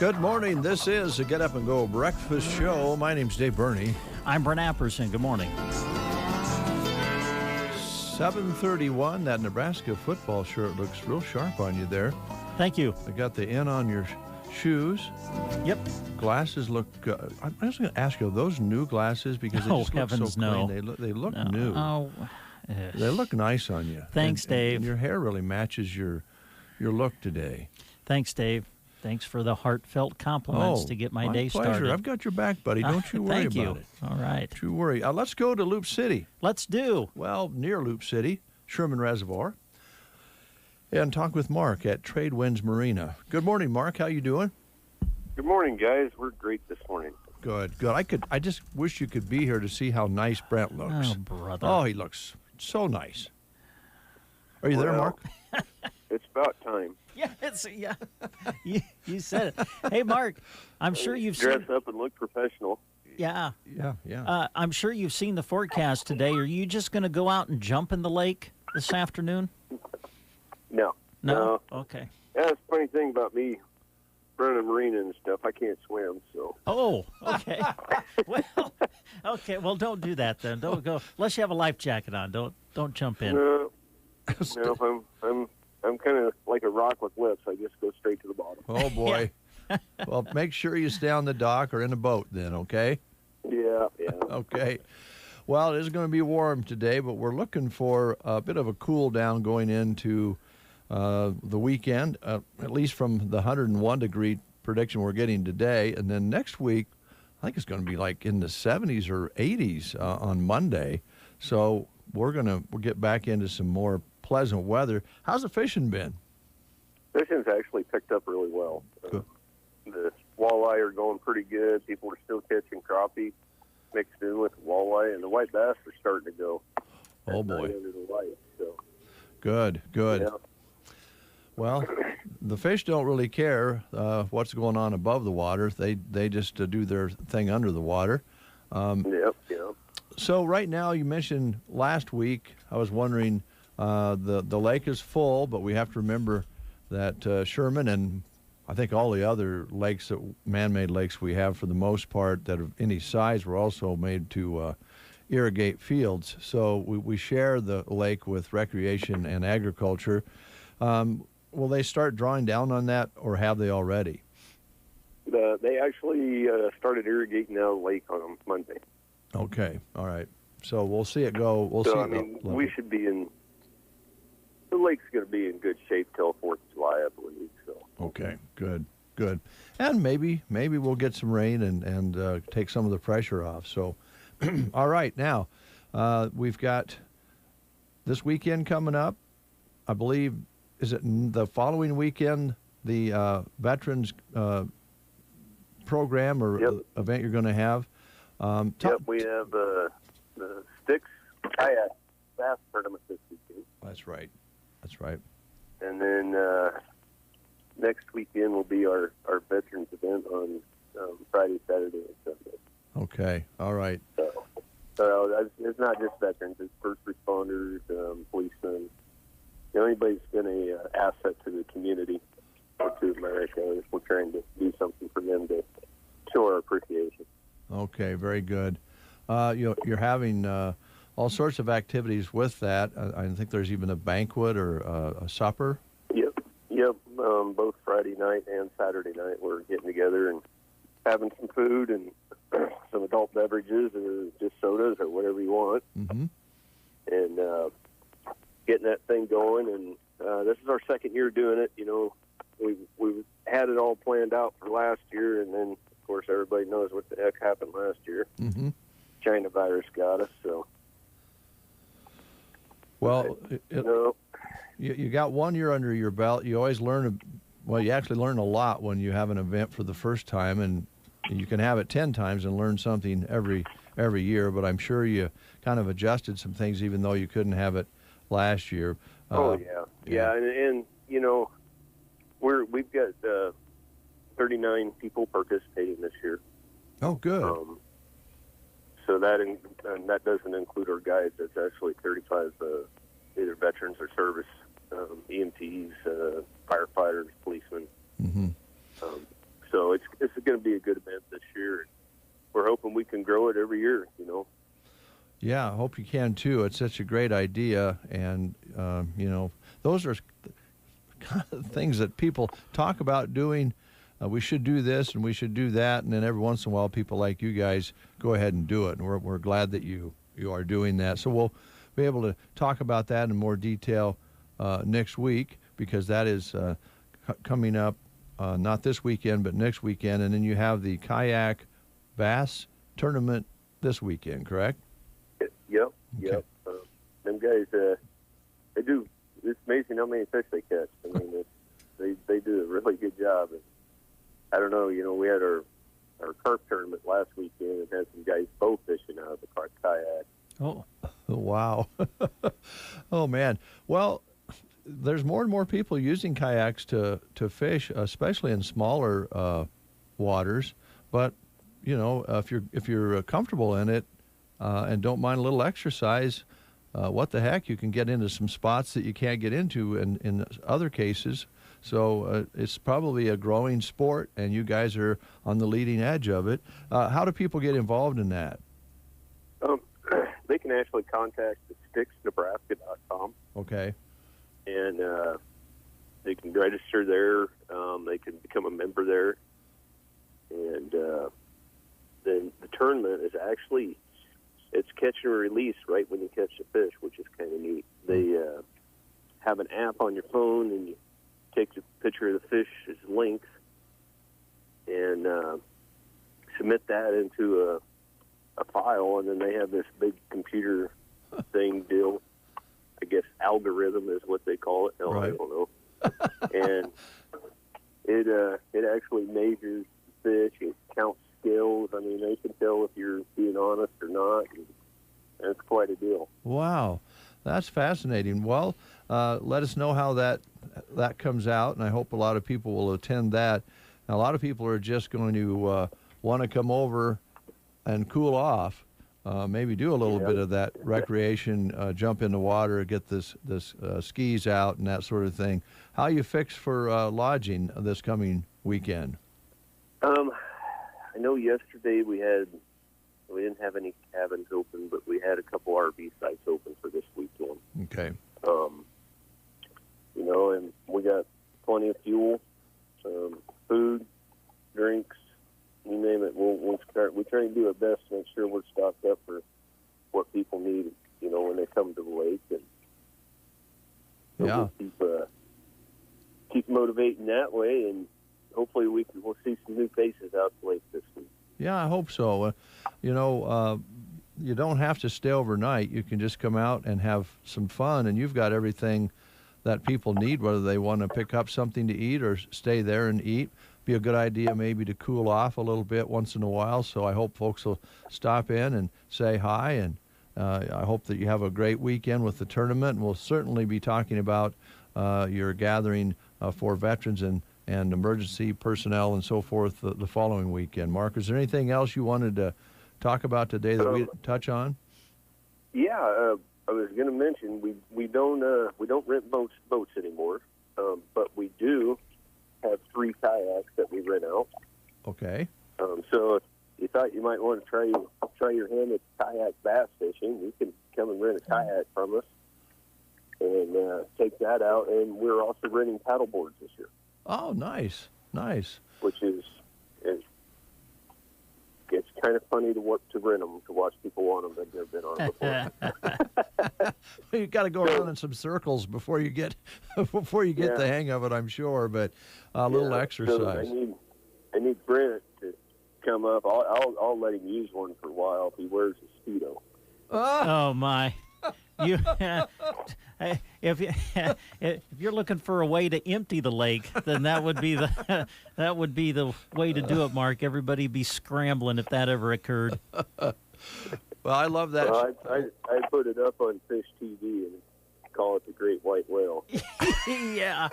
Good morning. This is the Get Up and Go Breakfast Show. My name's Dave Burney. I'm Brent Apperson. Good morning. 7:31. That Nebraska football shirt looks real sharp on you there. Thank you. I got the N on your shoes. Yep. Glasses look. I'm just going to ask you, are those new glasses? Because they just look so clean. They look new. Oh, they look nice on you. Thanks, Dave. And your hair really matches your look today. Thanks, Dave. Thanks for the heartfelt compliments to get my day pleasure. started. I've got your back, buddy. Don't you worry about it. All right. Don't you worry. Let's go to Loop City. Let's do. Well, near Loop City, Sherman Reservoir, and talk with Mark at Tradewinds Marina. Good morning, Mark. How you doing? Good morning, guys. We're great this morning. Good. I just wish you could be here to see how nice Brent looks. Oh, brother. Oh, he looks so nice. Are you there, Mark? It's about time. Yeah. You said it. Hey, Mark, I'm sure you've dress up and look professional. Yeah. Yeah. I'm sure you've seen the forecast today. Are you just going to go out and jump in the lake this afternoon? No. Okay. Yeah, that's the funny thing about me running a marina and stuff. I can't swim, so. Oh, okay. Well, don't do that then. Don't go unless you have a life jacket on. Don't jump in. No, I'm kind of like a rock with lips. I just go straight to the bottom. Oh boy. Well, make sure you stay on the dock or in a boat then, okay? Yeah. Okay. Well, it is going to be warm today, but we're looking for a bit of a cool down going into the weekend, at least from the 101 degree prediction we're getting today. And then next week, I think it's going to be like in the 70s or 80s on Monday. So we'll get back into some more pleasant weather. How's the fishing been? Fishing's actually picked up really well. Good. The walleye are going pretty good. People are still catching crappie mixed in with walleye, and the white bass are starting to go. Oh boy. Under the light, so. Good. Yeah. Well, the fish don't really care what's going on above the water. They just do their thing under the water. Yep. So right now, you mentioned last week, I was wondering, the lake is full, but we have to remember that Sherman and I think all the other lakes, man-made lakes we have for the most part that of any size, were also made to irrigate fields. So we share the lake with recreation and agriculture. Will they start drawing down on that, or have they already? They actually started irrigating now the lake on Monday. Okay, all right. So we'll see it go. We should be in. The lake's going to be in good shape till 4th of July, I believe. So. Okay, good. And maybe we'll get some rain and take some of the pressure off. So, all right. Now, we've got this weekend coming up. I believe, is it the following weekend, the Veterans program or event you're going to have? We have the Sticks Kayak Bass Tournament this weekend. That's right. And then next weekend will be our Veterans event on Friday, Saturday, and Sunday. Okay, all right. So it's not just veterans; it's first responders, policemen. Anybody's been an asset to the community or to America. We're trying to do something for them to show our appreciation. Okay, very good. You're having all sorts of activities with that. I think there's even a banquet or a supper. Yep. Both Friday night and Saturday night, we're getting together and having some food and some adult beverages or just sodas or whatever you want. Mm-hmm. And getting that thing going. And this is our second year doing it. We've had it all planned out for last year, and then, of course, everybody knows what the heck happened last year. Mm-hmm. China virus got us, so. Well, you got 1 year under your belt. You always you actually learn a lot when you have an event for the first time, and you can have it 10 times and learn something every year, but I'm sure you kind of adjusted some things even though you couldn't have it last year. Yeah. And we've got 39 people participating this year. Oh, good. So that doesn't include our guides. That's actually 35 either veterans or service, EMTs, firefighters, policemen. Mm-hmm. So it's going to be a good event this year. We're hoping we can grow it every year, you know. Yeah, I hope you can too. It's such a great idea, and those are kind of things that people talk about doing. We should do this and we should do that, and then every once in a while, people like you guys go ahead and do it, and we're glad that you are doing that. So we'll be able to talk about that in more detail next week, because that is coming up not this weekend but next weekend, and then you have the kayak bass tournament this weekend, correct? Yep. Okay. Yep. Them guys, they do. It's amazing how many fish they catch. I mean, they do a really good job. And I don't know. You know, we had our carp tournament last weekend and had some guys bow fishing out of the kayak. Oh, wow. Oh man. Well, there's more and more people using kayaks to fish, especially in smaller waters. But if you're comfortable in it and don't mind a little exercise, what the heck, you can get into some spots that you can't get into in other cases. So it's probably a growing sport, and you guys are on the leading edge of it. How do people get involved in that? They can actually contact the sticksnebraska.com. Okay. And they can register there. They can become a member there. And then the tournament is actually, it's catch and release right when you catch the fish, which is kind of neat. They have an app on your phone, and you take a picture of the fish's length and submit that into a file, and then they have this big computer thing deal. I guess algorithm is what they call it. No, right. I don't know. And it actually measures the fish. It counts skills. I mean, they can tell if you're being honest or not. And it's quite a deal. Wow, that's fascinating. Well, let us know how that comes out, and I hope a lot of people will attend that. Now, a lot of people are just going to want to come over and cool off, maybe do a little bit of that recreation, jump in the water, get this skis out and that sort of thing. How you fixed for lodging this coming weekend? I know yesterday we didn't have any cabins open, but we had a couple RV sites open for this weekend. Okay. And we got plenty of fuel, food, drinks, you name it. We'll start. We try to do our best to make sure we're stocked up for what people need, when they come to the lake, and we'll keep motivating that way, and hopefully we'll see some new faces out the lake this week. Yeah, I hope so. You don't have to stay overnight. You can just come out and have some fun, and you've got everything that people need, whether they want to pick up something to eat or stay there and eat. Be a good idea maybe to cool off a little bit once in a while. So I hope folks will stop in and say hi, and I hope that you have a great weekend with the tournament. And we'll certainly be talking about your gathering for veterans and emergency personnel and so forth the following weekend. Mark, is there anything else you wanted to talk about today that we touch on? Yeah, I was going to mention we don't rent boats anymore, but we do have 3 kayaks that we rent out. Okay. So if you thought you might want to try your hand at kayak bass fishing, you can come and rent a kayak from us and take that out. And we're also renting paddle boards this year. Oh, nice. Which is it's kind of funny to rent them, to watch people on them. They've never been on them before. You got to go around in some circles before you get the hang of it, I'm sure. But a little exercise. So I need Brent to come up. I'll let him use one for a while if he wears a Speedo. Oh my! You, if you're looking for a way to empty the lake, then that would be the way to do it, Mark. Everybody be scrambling if that ever occurred. Well, I love that. I put it up on Fish TV and call it the Great White Whale. Yeah.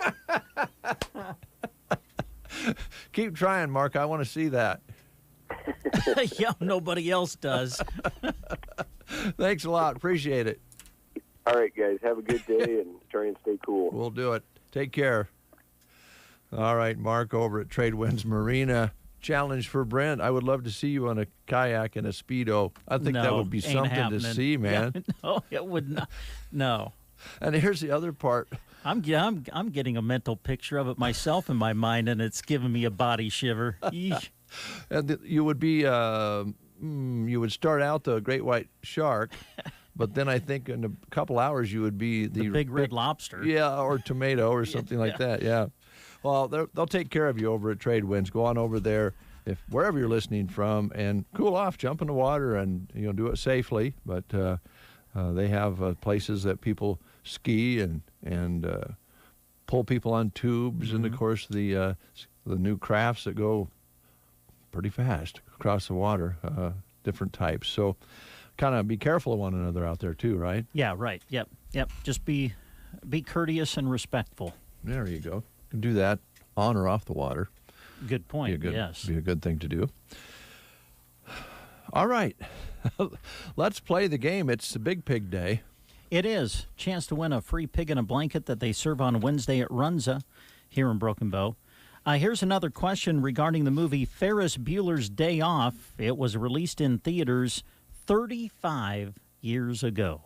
Keep trying, Mark. I want to see that. Yeah, nobody else does. Thanks a lot. Appreciate it. All right, guys. Have a good day and try and stay cool. We'll do it. Take care. All right, Mark, over at Tradewinds Marina. Challenge for Brent. I would love to see you on a kayak and a Speedo. I think that No, would be ain't something happening. to see, man. Yeah, no, it would not. No. And here's the other part. I'm getting a mental picture of it myself in my mind, and it's giving me a body shiver. Eesh. And you would be, you would start out the great white shark, but then I think in a couple hours you would be The big red lobster. Yeah, or tomato or something like that. Yeah. Well, they'll take care of you over at Tradewinds. Go on over there, wherever you're listening from, and cool off, jump in the water, and do it safely. But they have places that people ski and pull people on tubes, and of course the new crafts that go pretty fast across the water, different types. So kind of be careful of one another out there too, right? Yeah, right. Yep. Just be courteous and respectful. There you go. You can do that on or off the water. Good point. Yes. Be a good thing to do. All right. Let's play the game. It's the Big Pig Day. It is. Chance to win a free pig in a blanket that they serve on Wednesday at Runza here in Broken Bow. Here's another question regarding the movie Ferris Bueller's Day Off. It was released in theaters 35 years ago.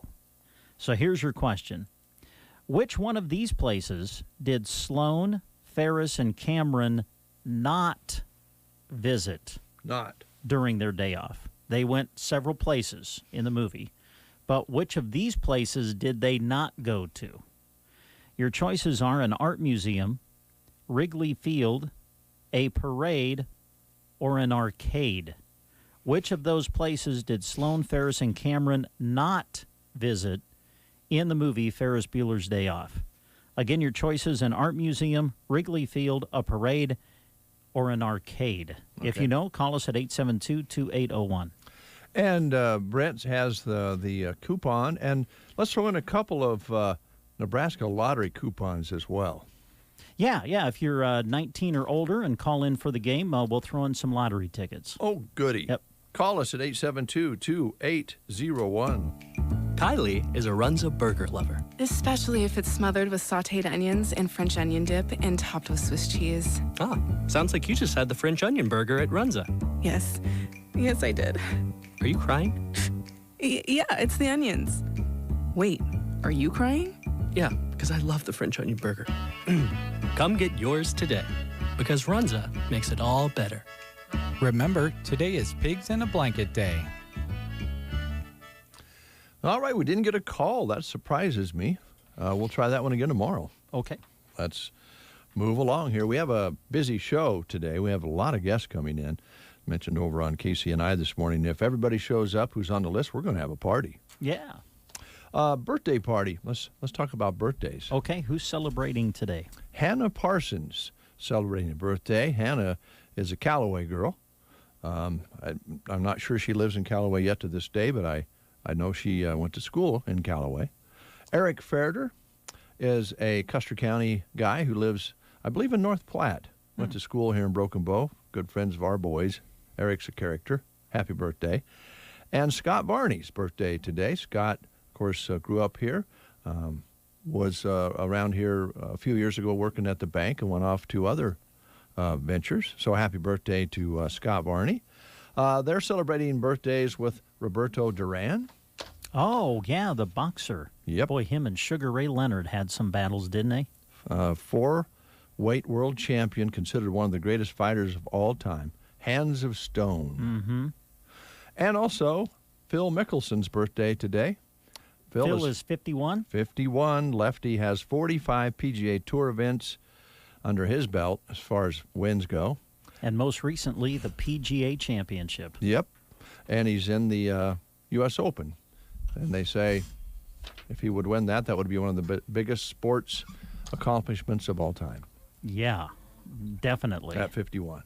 So here's your question. Which one of these places did Sloane, Ferris, and Cameron not visit during their day off? They went several places in the movie, but which of these places did they not go to? Your choices are an art museum, Wrigley Field, a parade, or an arcade. Which of those places did Sloane, Ferris, and Cameron not visit in the movie Ferris Bueller's Day Off? Again, your choices: an art museum, Wrigley Field, a parade, or an arcade. Okay. If you know, call us at 872-2801. And Brent has the coupon, and let's throw in a couple of Nebraska lottery coupons as well. Yeah. If you're 19 or older and call in for the game, we'll throw in some lottery tickets. Oh, goody. Yep. Call us at 872-2801. Kylie is a Runza burger lover. Especially if it's smothered with sautéed onions and French onion dip and topped with Swiss cheese. Ah, sounds like you just had the French onion burger at Runza. Yes, I did. Are you crying? Yeah, it's the onions. Wait, are you crying? Yeah, because I love the French onion burger. Come get yours today, because Runza makes it all better. Remember, today is Pigs in a Blanket Day. All right, we didn't get a call. That surprises me. We'll try that one again tomorrow. Okay. Let's move along here. We have a busy show today. We have a lot of guests coming in. Mentioned over on KCNI this morning. If everybody shows up who's on the list, we're going to have a party. Yeah. Birthday party. Let's talk about birthdays. Okay, who's celebrating today? Hannah Parsons celebrating a birthday. Hannah is a Callaway girl. I'm not sure she lives in Callaway yet to this day, but I know she went to school in Callaway. Eric Ferder is a Custer County guy who lives, I believe, in North Platte. Went to school here in Broken Bow. Good friends of our boys. Eric's a character. Happy birthday. And Scott Varney's birthday today. Scott, of course, grew up here, was around here a few years ago working at the bank and went off to other ventures. So happy birthday to Scott Varney. They're celebrating birthdays with Roberto Duran. Oh, yeah, the boxer. Yep. Boy, him and Sugar Ray Leonard had some battles, didn't they? 4-weight world champion, considered one of the greatest fighters of all time. Hands of Stone. Mm-hmm. And also, Phil Mickelson's birthday today. Phil is 51? 51. Lefty has 45 PGA Tour events under his belt as far as wins go. And most recently, the PGA Championship. Yep. And he's in the U.S. Open. And they say if he would win that, that would be one of the biggest sports accomplishments of all time. Yeah, definitely. At 51.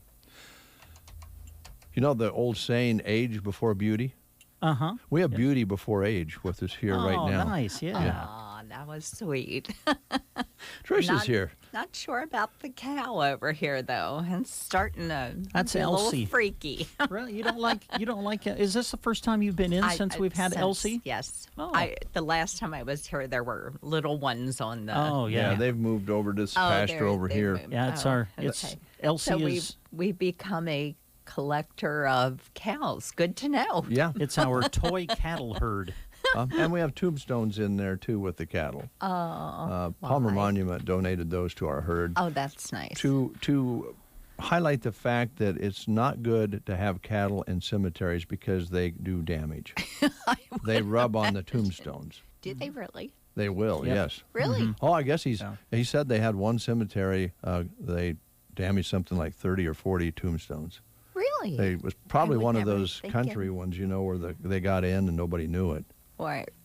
You know the old saying, age before beauty? Uh-huh. We have beauty before age with us here right now. Oh, nice, yeah. that was sweet. Trisha's Not- here. Not sure about the cow over here though. It's starting to That's be a little Elsie. freaky. Really? You don't like? Is this the first time you've been in since we've had Elsie? Yes. Oh. The last time I was here, there were little ones on the. Oh Yeah, yeah. they've moved over to this Oh, pasture they're- over they've here. moved. Yeah, it's Oh, our. It's okay. Elsie So is. we become a collector of cows. Good to know. Yeah, It's our toy cattle herd. and we have tombstones in there too with the cattle. Palmer why? Monument donated those to our herd Oh, that's nice. to highlight the fact that it's not good to have cattle in cemeteries because they do damage. They rub on the tombstones. Do they really? They will, Yep. yes. Really? Oh, I guess he said they had one cemetery. They damaged something like 30 or 40 tombstones. Really? It was probably would one of never those think country it- ones, where they got in and nobody knew it.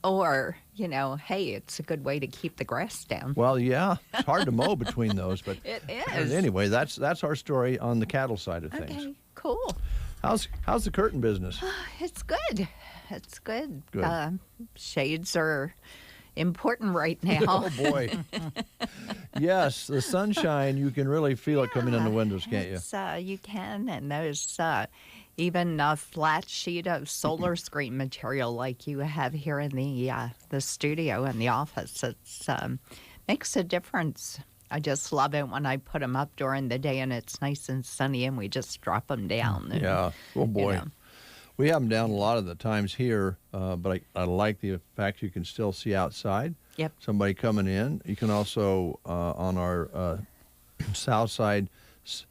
Or hey, it's a good way to keep the grass down. Well, yeah, it's hard to mow between those, but It but is. anyway, that's our story on the cattle side of things. Okay, cool. How's the curtain business? It's good. It's good. Good. Shades are important right now. Oh boy. Yes, the sunshine, you can really feel it coming in the windows, can't you? It's, you can, and there's even a flat sheet of solar screen material like you have here in the studio in the office. It's makes a difference. I just love it when I put them up during the day and it's nice and sunny and we just drop them down. And, Yeah. Oh boy. know. We have them down a lot of the times here, but I like the fact you can still see outside. Yep. Somebody coming in. You can also, on our south side,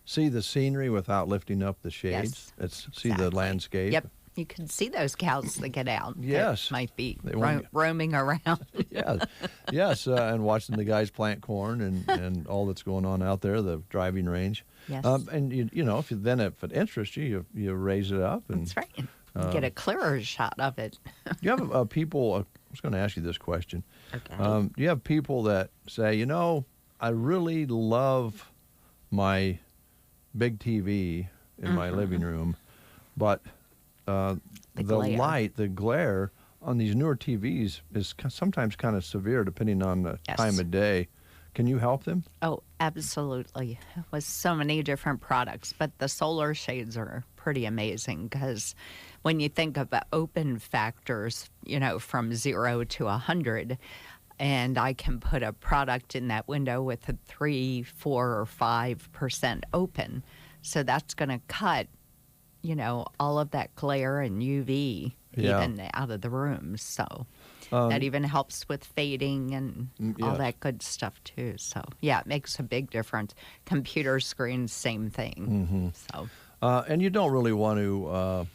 see the scenery without lifting up the shades. Yes, See the exactly. landscape. Yep. You can see those cows that get out. that Yes. might be They won't- roaming around. Yeah. Yes, and watching the guys plant corn and all that's going on out there, the driving range. Yes. And if it interests you, you raise it up. And That's right. You get a clearer shot of it. you have people. I was going to ask you this question. Okay. Do you have people that say, I really love my big TV in my living room, but the glare. light, the glare on these newer TVs is sometimes kind of severe depending on the Yes. time of day. Can you help them? Oh, absolutely. With so many different products, but the solar shades are pretty amazing because when you think of open factors, from 0 to 100, and I can put a product in that window with a 3, 4, or 5% open, so that's going to cut, all of that glare and UV Yeah. even out of the room. So. That even helps with fading and all yes. that good stuff too. So yeah, it makes a big difference. Computer screens, same thing. So And you don't really want to,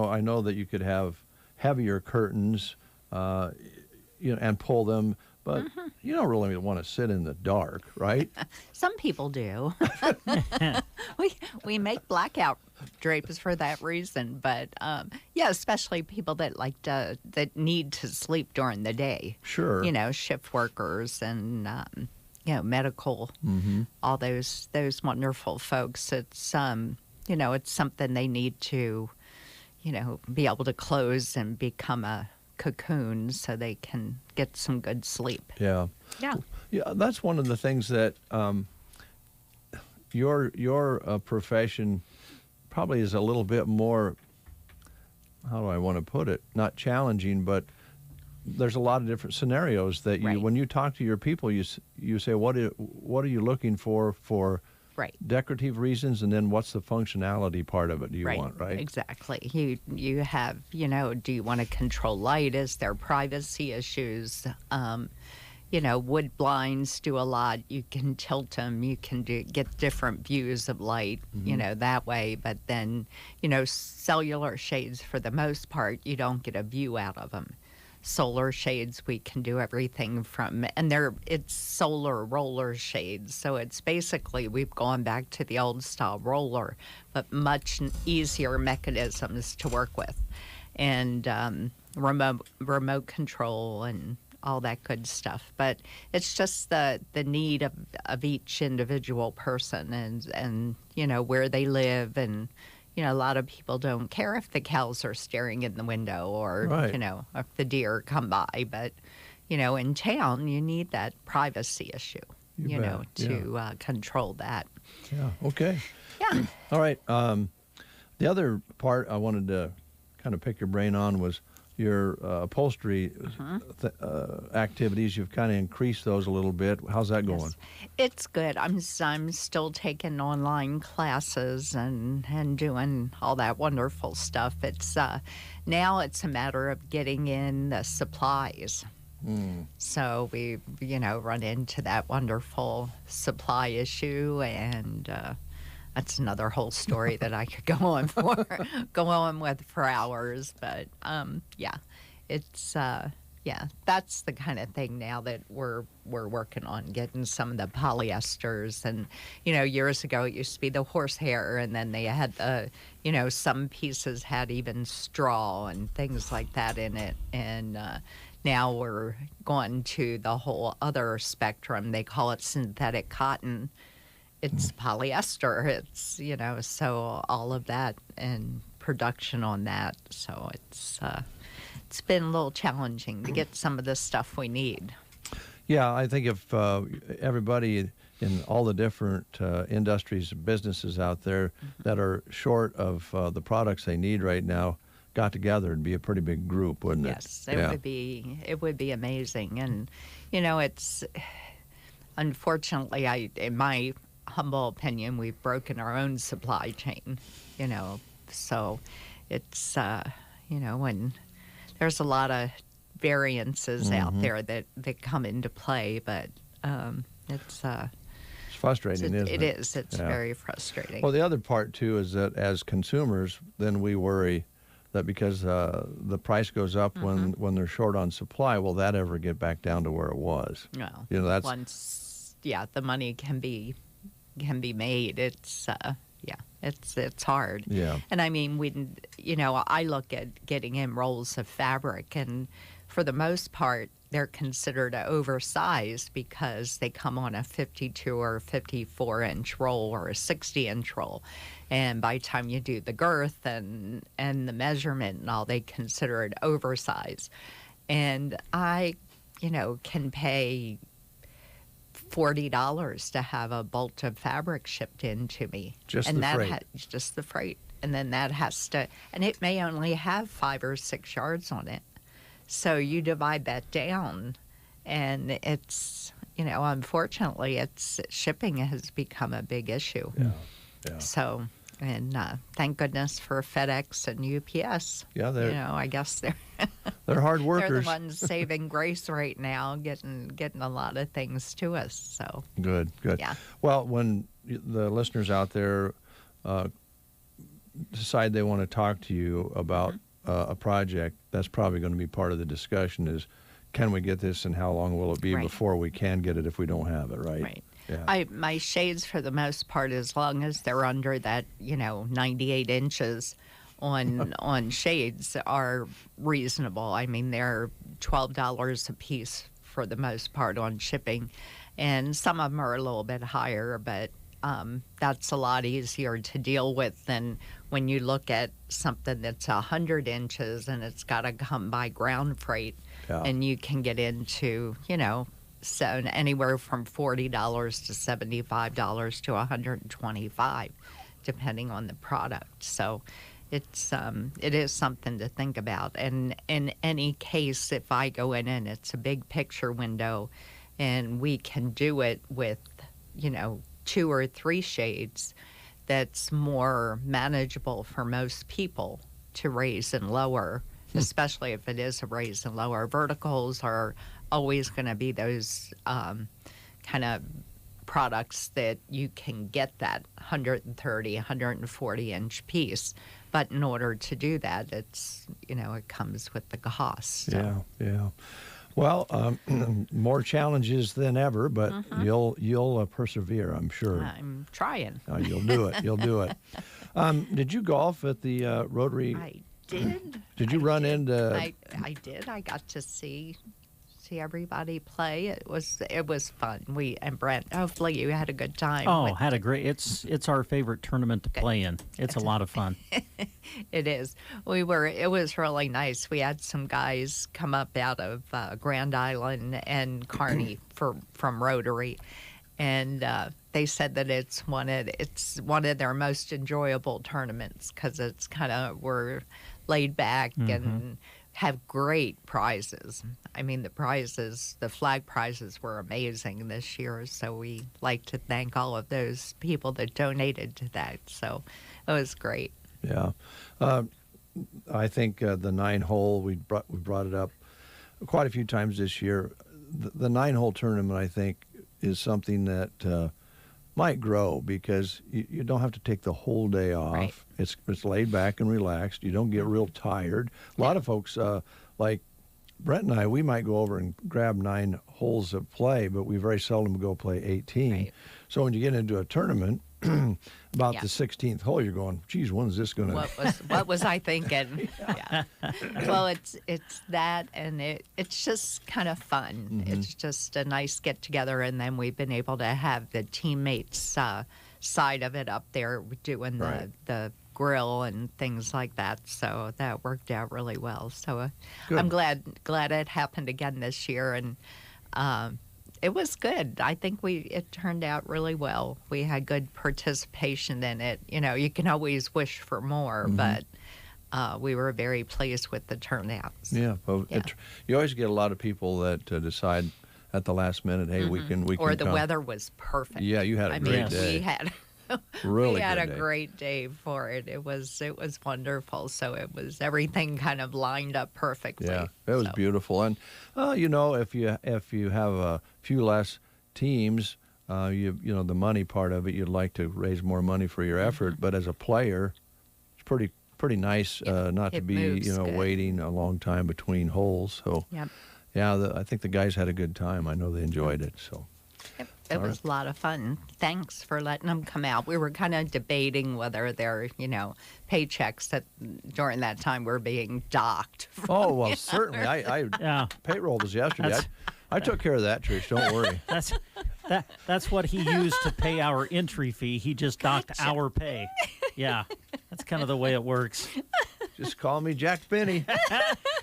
I know that you could have heavier curtains, and pull them, but you don't really want to sit in the dark, right? some people do. we make blackout drapes for that reason, but yeah, especially people that that need to sleep during the day. Sure. Shift workers and medical, all those wonderful folks. It's it's something they need to, be able to close and become a cocoon so they can get some good sleep. Yeah. Yeah. Yeah, that's one of the things that your profession probably is a little bit more, how do I want to put it, not challenging, but there's a lot of different scenarios that Right. when you talk to your people, you say, what are you looking for Right. decorative reasons, and then what's the functionality part of it do you want, right? Exactly. You have, do you want to control light? Is there privacy issues? Wood blinds do a lot. You can tilt them. You can get different views of light, that way. But then, cellular shades, for the most part, you don't get a view out of them. Solar shades, we can do everything from, and it's solar roller shades. So it's basically, we've gone back to the old style roller, but much easier mechanisms to work with. And remote control and all that good stuff. But it's just the need of each individual person and where they live. And a lot of people don't care if the cows are staring in the window or Right. if the deer come by, but in town, you need that privacy issue, You bet, to control that. Yeah. Okay. Yeah. All right. The other part I wanted to kind of pick your brain on was your upholstery activities. You've kind of increased those a little bit. How's that going? Yes. It's good. I'm still taking online classes and doing all that wonderful stuff. It's now it's a matter of getting in the supplies. So we, run into that wonderful supply issue, and that's another whole story that I could go on with for hours. But it's that's the kind of thing now that we're working on, getting some of the polyesters. And years ago it used to be the horsehair, and then they had the some pieces had even straw and things like that in it. And now we're going to the whole other spectrum. They call it synthetic cotton. It's polyester. It's so all of that and production on that. So it's been a little challenging to get some of the stuff we need. Yeah, I think if everybody in all the different industries, businesses out there that are short of the products they need right now got together, it'd be a pretty big group, wouldn't it? Yes, it would be amazing. And it's unfortunately, in my humble opinion, we've broken our own supply chain. So it's when there's a lot of variances out there that come into play, but it's frustrating, isn't it? It is. It's very frustrating. Well, the other part too is that as consumers, then we worry that because the price goes up when they're short on supply, will that ever get back down to where it was? No. That's once the money can be made. It's it's hard. Yeah. And I mean, I look at getting in rolls of fabric, and for the most part, they're considered oversized because they come on a 52 or 54 inch roll or a 60-inch roll. And by the time you do the girth and the measurement and all, they consider it oversized. And I, can pay $40 to have a bolt of fabric shipped in to me. Just and the freight. Just the freight. And then that has to, and it may only have 5 or 6 yards on it. So you divide that down, and it's, unfortunately, shipping has become a big issue. Yeah. So, and thank goodness for FedEx and UPS. Yeah, I guess they're hard workers. they're the ones saving grace right now, getting a lot of things to us. So Good. Yeah. Well, when the listeners out there decide they want to talk to you about a project, that's probably going to be part of the discussion is, can we get this and how long will it be Right. before we can get it if we don't have it, right? Right. Yeah. My shades, for the most part, as long as they're under that, 98 inches on shades, are reasonable. I mean, they're $12 a piece for the most part on shipping, and some of them are a little bit higher, but that's a lot easier to deal with than when you look at something that's 100 inches and it's got to come by ground freight, and you can get into, so anywhere from $40 to $75 to $125, depending on the product. So it is something to think about. And in any case, if I go in and it's a big picture window, and we can do it with 2 or 3 shades, that's more manageable for most people to raise and lower, especially if it is a raise and lower. Verticals are always going to be those kind of products that you can get that 130, 140 inch piece. But in order to do that, it's, it comes with the cost. So. Yeah. Well, more challenges than ever, but you'll persevere, I'm sure. I'm trying. You'll do it. You'll do it. Did you golf at the Rotary? I did. Did you run into? I did. I got to see see everybody play. It was fun. Brent, hopefully you had a good time. Oh, had a great. It's our favorite tournament to play in. It's a lot of fun. It is. It was really nice. We had some guys come up out of Grand Island and Kearney from Rotary, and they said that it's one of their most enjoyable tournaments because it's kind of we're laid back and have great prizes. I mean, the flag prizes were amazing this year. So we like to thank all of those people that donated to that. So it was great. Yeah. I think the 9-hole, we brought it up quite a few times this year. The 9-hole tournament, I think, is something that might grow because you don't have to take the whole day off. Right. It's laid back and relaxed. You don't get real tired. A lot of folks, like Brent and I, we might go over and grab 9 holes of play, but we very seldom go play 18. Right. So when you get into a tournament, about Yeah. the 16th hole, you're going, geez, when's this going to... What was I thinking? Yeah. Well, it's that, and it's just kind of fun. It's just a nice get together, and then we've been able to have the teammates side of it up there doing Right. the grill and things like that. So that worked out really well. So Good. I'm glad it happened again this year, and it was good. I think it turned out really well. We had good participation in it. You know, you can always wish for more, but we were very pleased with the turnouts. Yeah, well, Yeah. You always get a lot of people that decide at the last minute, hey, we can Or the come. weather was perfect. Yeah, you had a great Yes. day. We had Really we had good a day. great day for it. It was wonderful. So everything kind of lined up perfectly. Yeah, it was So, beautiful. And you know, if you have a few less teams, you know the money part of it, you'd like to raise more money for your effort. But as a player, it's pretty nice not to it be moves good. waiting a long time between holes. So Yep. yeah, I think the guys had a good time. I know they enjoyed it. So Yep. It was a lot of fun. Thanks for letting them come out. We were kind of debating whether their, paychecks during that time were being docked. oh well, certainly. I Yeah. payroll was yesterday. That's- I took care of that, Trish. Don't worry. That's what he used to pay our entry fee. He just docked our pay. Yeah, that's kind of the way it works. Just call me Jack Benny.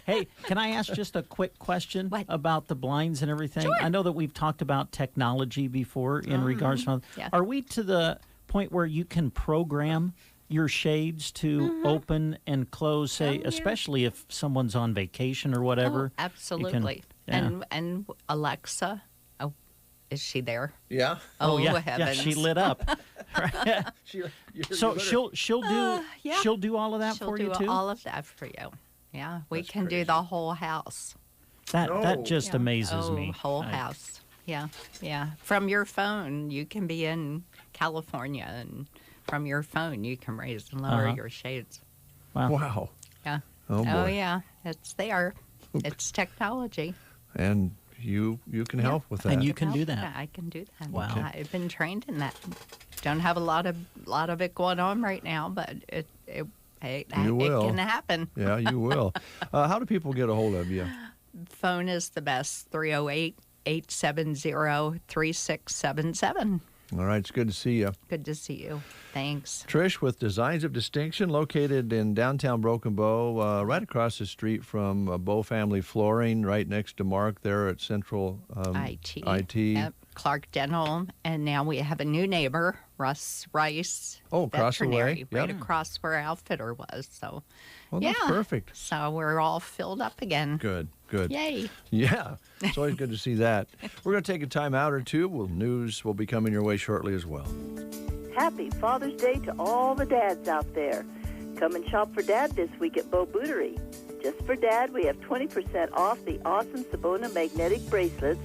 Hey, can I ask just a quick question What? about the blinds and everything? I know that we've talked about technology before in regards to. Yeah. Are we to the point where you can program your shades to open and close, say, yeah. especially if someone's on vacation or whatever? Oh, absolutely. yeah. And Alexa, is she there? Yeah. Oh, yeah, heavens. she lit up. So she'll do yeah. she'll do all of that She'll for do you too. all of that for you. Yeah, we That's can do crazy. the whole house. That No. just Yeah. amazes oh, me. Whole house. Yeah, yeah. From your phone, you can be in California, and from your phone, you can raise and lower Uh-huh. your shades. Wow. Yeah. Oh, boy. Oh, yeah. It's there. It's technology. And you can help with that. And you can do Help. that. I can do that. Wow. Okay. I've been trained in that. Don't have a lot of it going on right now, but it will. can happen. Yeah, you will. How do people get a hold of you? Phone is the best, 308-870-3677. All right, it's good to see you. Good to see you. Thanks. Trish with Designs of Distinction, located in downtown Broken Bow, right across the street from Bow Family Flooring, right next to Mark there at Central IT. IT. Clark Dental. And now we have a new neighbor, Russ Rice. Oh, across the way? Veterinary, right Yep. across where Outfitter was. So, Well, yeah. that's perfect. So we're all filled up again. Good, good. Yay. Yeah, it's always good to see that. We're going to take a time out or two. News will be coming your way shortly as well. Happy Father's Day to all the dads out there. Come and shop for Dad this week at Bow Bootery. Just for Dad, we have 20% off the awesome Sabona magnetic bracelets.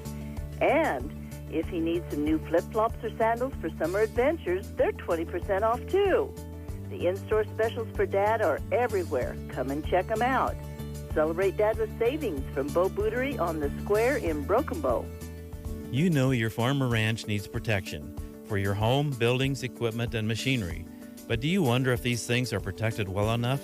And if he needs some new flip-flops or sandals for summer adventures, they're 20% off too. The in-store specials for Dad are everywhere. Come and check them out. Celebrate Dad with savings from Bow Bootery on the square in Broken Bow. You know your farm or ranch needs protection for your home, buildings, equipment, and machinery. But do you wonder if these things are protected well enough?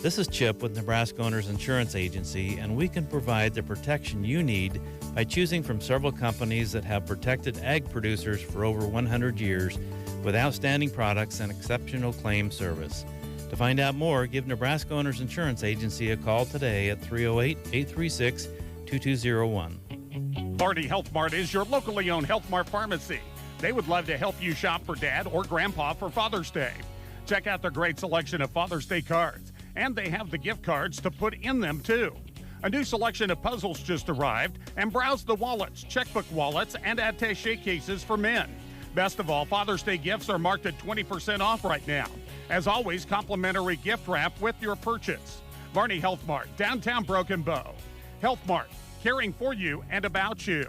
This is Chip with Nebraska Owners Insurance Agency, and we can provide the protection you need by choosing from several companies that have protected ag producers for over 100 years with outstanding products and exceptional claim service. To find out more, give Nebraska Owners Insurance Agency a call today at 308-836-2201. Barney Health Mart is your locally owned Health Mart pharmacy. They would love to help you shop for Dad or Grandpa for Father's Day. Check out their great selection of Father's Day cards, and they have the gift cards to put in them too. A new selection of puzzles just arrived, and browse the wallets, checkbook wallets, and attaché cases for men. Best of all, Father's Day gifts are marked at 20% off right now. As always, complimentary gift wrap with your purchase. Barney Health Mart, downtown Broken Bow. Health Mart, caring for you and about you.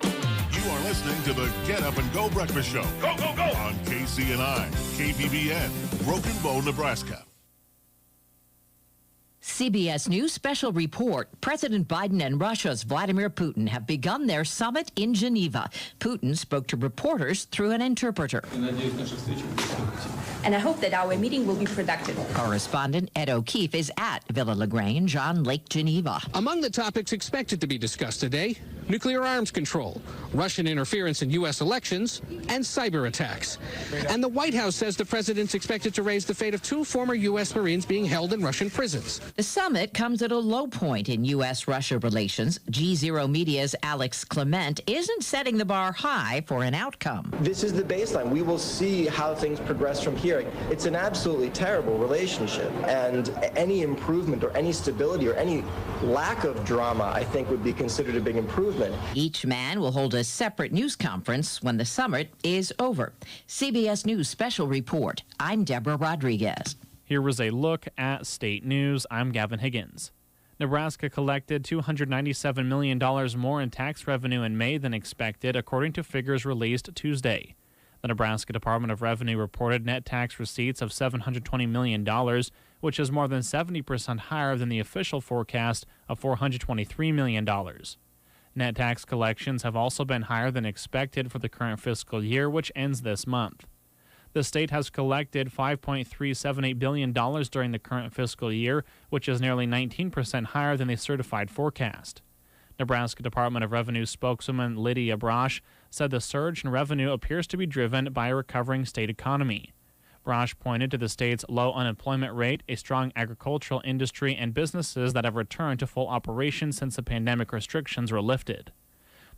You are listening to the Get Up and Go Breakfast Show. Go, go, go! On KCNI, KBBN, Broken Bow, Nebraska. CBS News special report. President Biden and Russia's Vladimir Putin have begun their summit in Geneva. Putin spoke to reporters through an interpreter. And I hope that our meeting will be productive. Correspondent Ed O'Keefe is at Villa LaGrange on Lake Geneva. Among the topics expected to be discussed today, nuclear arms control, Russian interference in U.S. elections, and cyber attacks. And the White House says the president's expected to raise the fate of 2 former U.S. Marines being held in Russian prisons. The summit comes at a low point in U.S.-Russia relations. G0 Media's Alex Clement isn't setting the bar high for an outcome. This is the baseline. We will see how things progress from here. It's an absolutely terrible relationship, and any improvement or any stability or any lack of drama, I think, would be considered a big improvement. Each man will hold a separate news conference when the summit is over. CBS News special report. I'm Deborah Rodriguez. Here was a look at state news. I'm Gavin Higgins. Nebraska collected $297 million more in tax revenue in May than expected, according to figures released Tuesday. The Nebraska Department of Revenue reported net tax receipts of $720 million, which is more than 70% higher than the official forecast of $423 million. Net tax collections have also been higher than expected for the current fiscal year, which ends this month. The state has collected $5.378 billion during the current fiscal year, which is nearly 19% higher than the certified forecast. Nebraska Department of Revenue spokeswoman Lydia Brosh said the surge in revenue appears to be driven by a recovering state economy. Brosh pointed to the state's low unemployment rate, a strong agricultural industry, and businesses that have returned to full operation since the pandemic restrictions were lifted.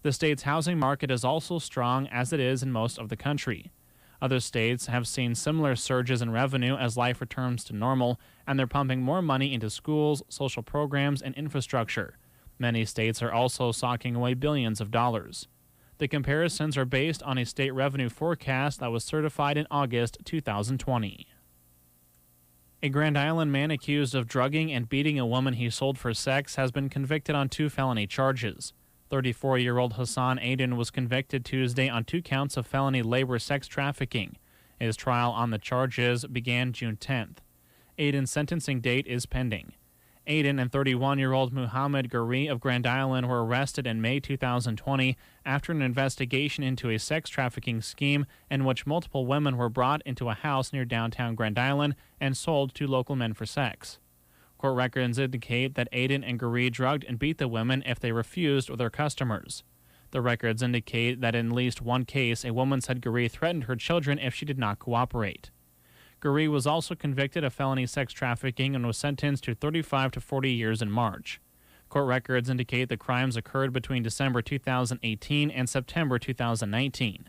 The state's housing market is also strong, as it is in most of the country. Other states have seen similar surges in revenue as life returns to normal, and they're pumping more money into schools, social programs, and infrastructure. Many states are also socking away billions of dollars. The comparisons are based on a state revenue forecast that was certified in August 2020. A Grand Island man accused of drugging and beating a woman he sold for sex has been convicted on 2 felony charges. 34-year-old Hassan Aden was convicted Tuesday on 2 counts of felony labor sex trafficking. His trial on the charges began June 10th. Aden's sentencing date is pending. Aden and 31-year-old Muhammad Guri of Grand Island were arrested in May 2020 after an investigation into a sex trafficking scheme in which multiple women were brought into a house near downtown Grand Island and sold to local men for sex. Court records indicate that Aden and Guri drugged and beat the women if they refused with their customers. The records indicate that in at least one case, a woman said Guri threatened her children if she did not cooperate. Guri was also convicted of felony sex trafficking and was sentenced to 35 to 40 years in March. Court records indicate the crimes occurred between December 2018 and September 2019.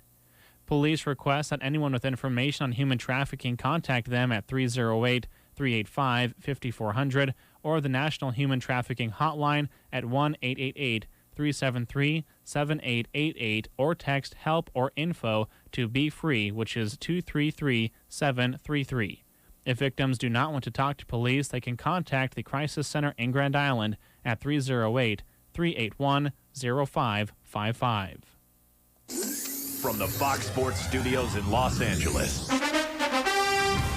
Police request that anyone with information on human trafficking contact them at 308-385-5400 or the National Human Trafficking Hotline at 1-888-373-7888 or text help or info to Be Free, which is 233-733. If victims do not want to talk to police, they can contact the Crisis Center in Grand Island at 308-381-0555. From the Fox Sports Studios in Los Angeles,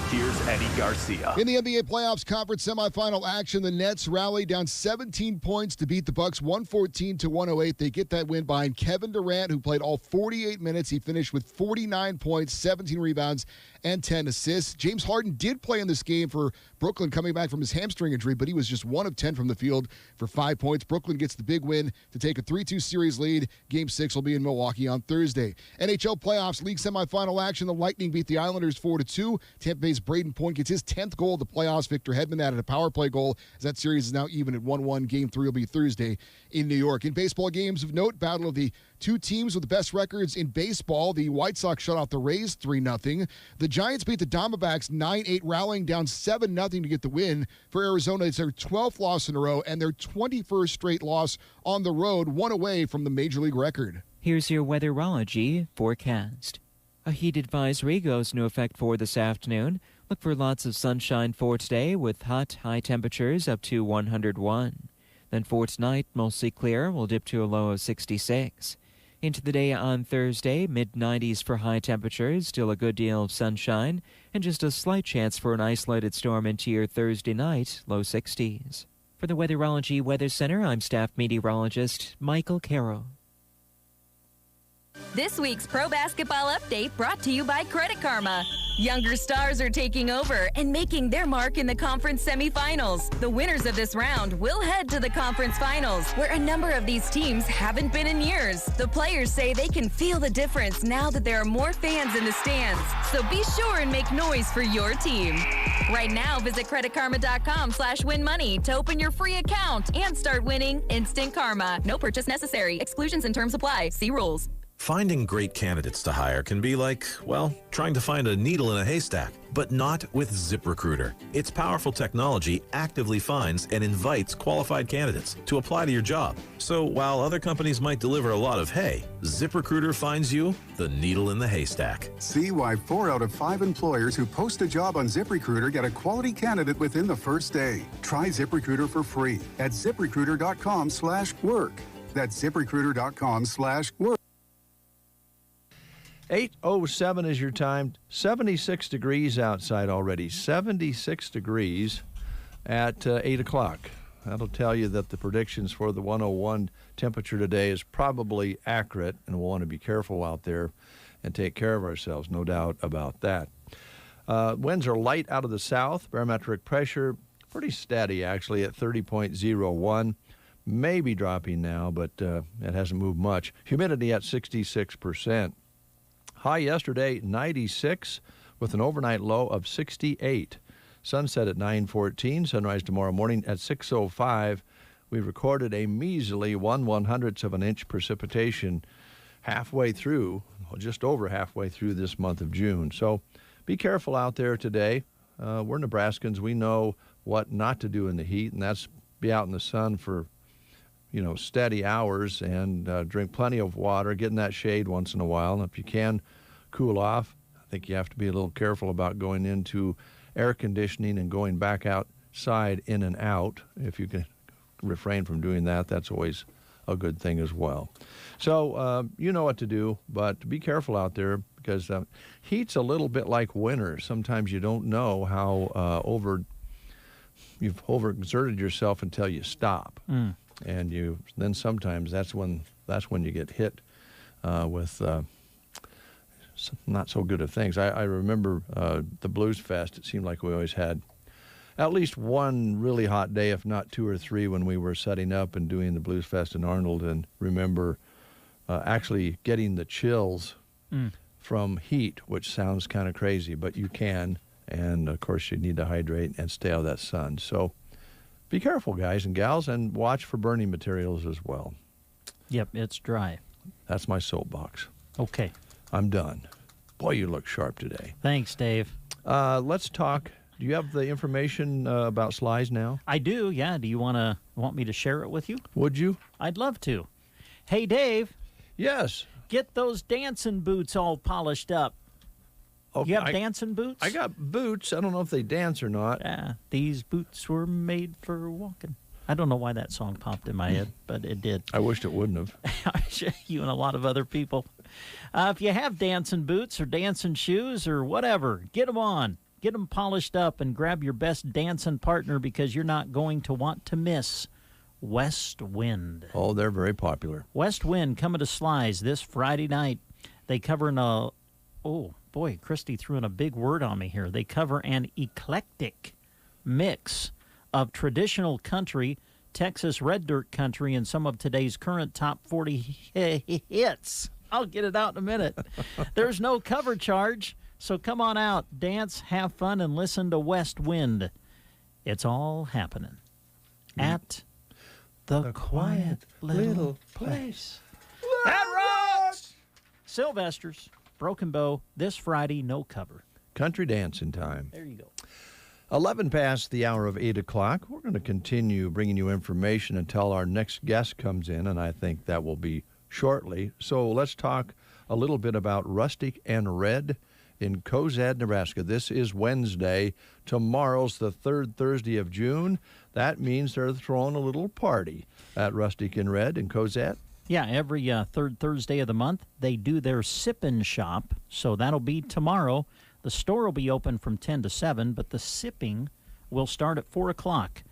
Here's Eddie Garcia. In the NBA playoffs conference semifinal action, the Nets rally down 17 points to beat the Bucks 114-108. They get that win behind Kevin Durant, who played all 48 minutes. He finished with 49 points, 17 rebounds, and 10 assists. James Harden did play in this game for Brooklyn, coming back from his hamstring injury, but he was just 1 of 10 from the field for 5 points. Brooklyn gets the big win to take a 3-2 series lead. Game 6 will be in Milwaukee on Thursday. NHL playoffs league semifinal action. The Lightning beat the Islanders 4-2. Tampa Bay's Braden Point gets his 10th goal of the playoffs. Victor Hedman added a power play goal as that series is now even at 1-1. Game 3 will be Thursday in New York. In baseball games of note, battle of the two teams with the best records in baseball. The White Sox shut off the Rays 3-0. The Giants beat the Diamondbacks 9-8, rallying down 7-0 to get the win. For Arizona, it's their 12th loss in a row and their 21st straight loss on the road, one away from the Major League record. Here's your weatherology forecast. A heat advisory goes into effect for this afternoon. Look for lots of sunshine for today with hot, high temperatures up to 101. Then for tonight, mostly clear, will dip to a low of 66. Into the day on Thursday, mid-90s for high temperatures, still a good deal of sunshine, and just a slight chance for an isolated storm into your Thursday night, low 60s. For the Weatherology Weather Center, I'm staff meteorologist Michael Carroll. This week's Pro Basketball Update brought to you by Credit Karma. Younger stars are taking over and making their mark in the conference semifinals. The winners of this round will head to the conference finals, where a number of these teams haven't been in years. The players say they can feel the difference now that there are more fans in the stands. So be sure and make noise for your team. Right now, visit creditkarma.com/winmoney to open your free account and start winning instant karma. No purchase necessary. Exclusions and terms apply. See rules. Finding great candidates to hire can be like, well, trying to find a needle in a haystack, but not with ZipRecruiter. Its powerful technology actively finds and invites qualified candidates to apply to your job. So while other companies might deliver a lot of hay, ZipRecruiter finds you the needle in the haystack. See why 4 out of 5 employers who post a job on ZipRecruiter get a quality candidate within the first day. Try ZipRecruiter for free at ZipRecruiter.com/work. That's ZipRecruiter.com/work. 8:07 is your time. 76 degrees outside already. 76 degrees at 8 o'clock. That'll tell you that the predictions for the 101 temperature today is probably accurate, and we'll want to be careful out there and take care of ourselves, no doubt about that. Winds are light out of the south. Barometric pressure pretty steady, actually, at 30.01. Maybe dropping now, but it hasn't moved much. Humidity at 66%. High yesterday, 96, with an overnight low of 68. Sunset at 9:14, sunrise tomorrow morning at 6:05. We recorded a measly 1/100th of an inch precipitation halfway through, just over halfway through this month of June. So be careful out there today. We're Nebraskans. We know what not to do in the heat, and that's be out in the sun for steady hours and drink plenty of water, get in that shade once in a while. And if you can cool off, I think you have to be a little careful about going into air conditioning and going back outside in and out. If you can refrain from doing that, that's always a good thing as well. So you know what to do, but be careful out there because heat's a little bit like winter. Sometimes you don't know how you've overexerted yourself until you stop. And then sometimes that's when you get hit with not so good of things. I remember the Blues Fest. It seemed like we always had at least one really hot day, if not 2 or 3, when we were setting up and doing the Blues Fest in Arnold. And remember actually getting the chills from heat, which sounds kind of crazy, but you can. And of course, you need to hydrate and stay out of that sun. So be careful, guys and gals, and watch for burning materials as well. Yep, it's dry. That's my soapbox. Okay. I'm done. Boy, you look sharp today. Thanks, Dave. Let's talk. Do you have the information about slides now? I do, yeah. Do you want me to share it with you? Would you? I'd love to. Hey, Dave. Yes? Get those dancing boots all polished up. Okay, You have dancing boots? I got boots. I don't know if they dance or not. Yeah, these boots were made for walking. I don't know why that song popped in my head, but it did. I wished it wouldn't have. You and a lot of other people. If you have dancing boots or dancing shoes or whatever, get them on. Get them polished up and grab your best dancing partner because you're not going to want to miss West Wind. Oh, they're very popular. West Wind coming to Slides this Friday night. They cover oh, boy, Christy threw in a big word on me here. They cover an eclectic mix of traditional country, Texas red dirt country, and some of today's current top 40 hits. I'll get it out in a minute. There's no cover charge, so come on out, dance, have fun, and listen to West Wind. It's all happening at the quiet little place. That rocks! Sylvester's, Broken Bow, this Friday, no cover. Country dancing time. There you go. 11 past the hour of 8 o'clock. We're going to continue bringing you information until our next guest comes in, and I think that will be shortly. So let's talk a little bit about Rustic and Red in Cozad, Nebraska. This is Wednesday. Tomorrow's the third Thursday of June. That means they're throwing a little party at Rustic and Red in Cozad. Yeah, every third Thursday of the month, they do their sip-in shop. So that'll be tomorrow. The store will be open from 10 to 7, but the sipping will start at 4 o'clock.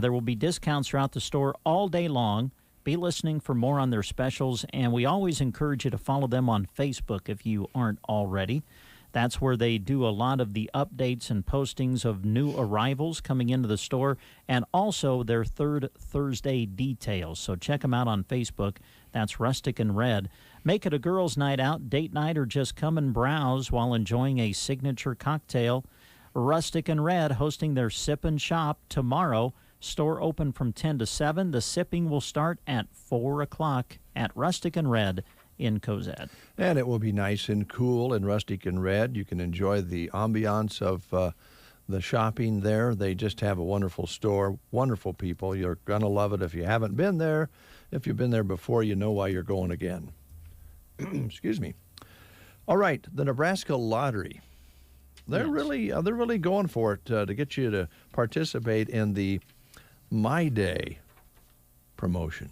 There will be discounts throughout the store all day long. Be listening for more on their specials, and we always encourage you to follow them on Facebook if you aren't already. That's where they do a lot of the updates and postings of new arrivals coming into the store, and also their third Thursday details. So check them out on Facebook. That's Rustic and Red. Make it a girls' night out, date night, or just come and browse while enjoying a signature cocktail. Rustic and Red hosting their Sip and Shop tomorrow. Store open from 10 to 7. The sipping will start at 4 o'clock at Rustic and Red in Cozad. And it will be nice and cool in Rustic and Red. You can enjoy the ambiance of the shopping there. They just have a wonderful store, wonderful people. You're going to love it if you haven't been there. If you've been there before, you know why you're going again. Excuse me. All right, the Nebraska Lottery. They're really going for it to get you to participate in the My Day promotion.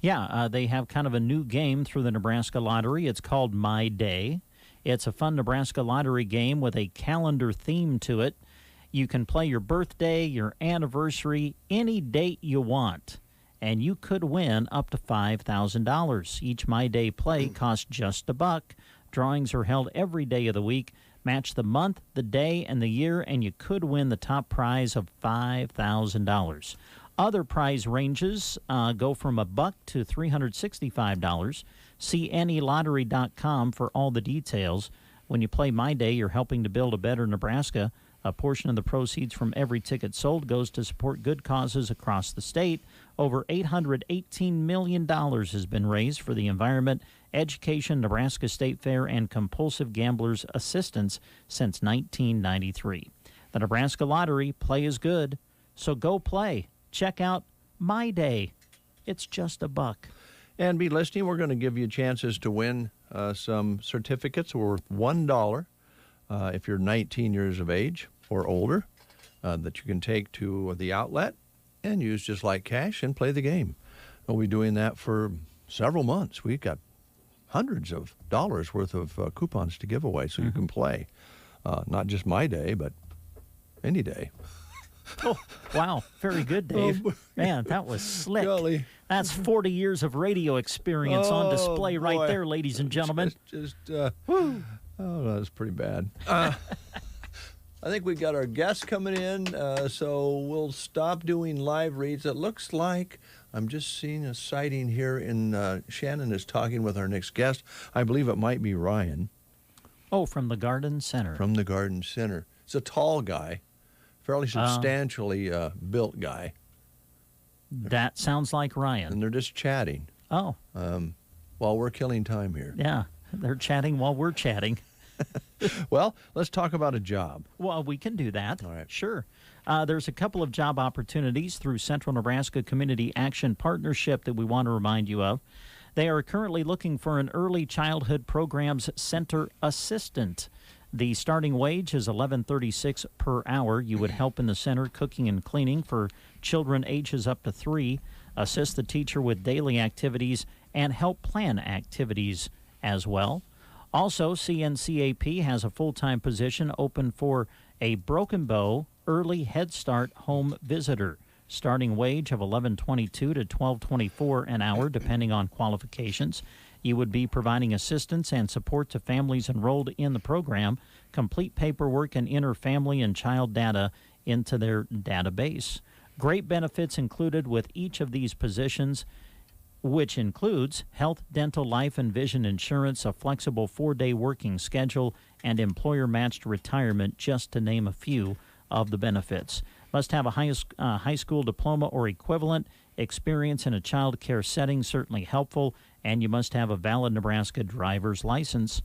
Yeah, they have kind of a new game through the Nebraska Lottery. It's called My Day. It's a fun Nebraska Lottery game with a calendar theme to it. You can play your birthday, your anniversary, any date you want, and you could win up to $5,000. Each My Day play costs just $1. Drawings are held every day of the week. Match the month, the day, and the year, and you could win the top prize of $5,000. Other prize ranges go from $1 to $365. See NELottery.com for all the details. When you play My Day, you're helping to build a better Nebraska. A portion of the proceeds from every ticket sold goes to support good causes across the state. Over $818 million has been raised for the environment, education, Nebraska State Fair, and compulsive gamblers assistance since 1993. The Nebraska Lottery, play is good, so go play. Check out My Day. It's just $1. And be listening. We're going to give you chances to win some certificates worth $1 if you're 19 years of age or older that you can take to the outlet and use just like cash and play the game. We'll be doing that for several months. We've got hundreds of dollars worth of coupons to give away so you can play. Not just My Day, but any day. Oh, wow. Very good, Dave. Man, that was slick. Golly. That's 40 years of radio experience on display right there, ladies and gentlemen. Oh, that was pretty bad. I think we got our guests coming in, so we'll stop doing live reads. It looks like I'm just seeing a sighting here in Shannon is talking with our next guest. I believe it might be Ryan. Oh, from the Garden Center. From the Garden Center. It's a tall guy. Fairly substantially built guy. That sounds like Ryan. And they're just chatting. Oh. While we're killing time here. Yeah, they're chatting while we're chatting. Well, let's talk about a job. Well, we can do that. All right. Sure. There's a couple of job opportunities through Central Nebraska Community Action Partnership that we want to remind you of. They are currently looking for an early childhood programs center assistant. The starting wage is $11.36 per hour. You would help in the center cooking and cleaning for children ages up to 3, assist the teacher with daily activities, and help plan activities as well. Also, CNCAP has a full-time position open for a Broken Bow Early Head Start home visitor. Starting wage of $11.22 to $12.24 an hour, depending on qualifications. You would be providing assistance and support to families enrolled in the program, complete paperwork, and enter family and child data into their database. Great benefits included with each of these positions, which includes health, dental, life, and vision insurance, a flexible 4-day working schedule, and employer-matched retirement, just to name a few of the benefits. Must have a high school diploma or equivalent. Experience in a child care setting, certainly helpful, and you must have a valid Nebraska driver's license.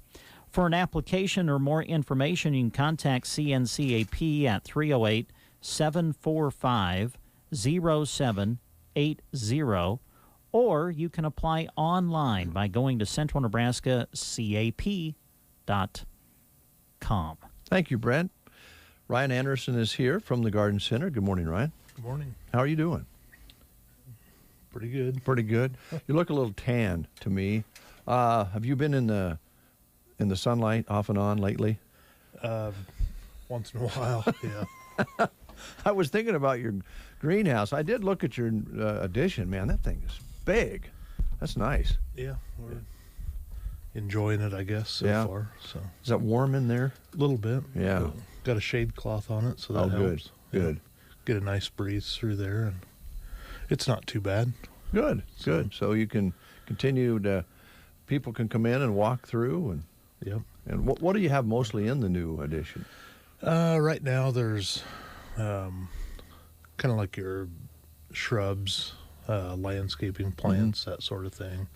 For an application or more information, you can contact CNCAP at 308-745-0780, or you can apply online by going to centralnebraskacap.com. Thank you, Brent. Ryan Anderson is here from the Garden Center. Good morning, Ryan. Good morning. How are you doing? Pretty good. Pretty good. You look a little tan to me. Have you been in the sunlight off and on lately? Once in a while, yeah. I was thinking about your greenhouse. I did look at your addition. Man, that thing is big. That's nice. Yeah, we're enjoying it, I guess, so far. So is that warm in there? A little bit. Yeah. Got a shade cloth on it, so that helps. Good. Get a nice breeze through there, and it's not too bad. Good. So you can continue to, people can come in and walk through, and yep. And what do you have mostly in the new addition? Right now there's kind of like your shrubs, landscaping plants, that sort of thing.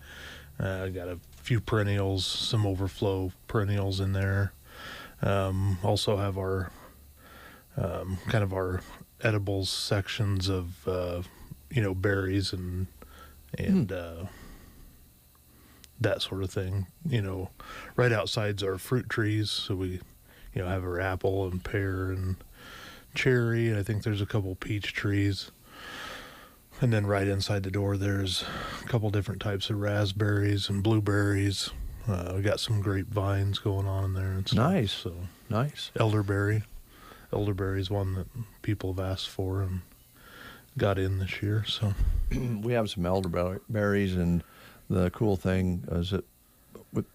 I got a few perennials, some overflow perennials in there. Also have our kind of our edibles sections of berries and that sort of thing. Right outside's our fruit trees, so we have our apple and pear and cherry. I think there's a couple peach trees. And then right inside the door there's a couple different types of raspberries and blueberries. We got some grapevines going on in there and stuff. Nice. So nice. Elderberry is one that people have asked for and got in this year. So we have some elderberries, and the cool thing is that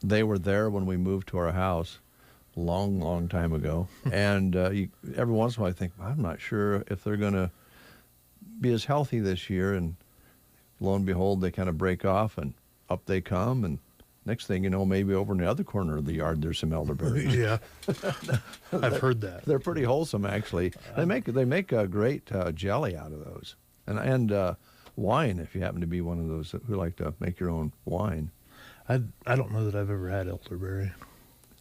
they were there when we moved to our house long time ago. And every once in a while I think, I'm not sure if they're going to be as healthy this year, and lo and behold, they kind of break off and up they come, and next thing you know, maybe over in the other corner of the yard there's some elderberries. Yeah. I've heard that. They're pretty wholesome, actually. They make a great jelly out of those, and wine, if you happen to be one of those who like to make your own wine. I don't know that I've ever had elderberry.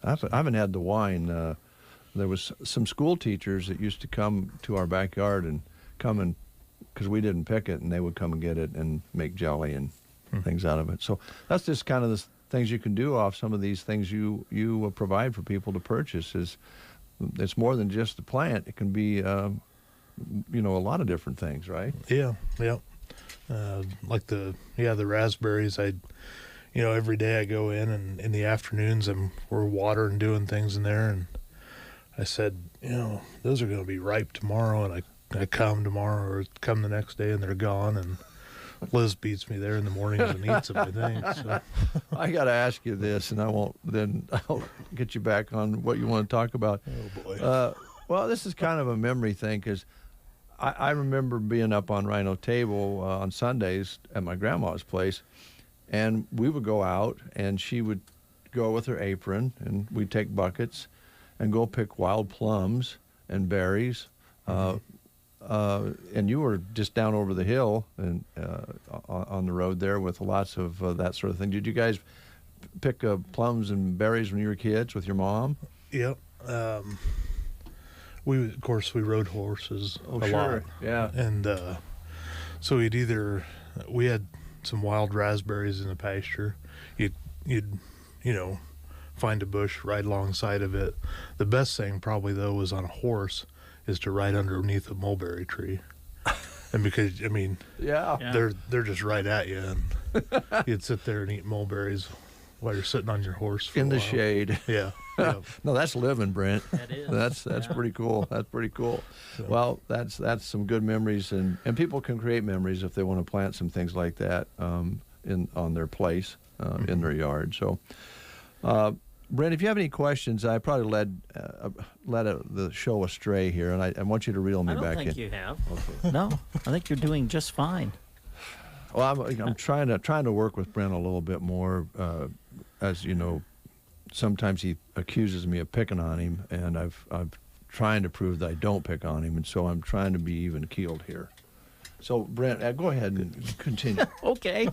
I haven't had the wine. There was some school teachers that used to come to our backyard and because we didn't pick it, and they would come and get it and make jelly and things out of it. So that's just kind of the things you can do off some of these things you provide for people to purchase. It's more than just the plant. It can be a lot of different things, right? Yeah. Like the raspberries. Every day I go in, and in the afternoons we're watering, doing things in there, and I said, those are going to be ripe tomorrow, and I come tomorrow or come the next day and they're gone, and Liz beats me there in the mornings and eats them, I think. So. I got to ask you this, and I'll get you back on what you want to talk about. Oh, boy. Well, this is kind of a memory thing, because I remember being up on Rhino Table on Sundays at my grandma's place, and we would go out, and she would go with her apron, and we'd take buckets and go pick wild plums and berries. And you were just down over the hill and on the road there with lots of that sort of thing. Did you guys pick plums and berries when you were kids with your mom? Yep. We rode horses a lot. Yeah. And so we had some wild raspberries in the pasture. You'd find a bush right alongside of it. The best thing probably though was on a horse is to ride underneath a mulberry tree. And because yeah. they're just right at you, and you'd sit there and eat mulberries while you're sitting on your horse for in a the while. shade. Yeah. Yeah. No, that's living, Brent. That is. That's pretty cool. That's pretty cool. Well, that's some good memories, and people can create memories if they want to plant some things like that on their place in their yard. So, Brent, if you have any questions, I probably led the show astray here, and I want you to reel me back in. I don't think you have. Okay. No, I think you're doing just fine. Well, I'm trying to work with Brent a little bit more. As you know, sometimes he accuses me of picking on him, and I'm trying to prove that I don't pick on him, and so I'm trying to be even keeled here. So, Brent, go ahead and continue. Okay.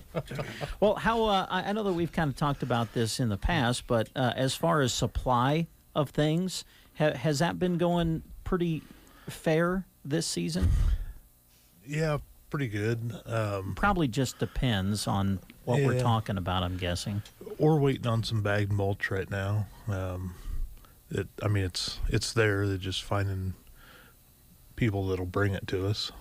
Well, how I know that we've kind of talked about this in the past, but as far as supply of things, has that been going pretty fair this season? Yeah, pretty good. Probably just depends on what we're talking about, I'm guessing. We're waiting on some bagged mulch right now. It's there. They're just finding people that'll bring it to us.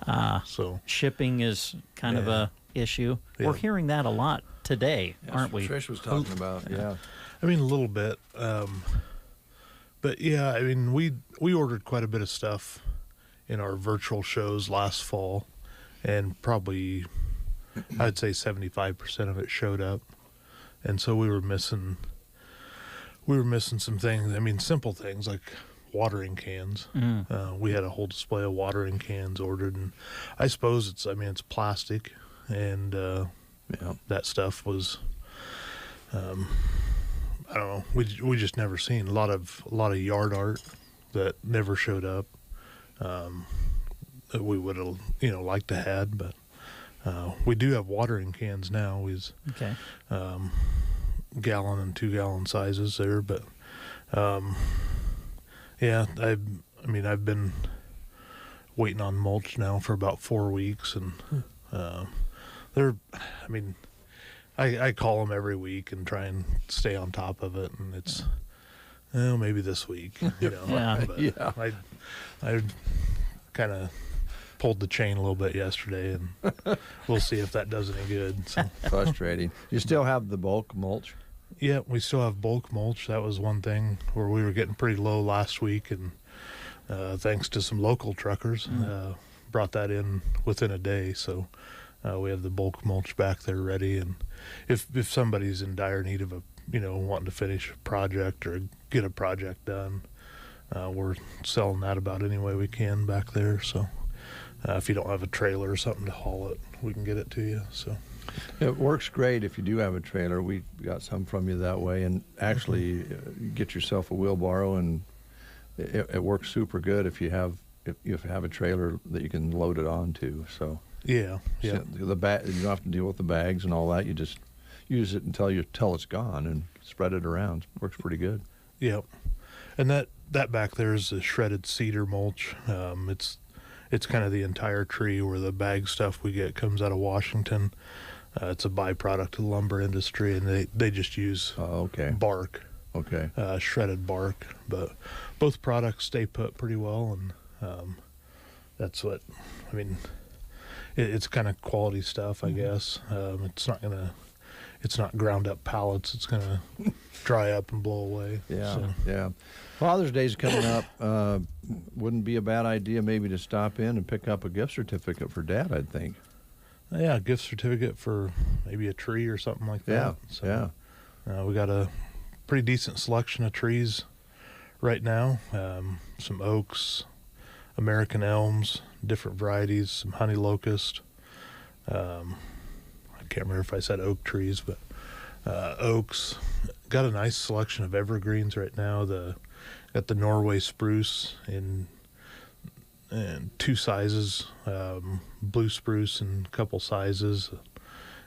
So shipping is kind of a issue. Yeah. We're hearing that a lot today, aren't we? Trish was talking about, yeah. I mean, a little bit. But yeah, I mean, we ordered quite a bit of stuff in our virtual shows last fall, and probably I'd say 75% of it showed up. And so we were missing some things. I mean, simple things like watering cans. We had a whole display of watering cans ordered, and I suppose it's plastic, and that stuff was I don't know, we just never seen a lot of yard art that never showed up that we would have liked to had, but we do have watering cans now. Okay. Gallon and 2 gallon sizes there, but yeah, I've been waiting on mulch now for about 4 weeks, and I call them every week and try and stay on top of it, and it's maybe this week, Yeah. But Yeah. I kind of pulled the chain a little bit yesterday, and we'll see if that does any good. So. Frustrating. You still have the bulk mulch? Yeah, we still have bulk mulch. That was one thing where we were getting pretty low last week, and thanks to some local truckers, brought that in within a day. So we have the bulk mulch back there ready, and if somebody's in dire need of wanting to finish a project or get a project done, we're selling that about any way we can back there. So if you don't have a trailer or something to haul it, we can get it to you. So. It works great if you do have a trailer. We got some from you that way, and actually you get yourself a wheelbarrow, and it works super good if you have a trailer that you can load it onto. So yeah. You don't have to deal with the bags and all that. You just use it until it's gone and spread it around. It works pretty good. Yep. And that back there is a shredded cedar mulch. It's kind of the entire tree, where the bag stuff we get comes out of Washington. It's a byproduct of the lumber industry, and they just use bark, shredded bark. But both products stay put pretty well, and that's what I mean. It's kind of quality stuff, I guess. It's not ground up pallets. It's gonna dry up and blow away. Yeah, so. yeah. Father's Day's coming up. Wouldn't be a bad idea maybe to stop in and pick up a gift certificate for Dad, I'd think. Yeah, a gift certificate for maybe a tree or something like that. We got a pretty decent selection of trees right now. Some oaks, American elms, different varieties, some honey locust. I can't remember if I said oak trees, but oaks. Got a nice selection of evergreens right now. Got the Norway spruce in 2 sizes, blue spruce in a couple sizes,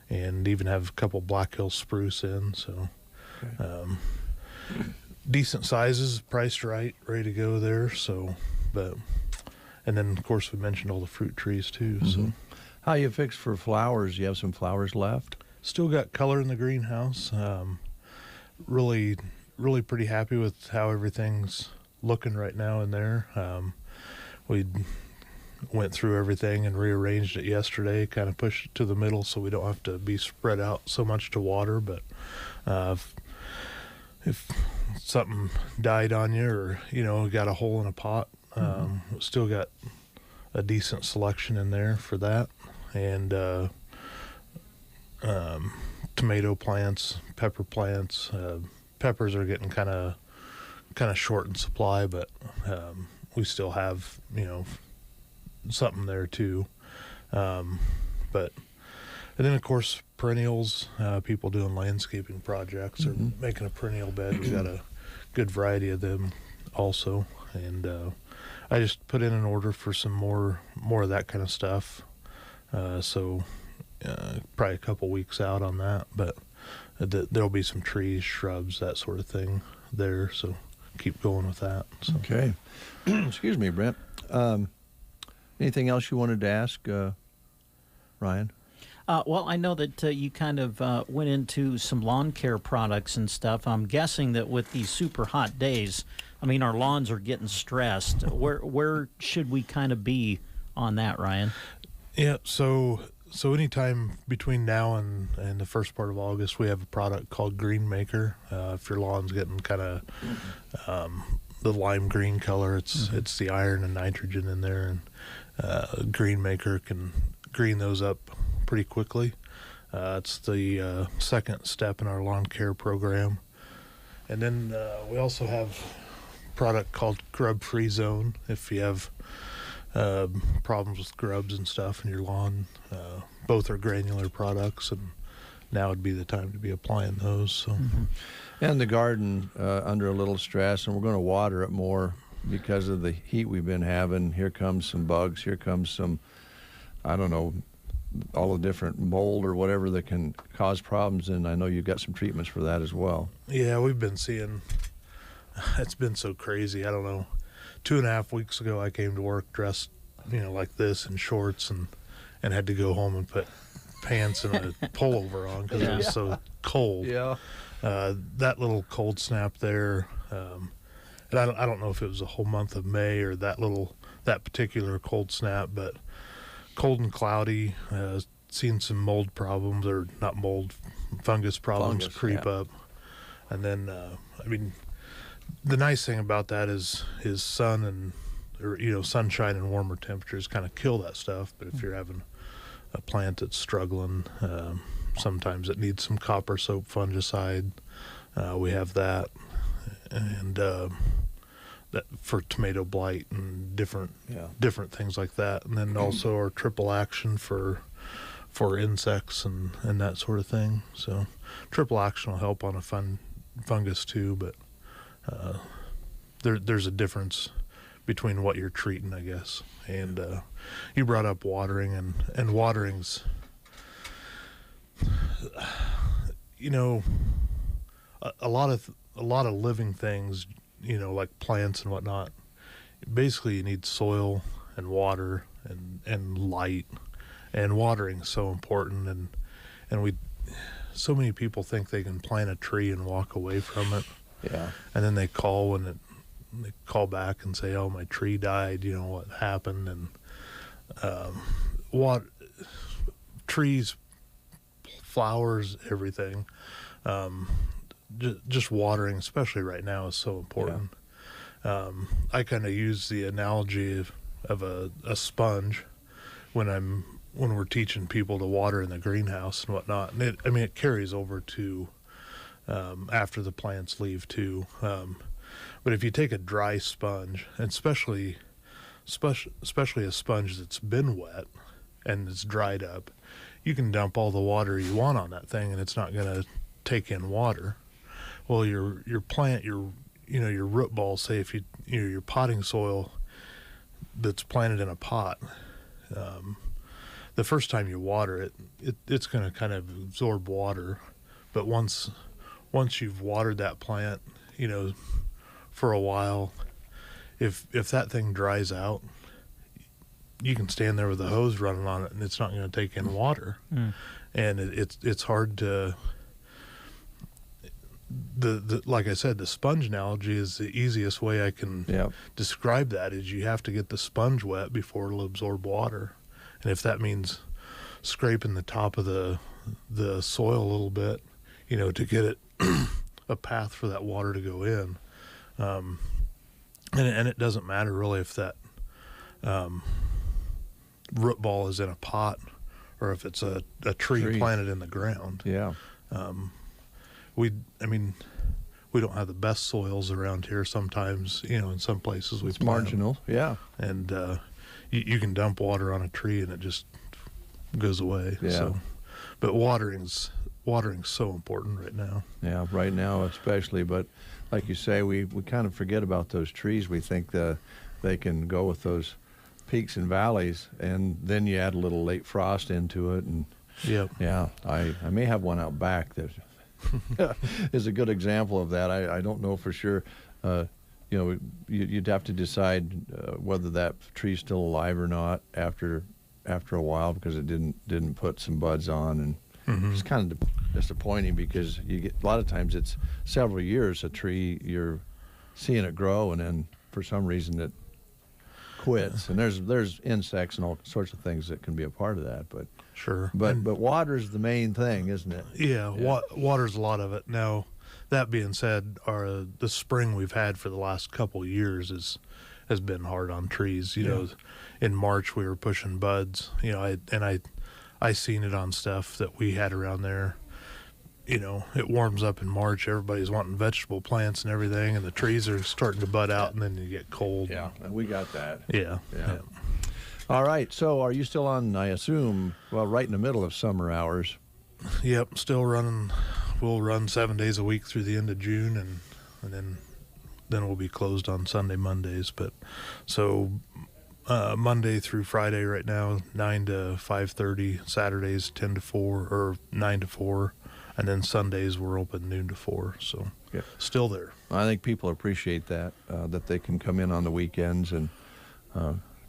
and even have a couple Black Hill spruce in. So decent sizes, priced right, ready to go there. So, and then of course we mentioned all the fruit trees too. So, how you fixed for flowers? You have some flowers left? Still got color in the greenhouse. Really pretty happy with how everything's looking right now in there. We went through everything and rearranged it yesterday, kind of pushed it to the middle so we don't have to be spread out so much to water. But if something died on you, or got a hole in a pot, still got a decent selection in there for that. And tomato plants, pepper plants. Peppers are getting kind of short in supply, but we still have something there too. But and then of course perennials, people doing landscaping projects or making a perennial bed. We got a good variety of them also, and I just put in an order for some more of that kind of stuff. So probably a couple weeks out on that, but there'll be some trees, shrubs, that sort of thing there. So keep going with that. So. Okay. Excuse me, Brent. Anything else you wanted to ask, Ryan? Well, I know that you kind of went into some lawn care products and stuff. I'm guessing that with these super hot days, I mean, our lawns are getting stressed. Where should we kind of be on that, Ryan? Yeah, so anytime between now and the first part of August, we have a product called Green Maker. If your lawn's getting kind of the lime green color, it's the iron and nitrogen in there, and Green Maker can green those up pretty quickly. It's the second step in our lawn care program. And then we also have a product called Grub Free Zone. If you have problems with grubs and stuff in your lawn, both are granular products, and now would be the time to be applying those. So. And the garden under a little stress, and we're going to water it more because of the heat we've been having. Here comes some bugs. Here comes some, I don't know, all the different mold or whatever that can cause problems, and I know you've got some treatments for that as well. Yeah, we've been seeing, it's been so crazy. I don't know, 2.5 weeks ago I came to work dressed, like this in shorts, and had to go home and put pants and a pullover on because it was so cold. Yeah. That little cold snap there, and I don't know if it was a whole month of May or that particular cold snap, but cold and cloudy, seen some mold problems, or not mold, fungus problems creep up. And then, the nice thing about that is sun sunshine and warmer temperatures kind of kill that stuff. But if you're having a plant that's struggling, sometimes it needs some copper soap fungicide. We have that, and that for tomato blight and different things like that. And then also our triple action for insects and that sort of thing. So triple action will help on a fungus too, but there's a difference between what you're treating, I guess. And you brought up watering, and watering's, a lot of living things, like plants and whatnot. Basically, you need soil and water and light, and watering is so important. And so many people think they can plant a tree and walk away from it. Yeah. And then they call they call back and say, "Oh, my tree died. What happened?" And trees, flowers, everything. Just watering, especially right now, is so important. Yeah. I kind of use the analogy of a sponge when we're teaching people to water in the greenhouse and whatnot. And it carries over to after the plants leave too. But if you take a dry sponge, and especially a sponge that's been wet and it's dried up, you can dump all the water you want on that thing, and it's not going to take in water. Well, your plant, your root ball, say if your potting soil that's planted in a pot, the first time you water it, it's going to kind of absorb water. But once you've watered that plant, for a while, if that thing dries out, you can stand there with a hose running on it, and it's not going to take in water. And it's hard to. Like I said, the sponge analogy is the easiest way I can describe that. Is you have to get the sponge wet before it'll absorb water, and if that means scraping the top of the soil a little bit, to get it a path for that water to go in. And it doesn't matter really if that root ball is in a pot or if it's a tree planted in the ground. Yeah. We don't have the best soils around here sometimes, in some places it's marginal. Yeah. And you can dump water on a tree and it just goes away. Yeah. So, but watering's so important right now. Yeah, right now especially. But like you say, we kind of forget about those trees. We think they can go with those peaks and valleys, and then you add a little late frost into it. And yeah, I may have one out back that is a good example of that. I don't know for sure. You'd have to decide whether that tree's still alive or not after a while, because it didn't put some buds on, and it's kind of disappointing because you get a lot of times it's several years a tree, you're seeing it grow, and then for some reason it quits. And there's insects and all sorts of things that can be a part of that. But sure. But water's the main thing, isn't it? Yeah. Water's a lot of it. Now, that being said, the spring we've had for the last couple of years has been hard on trees. In March we were pushing buds. I seen it on stuff that we had around there. It warms up in March. Everybody's wanting vegetable plants and everything, and the trees are starting to bud out, and then you get cold. Yeah, and we got that. Yeah. All right. So, are you still on? I assume. Well, right in the middle of summer hours. Yep, still running. We'll run 7 days a week through the end of June, and then we'll be closed on Sunday, Mondays. But so Monday through Friday right now, 9 to 5:30. Saturdays 10 to 4 or 9 to 4, and then Sundays we're open noon to 4. So still there. I think people appreciate that they can come in on the weekends and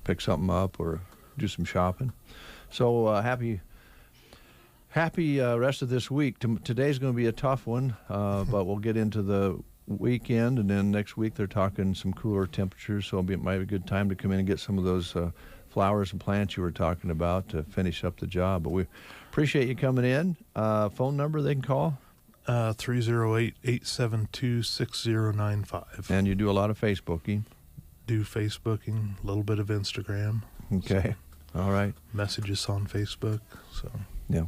pick something up or do some shopping. So happy rest of this week. Today's going to be a tough one, but we'll get into the weekend, and then next week they're talking some cooler temperatures, so it might be a good time to come in and get some of those flowers and plants you were talking about to finish up the job. But we appreciate you coming in. Phone number they can call? 308-872-6095. And you do a lot of Facebooking? Do Facebooking, a little bit of Instagram. Okay. All right. Messages on Facebook. So yeah.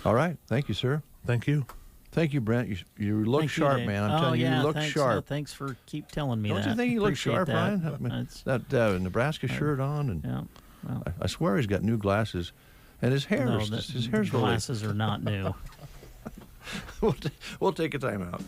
All right. Thank you, sir. Thank you. Thank you, Brent. You look sharp, man. I'm telling you, you look sharp. Thanks for keep telling me Don't that. Don't you think you look sharp, that. Ryan? That Nebraska shirt on, and I swear he's got new glasses, and his hair. His hair's glasses are not new. We'll take a time out.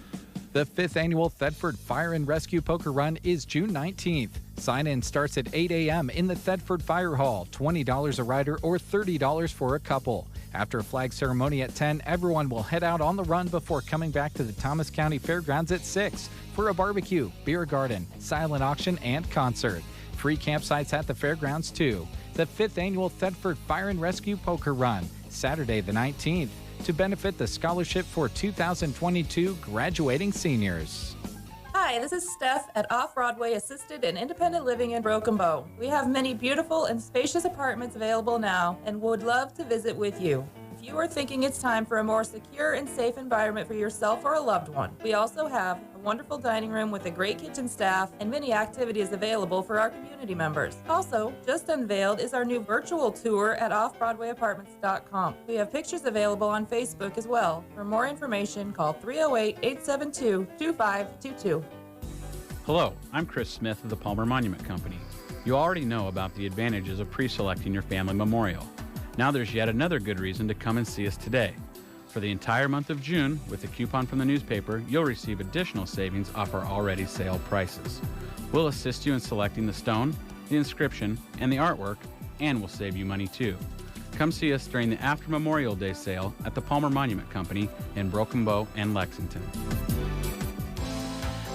The 5th annual Thedford Fire and Rescue Poker Run is June 19th. Sign-in starts at 8 a.m. in the Thedford Fire Hall, $20 a rider or $30 for a couple. After a flag ceremony at 10, everyone will head out on the run before coming back to the Thomas County Fairgrounds at 6 for a barbecue, beer garden, silent auction, and concert. Free campsites at the fairgrounds, too. The 5th annual Thedford Fire and Rescue Poker Run, Saturday the 19th, to benefit the scholarship for 2022 graduating seniors. Hi, this is Steph at Off-Broadway Assisted and Independent Living in Broken Bow. We have many beautiful and spacious apartments available now and would love to visit with you. If you are thinking it's time for a more secure and safe environment for yourself or a loved one, we also have a wonderful dining room with a great kitchen staff and many activities available for our community members. Also, just unveiled is our new virtual tour at offbroadwayapartments.com. We have pictures available on Facebook as well. For more information, call 308-872-2522. Hello, I'm Chris Smith of the Palmer Monument Company. You already know about the advantages of pre-selecting your family memorial. Now there's yet another good reason to come and see us today. For the entire month of June, with a coupon from the newspaper, you'll receive additional savings off our already sale prices. We'll assist you in selecting the stone, the inscription, and the artwork, and we'll save you money too. Come see us during the After Memorial Day sale at the Palmer Monument Company in Broken Bow and Lexington.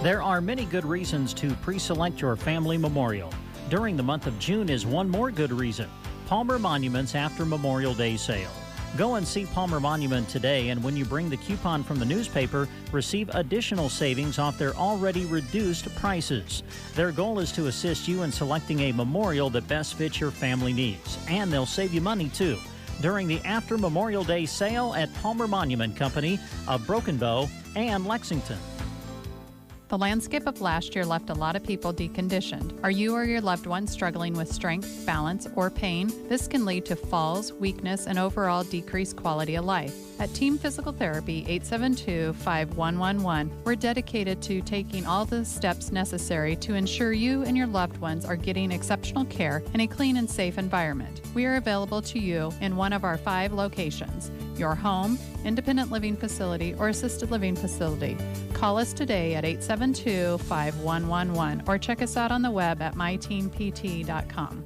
There are many good reasons to pre-select your family memorial. During the month of June is one more good reason. Palmer Monument's After Memorial Day sale. Go and see Palmer Monument today, and when you bring the coupon from the newspaper, receive additional savings off their already reduced prices. Their goal is to assist you in selecting a memorial that best fits your family needs, and they'll save you money too. During the After Memorial Day sale at Palmer Monument Company of Broken Bow and Lexington. The landscape of last year left a lot of people deconditioned. Are you or your loved one struggling with strength, balance, or pain? This can lead to falls, weakness, and overall decreased quality of life. At Team Physical Therapy 872-5111, we're dedicated to taking all the steps necessary to ensure you and your loved ones are getting exceptional care in a clean and safe environment. We are available to you in one of our 5 locations: your home, independent living facility, or assisted living facility. Call us today at 872-5111 or check us out on the web at myteampt.com.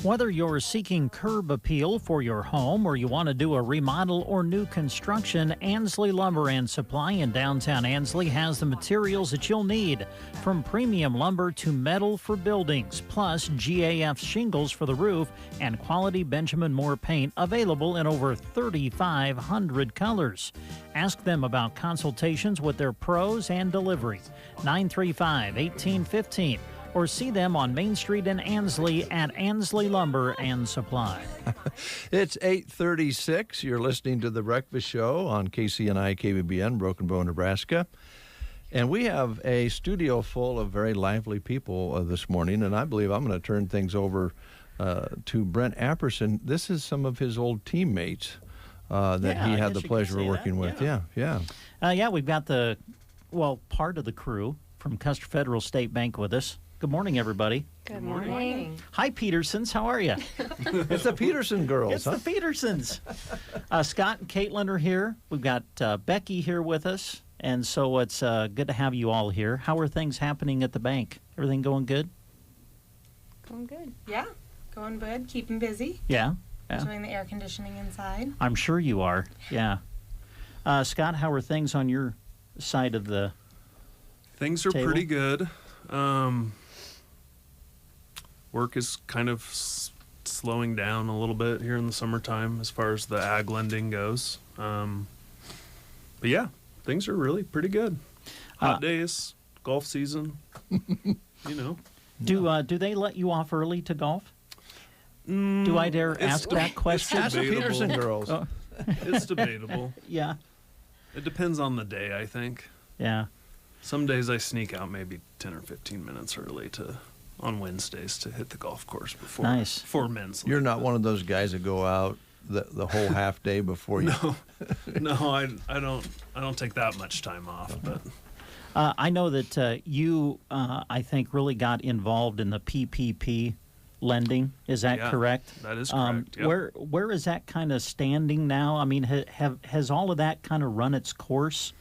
Whether you're seeking curb appeal for your home or you want to do a remodel or new construction, Ansley Lumber and Supply in downtown Ansley has the materials that you'll need, from premium lumber to metal for buildings, plus GAF shingles for the roof and quality Benjamin Moore paint available in over 3,500 colors. Ask them about consultations with their pros and delivery. 935-1815. Or see them on Main Street in Ansley at Ansley Lumber and Supply. It's 8:36. You're listening to The Breakfast Show on KCNI KBBN, Broken Bow, Nebraska. And we have a studio full of very lively people this morning, and I believe I'm going to turn things over to Brent Apperson. This is some of his old teammates that he had the pleasure of working with. Yeah. We've got part of the crew from Custer Federal State Bank with us. Good morning, everybody. Good morning. Hi, Petersons. How are you? It's the Peterson girls. It's the Petersons. Scott and Caitlin are here. We've got Becky here with us. And so it's good to have you all here. How are things happening at the bank? Everything going good? Going good. Yeah, going good. Keeping busy. Yeah. Enjoying the air conditioning inside. I'm sure you are. Yeah. Scott, how are things on your side of the Things are table? pretty good. Work is kind of slowing down a little bit here in the summertime as far as the ag lending goes. But yeah, things are really pretty good. Hot days, golf season, Do they let you off early to golf? Do I dare ask that question? Ask the Peterson girls. Oh. It's debatable. Yeah. It depends on the day, I think. Yeah. Some days I sneak out maybe 10 or 15 minutes early on Wednesdays to hit the golf course before men's. You're not one of those guys that go out the whole half day before you. No, I don't take that much time off. But I know that you, I think, really got involved in the PPP lending. Is that correct? That is correct. Yep. Where is that kind of standing now? I mean, has all of that kind of run its course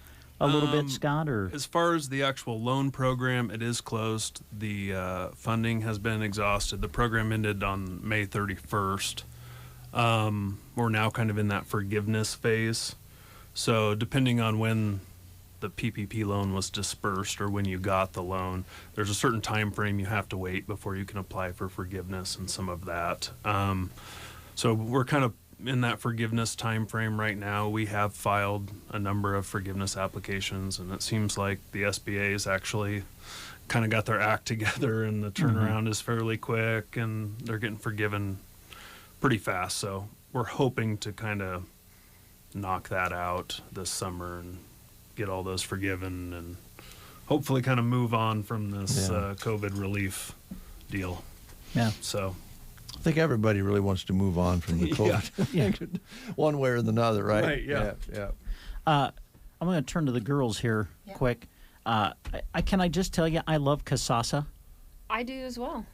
a little bit, Scott? Or as far as the actual loan program, it is closed. The funding has been exhausted. The program ended on May 31st. We're now kind of in that forgiveness phase. So depending on when the PPP loan was dispersed or when you got the loan, there's a certain time frame you have to wait before you can apply for forgiveness and some of that. So we're kind of in that forgiveness time frame right now. We have filed a number of forgiveness applications, and it seems like the SBA has actually kind of got their act together, and the turnaround is fairly quick, and they're getting forgiven pretty fast. So we're hoping to kind of knock that out this summer and get all those forgiven and hopefully kind of move on from this COVID relief deal. Yeah. So I think everybody really wants to move on from the COVID, one way or another, right? Right. Yeah. I'm going to turn to the girls here quick. Can I just tell you, I love Kasasa. I do as well.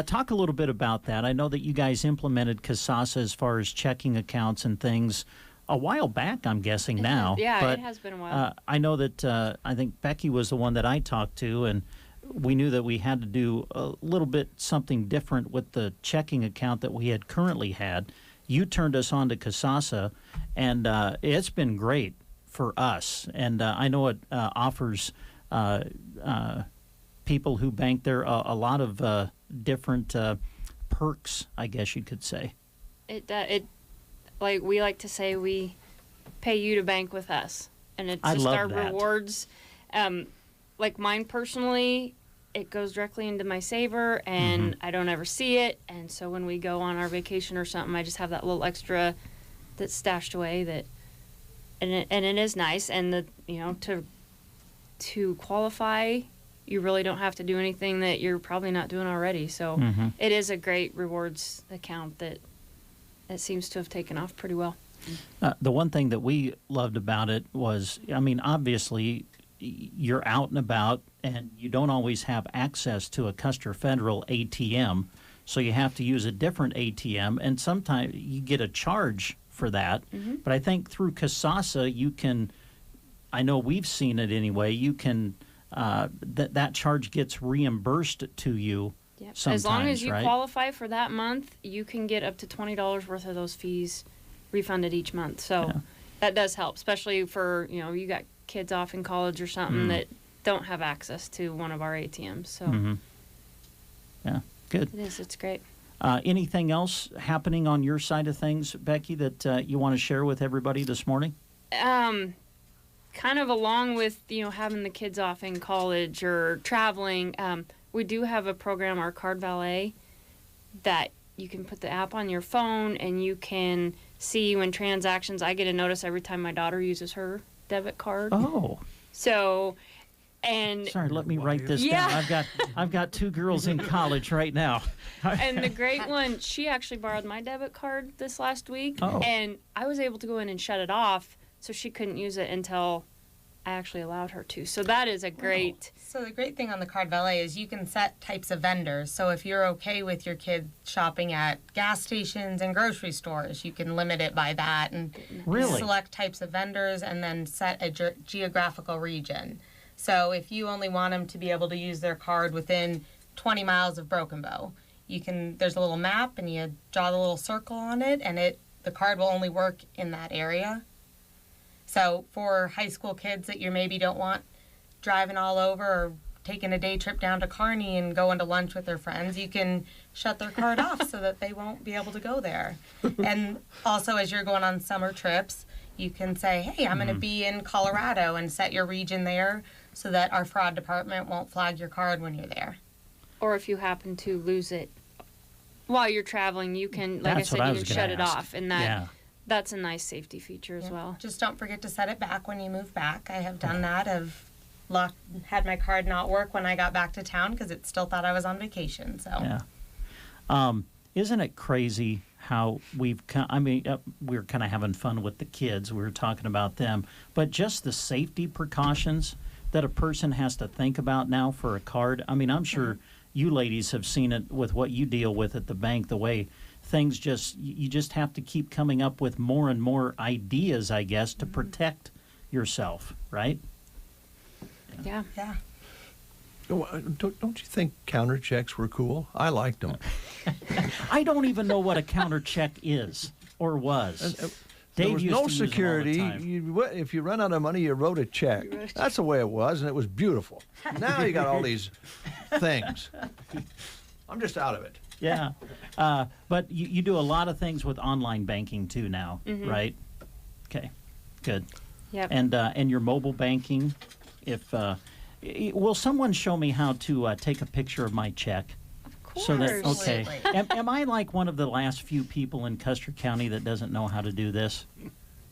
Talk a little bit about that. I know that you guys implemented Kasasa as far as checking accounts and things a while back, I'm guessing now. It has been a while. I know that I think Becky was the one that I talked to, and we knew that we had to do a little bit something different with the checking account that we had currently had. You turned us on to Kasasa, and it's been great for us. And I know it offers people who bank there a lot of different perks, I guess you could say. It like we like to say, we pay you to bank with us, and it's I just love our that. rewards. Like mine personally, it goes directly into my saver, and I don't ever see it. And so when we go on our vacation or something, I just have that little extra that's stashed away. And it is nice, and to to qualify, you really don't have to do anything that you're probably not doing already. So it is a great rewards account that it seems to have taken off pretty well. The one thing that we loved about it was, I mean, obviously you're out and about and you don't always have access to a Custer Federal ATM, so you have to use a different ATM, and sometimes you get a charge for that. But I think through Kasasa you can, I know we've seen it anyway, you can, that charge gets reimbursed to you. Yep. Sometimes, as long as you right? qualify for that month, you can get up to $20 worth of those fees refunded each month. So that does help, especially for, you got kids off in college or something that don't have access to one of our ATMs. So yeah, good. It is. It's great. Anything else happening on your side of things, Becky, that you want to share with everybody this morning? Kind of along with, having the kids off in college or traveling, we do have a program, our Card Valet, that you can put the app on your phone and you can see when transactions. I get a notice every time my daughter uses her debit card. Oh. So, and sorry, let me write this down. I've got 2 girls in college right now. And the great one, she actually borrowed my debit card this last week, and I was able to go in and shut it off, so she couldn't use it until I actually allowed her to. So that is a great. So the great thing on the Card Valet is you can set types of vendors. So if you're okay with your kid shopping at gas stations and grocery stores, you can limit it by that and select types of vendors and then set a geographical region. So if you only want them to be able to use their card within 20 miles of Broken Bow, there's a little map and you draw the little circle on it, and the card will only work in that area. So for high school kids that you maybe don't want driving all over or taking a day trip down to Kearney and going to lunch with their friends, you can shut their card off so that they won't be able to go there. And also, as you're going on summer trips, you can say, hey, I'm going to be in Colorado, and set your region there so that our fraud department won't flag your card when you're there. Or if you happen to lose it while you're traveling, you can, like I said, you can shut it off, and that's a nice safety feature as well. Just don't forget to set it back when you move back. I have done that. I've had my card not work when I got back to town because it still thought I was on vacation. So isn't it crazy how we're kind of having fun with the kids. We were talking about them, but just the safety precautions that a person has to think about now for a card. I mean, I'm sure you ladies have seen it with what you deal with at the bank, the way things you just have to keep coming up with more and more ideas, I guess, to protect yourself, right? Yeah. Don't you think counter checks were cool? I liked them. I don't even know what a counter check is or was. There was Dave no used to use them all the security. time. If you run out of money, you wrote a check. That's the way it was, and it was beautiful. Now you got all these things. I'm just out of it. Yeah. But you do a lot of things with online banking too now, right? Okay, good. Yep. And your mobile banking, will someone show me how to take a picture of my check? Of course. So that, okay. Am I like one of the last few people in Custer County that doesn't know how to do this?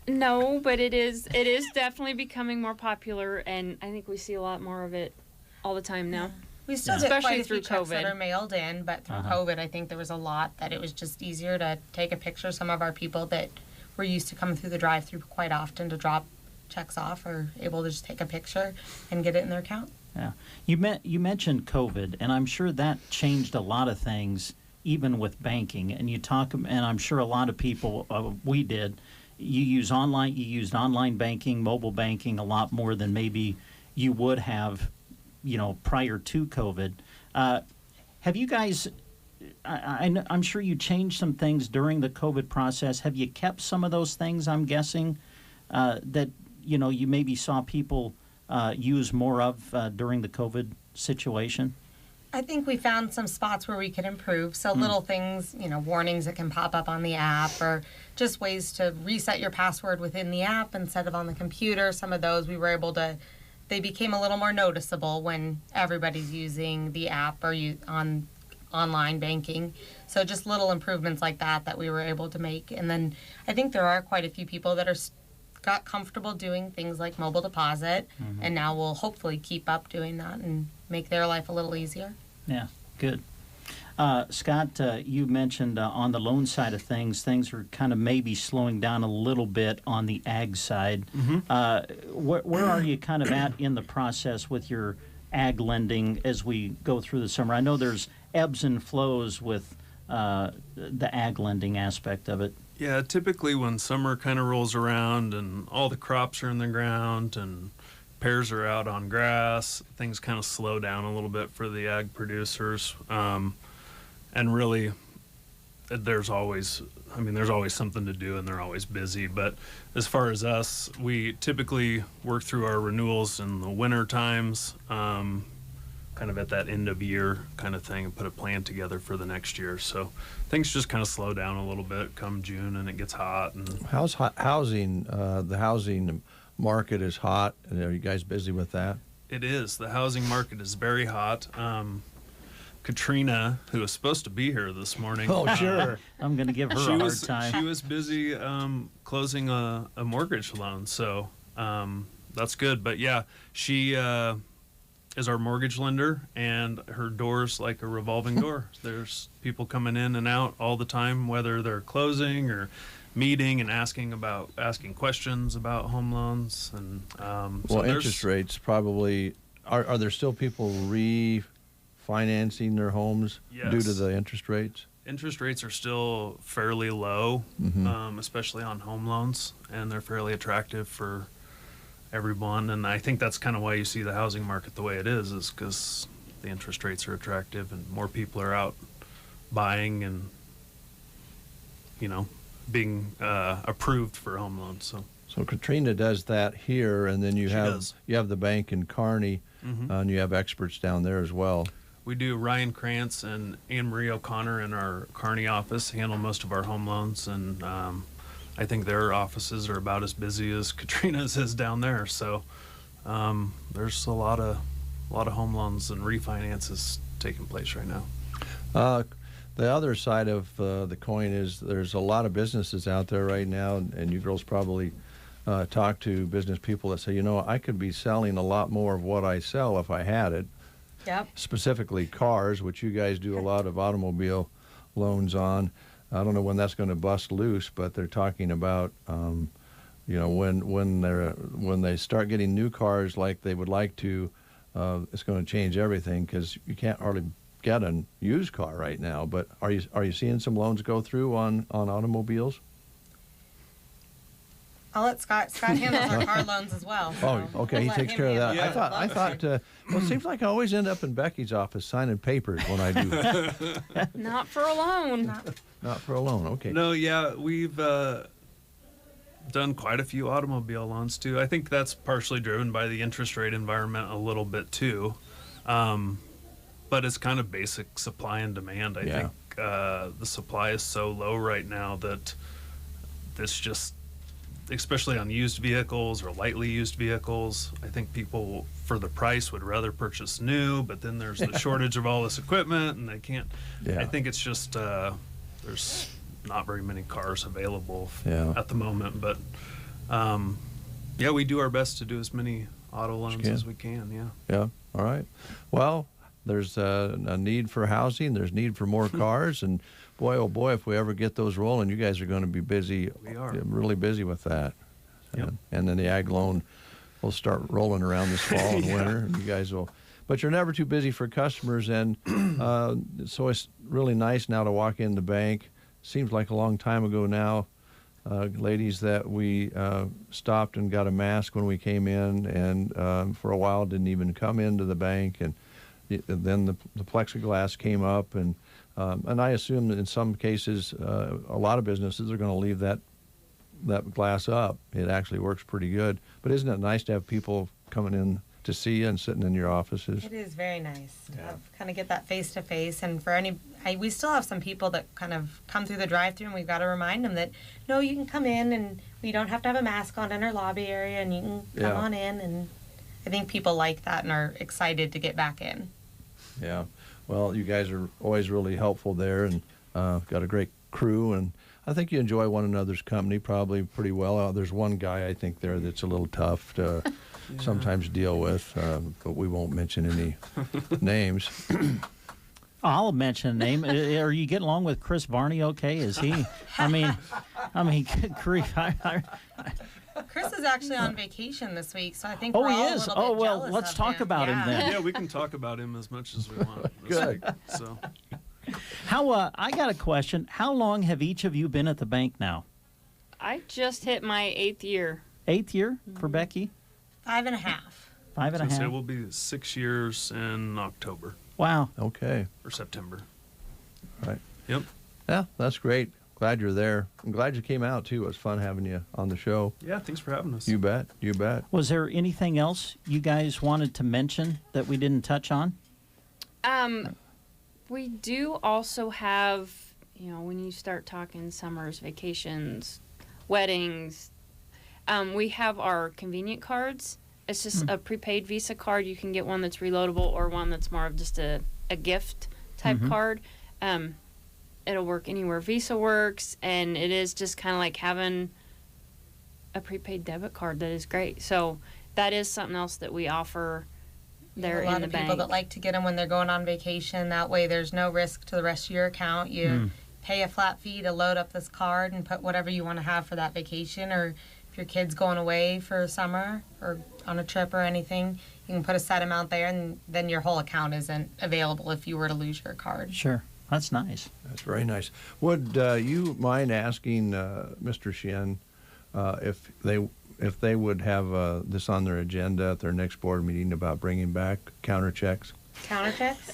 No, but it is definitely becoming more popular, and I think we see a lot more of it all the time now. We still get especially quite a through few checks that COVID. are mailed in, but through COVID, I think there was a lot that it was just easier to take a picture. Some of our people that were used to coming through the drive-through quite often to drop checks off are able to just take a picture and get it in their account. Yeah. You mentioned COVID, and I'm sure that changed a lot of things, even with banking. And and I'm sure a lot of people, we did, you used online banking, mobile banking a lot more than maybe you would have, prior to COVID. Have you guys, I'm sure you changed some things during the COVID process. Have you kept some of those things, I'm guessing, that, you maybe saw people use more of during the COVID situation? I think we found some spots where we could improve. So little things, warnings that can pop up on the app, or just ways to reset your password within the app instead of on the computer. Some of those we were able to, they became a little more noticeable when everybody's using the app or on online banking. So just little improvements like that we were able to make. And then I think there are quite a few people that are got comfortable doing things like mobile deposit, Mm-hmm. and now we'll hopefully keep up doing that and make their life a little easier. Yeah, good. Scott, you mentioned on the loan side of things are kind of maybe slowing down a little bit on the ag side. Where are you kind of at in the process with your ag lending as we go through the summer? I know there's ebbs and flows with the ag lending aspect of it. Yeah, typically when summer kind of rolls around and all the crops are in the ground and pears are out on grass, things kind of slow down a little bit for the ag producers. And really, there's always something to do and they're always busy. But as far as us, we typically work through our renewals in the winter times, kind of at that end of year kind of thing, and put a plan together for the next year. So things just kind of slow down a little bit come June and it gets hot. And How's housing? The housing market is hot. Are you guys busy with that? it is. The housing market is very hot. Katrina, who was supposed to be here this morning. Oh, sure. I'm going to give her a hard time. She was busy closing a mortgage loan, so that's good. But yeah, she is our mortgage lender, and her door's like a revolving door. There's people coming in and out all the time, whether they're closing or meeting and asking questions about home loans. And well, interest rates probably are there still people refinancing their homes due to the interest rates? Interest rates are still fairly low, especially on home loans, and they're fairly attractive for everyone. And I think that's kind of why you see the housing market the way it is because the interest rates are attractive and more people are out buying and, being approved for home loans. So Katrina does that here, and then you have the bank in Kearney, and you have experts down there as well. We do. Ryan Krantz and Anne Marie O'Connor in our Kearney office handle most of our home loans, and I think their offices are about as busy as Katrina's is down there. So there's a lot of home loans and refinances taking place right now. The other side of the coin is there's a lot of businesses out there right now, and you girls probably talk to business people that say, I could be selling a lot more of what I sell if I had it. Yep. Specifically cars, which you guys do a lot of automobile loans on. I don't know when that's going to bust loose, but they're talking about, when they start getting new cars like they would like to, it's going to change everything because you can't hardly get a used car right now. But are you seeing some loans go through on automobiles? I'll let Scott handles our car loans as well. Oh, okay. He takes care of that. Yeah. I thought. Well, it seems like I always end up in Becky's office signing papers when I do. Not for a loan. Not for a loan. Okay. No, yeah, we've done quite a few automobile loans too. I think that's partially driven by the interest rate environment a little bit too, but it's kind of basic supply and demand. I think the supply is so low right now that it's just, especially on used vehicles or lightly used vehicles, I think people for the price would rather purchase new, but then there's the shortage of all this equipment and they can't. I think it's just there's not very many cars available at the moment, but we do our best to do as many auto loans as we can. All right. Well, there's a need for housing, there's need for more cars, and boy, oh boy, if we ever get those rolling, you guys are going to be busy. We are. Really busy with that. Yep. And then the ag loan will start rolling around this fall and winter, and you guys will. But you're never too busy for customers, and so it's really nice now to walk in the bank. Seems like a long time ago now, ladies, that we stopped and got a mask when we came in, and for a while didn't even come into the bank, and then the plexiglass came up, and I assume that in some cases, a lot of businesses are going to leave that glass up. It actually works pretty good. But isn't it nice to have people coming in to see you and sitting in your offices? It is very nice to kind of get that face to face. And for we still have some people that kind of come through the drive-thru, and we've got to remind them that no, you can come in and we don't have to have a mask on in our lobby area, and you can come on in. And I think people like that and are excited to get back in. Yeah. Well, you guys are always really helpful there, and got a great crew. And I think you enjoy one another's company probably pretty well. There's one guy I think there that's a little tough to sometimes deal with, but we won't mention any names. I'll mention a name. Are you getting along with Chris Varney okay? Is he? I mean, grief. Chris is actually on vacation this week, so I think Oh, we're he all is? a little Oh, bit well, jealous let's of talk about him then. Yeah, we can talk about him as much as we want. this Good. week, so. How? I got a question. How long have each of you been at the bank now? I just hit my 8th year. 8th year for Becky? 5.5. 5.5. So we'll be 6 years in October. Wow. Okay. Or September. Right. Yep. Yeah, that's great. Glad you're there. I'm glad you came out, too. It was fun having you on the show. Yeah, thanks for having us. You bet. You bet. Was there anything else you guys wanted to mention that we didn't touch on? We do also have, when you start talking summers, vacations, weddings, we have our convenient cards. It's just a prepaid Visa card. You can get one that's reloadable or one that's more of just a gift type card. It'll work anywhere Visa works, and it is just kind of like having a prepaid debit card that is great. So that is something else that we offer there in the bank. A lot of people that like to get them when they're going on vacation. That way there's no risk to the rest of your account. You pay a flat fee to load up this card and put whatever you want to have for that vacation, or if your kid's going away for summer or on a trip or anything, you can put a set amount there, and then your whole account isn't available if you were to lose your card. Sure. That's nice. That's very nice. Would you mind asking Mr. Shin if they would have this on their agenda at their next board meeting about bringing back counter checks? Counter checks?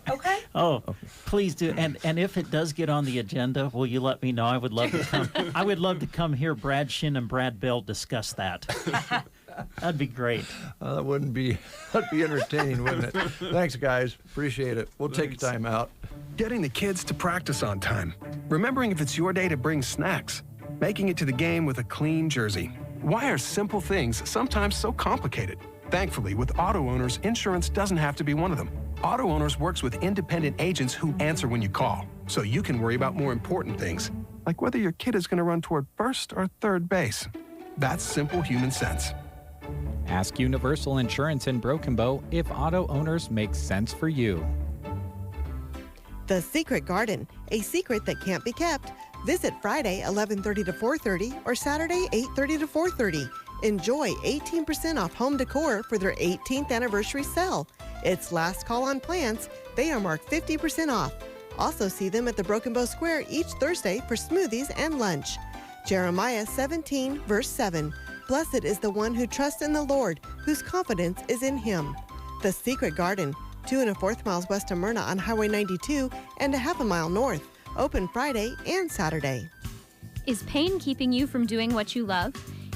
Okay. Oh, please do. And if it does get on the agenda, will you let me know? I would love to come. I would love to come hear Brad Shin and Brad Bell discuss that. That'd be great. That'd be entertaining, wouldn't it? Thanks, guys. Appreciate it. We'll take a time out. Getting the kids to practice on time. Remembering if it's your day to bring snacks. Making it to the game with a clean jersey. Why are simple things sometimes so complicated? Thankfully, with Auto Owners, insurance doesn't have to be one of them. Auto Owners works with independent agents who answer when you call, so you can worry about more important things, like whether your kid is going to run toward first or third base. That's simple human sense. Ask Universal Insurance in Broken Bow if Auto Owners makes sense for you. The Secret Garden, a secret that can't be kept. Visit Friday 11:30 to 4:30 or Saturday 8:30 to 4:30. Enjoy 18% off home decor for their 18th anniversary sale. It's last call on plants. They are marked 50% off. Also see them at the Broken Bow Square each Thursday for smoothies and lunch. Jeremiah 17, verse 7. Blessed is the one who trusts in the Lord, whose confidence is in him. The Secret Garden, 2 1/4 miles west of Myrna on Highway 92 and a half a mile north. Open Friday and Saturday. Is pain keeping you from doing what you love?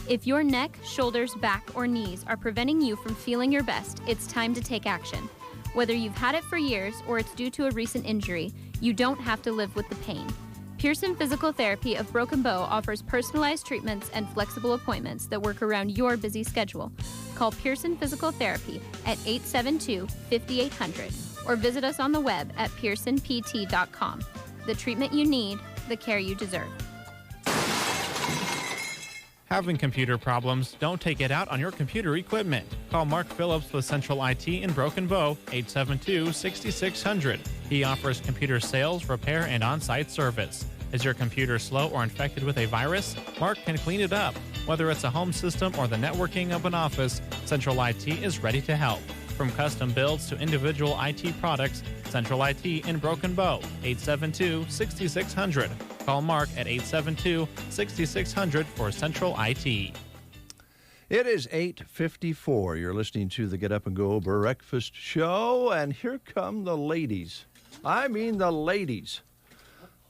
If your neck, shoulders, back, or knees are preventing you from feeling your best, it's time to take action. Whether you've had it for years or it's due to a recent injury, you don't have to live with the pain. Pearson Physical Therapy of Broken Bow offers personalized treatments and flexible appointments that work around your busy schedule. Call Pearson Physical Therapy at 872-5800 or visit us on the web at pearsonpt.com. The treatment you need, the care you deserve. Having computer problems? Don't take it out on your computer equipment. Call Mark Phillips with Central IT in Broken Bow, 872-6600. He offers computer sales, repair, and on-site service. Is your computer slow or infected with a virus? Mark can clean it up. Whether it's a home system or the networking of an office, Central IT is ready to help. From custom builds to individual IT products, Central IT in Broken Bow, 872-6600. Call Mark at 872-6600 for Central IT. It is 8:54. You're listening to the Get Up and Go Breakfast Show, and here come the ladies. I mean the ladies.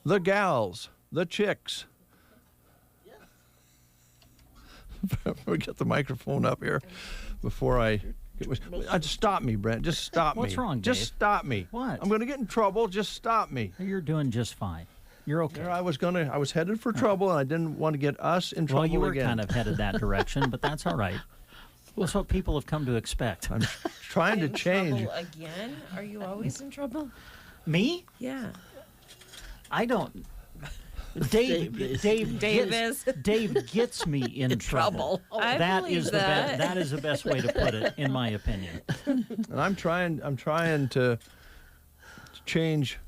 The gals. The chicks. We get the microphone up here before I... Just stop me, Brent. Just stop me. What's wrong, Dave? Just stop me. What? I'm going to get in trouble. Just stop me. You're doing just fine. You're okay. I was headed for trouble, and I didn't want to get us in trouble again. Well, you were kind of headed that direction, but that's all right. Well, that's what people have come to expect. I'm trying to change. Trouble again? Are you always in trouble? Me? Yeah. I don't. Dave Davis. Dave gets me in trouble. I That believe is that. that is the best way to put it, in my opinion. And I'm trying to change,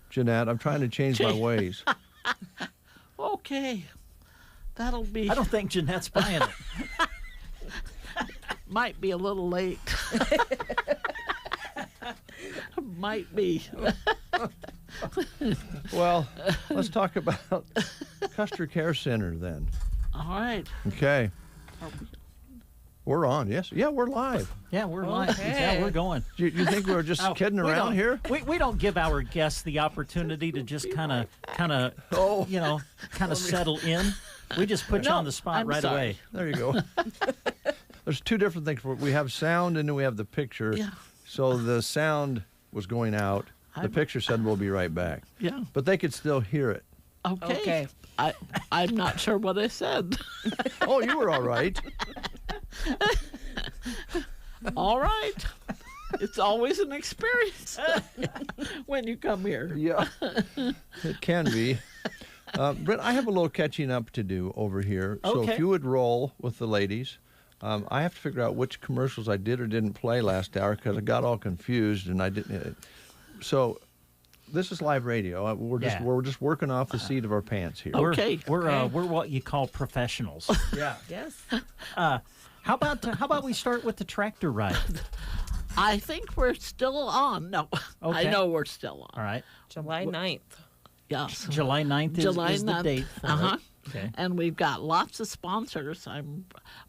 Jeanette. I'm trying to change my ways. Okay. That'll be. I don't think Jeanette's buying it. Might be a little late. Might be. Well, let's talk about Custer Care Center then. All right. Okay. We're on, yes? Yeah, we're live. Yeah, we're live. Okay. Yeah, we're going. You think we're just kidding we around don't- here? We don't give our guests the opportunity to just kind of settle in. We just put you on the spot I'm right sorry. away. There you go. There's two different things. We have sound and then we have the picture. Yeah. So the sound was going out. The picture said we'll be right back. Yeah. But they could still hear it. Okay. I'm not sure what I said. Oh, you were all right. All right. It's always an experience when you come here. Yeah. It can be. Brent, I have a little catching up to do over here. So Okay. if you would roll with the ladies, I have to figure out which commercials I did or didn't play last hour because I got all confused and I didn't. So this is live radio. We're just working off the seat of our pants here. We're what you call professionals. Yeah. Yes. How about we start with the tractor ride? I think we're still on. No, Okay. I know we're still on. All right. July 9th. Yes. July 9th is the date for Uh-huh. it. Okay. And we've got lots of sponsors.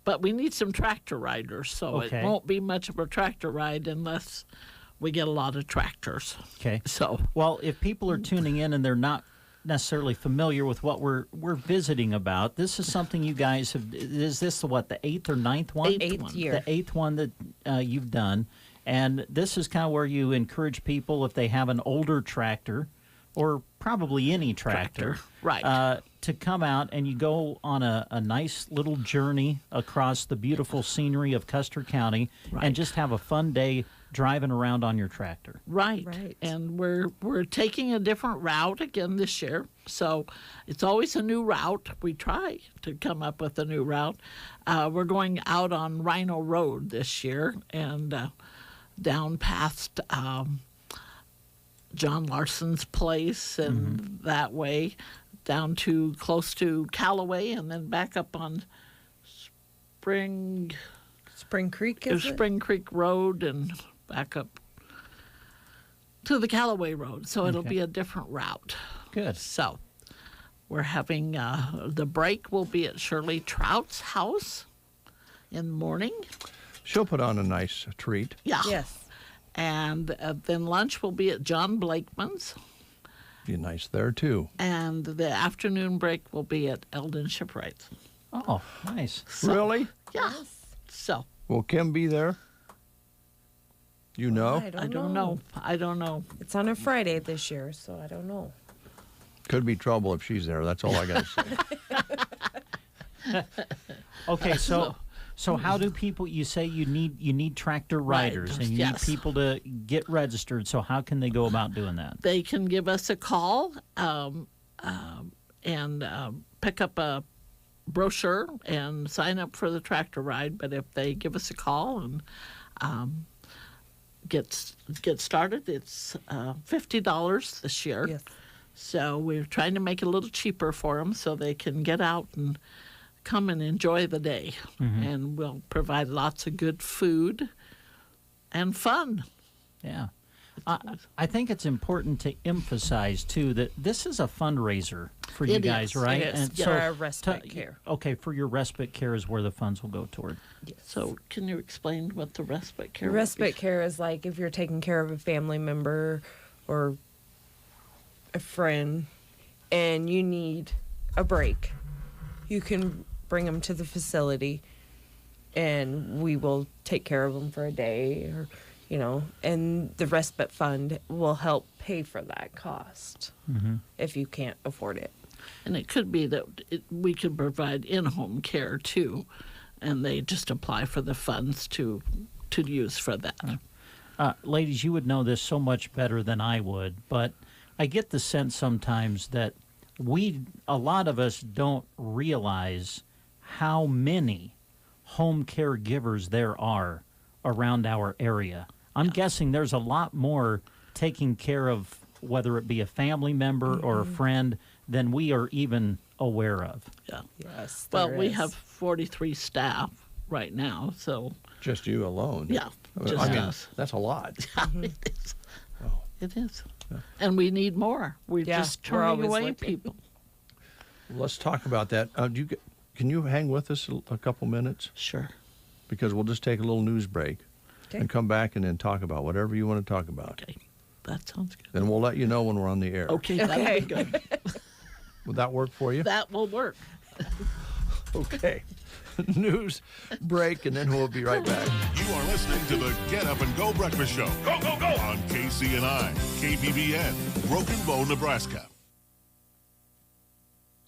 But we need some tractor riders, so Okay. it won't be much of a tractor ride unless we get a lot of tractors. Okay. So, well, if people are tuning in and they're not necessarily familiar with what we're visiting about, this is something you guys have. Is this the 8th or 9th one? Eighth year. The 8th one that you've done, and this is kind of where you encourage people if they have an older tractor, or probably any tractor, right. To come out and you go on a nice little journey across the beautiful scenery of Custer County and just have a fun day driving around on your tractor. Right. And we're taking a different route again this year. So it's always a new route. We try to come up with a new route. We're going out on Rhino Road this year and down past John Larson's place and that way down to close to Callaway and then back up on Spring Creek, is it? Spring Creek Road and back up to the Callaway Road. So it'll Okay. be a different route. Good. So we're having the break will be at Shirley Trout's house in the morning. She'll put on a nice treat. Yeah. Yes. And then lunch will be at John Blakeman's. Be nice there too. And the afternoon break will be at Eldon Shipwright's. Oh, nice. Really? Yeah. So Will Kim be there? You know? I don't know. I don't know. It's on a Friday this year, so I don't know. Could be trouble if she's there. That's all I got to say. Okay, so how do people? You say you need tractor riders and you yes. need people to get registered. So how can they go about doing that? They can give us a call and pick up a brochure and sign up for the tractor ride. But if they give us a call and get started, it's $50 this year. Yes. So we're trying to make it a little cheaper for them so they can get out and come and enjoy the day. And we'll provide lots of good food and fun. Yeah. I think it's important to emphasize, too, that this is a fundraiser for you It guys, is. right? It is. And For our respite care. Okay, for your respite care is where the funds will go toward. So can you explain what the respite care Respite care is like if you're taking care of a family member or a friend and you need a break, you can bring them to the facility and we will take care of them for a day or, and the respite fund will help pay for that cost if you can't afford it. And it could be that we can provide in-home care too, and they just apply for the funds to use for that. Ladies, you would know this so much better than I would, but I get the sense sometimes that a lot of us don't realize how many home caregivers there are around our area. I'm guessing there's a lot more taking care of whether it be a family member or a friend than we are even aware of. Yeah. Yes. Well, there we is. have 43 staff right now, so Just you alone? yeah, just I mean, us. that's a lot. It is. It is. And we need more. We're Yeah, just we're turning always away looking. people. Let's talk about that. Can you hang with us a couple minutes? Sure. Because we'll just take a little news break and come back and then talk about whatever you want to talk about. Okay. That sounds good. Then we'll let you know when we're on the air. Okay, that'll be good. Would that work for you? That will work. Okay. News break, and then we'll be right back. You are listening to the Get Up and Go Breakfast Show. Go, go, go! On KCNI, KBBN, Broken Bow, Nebraska.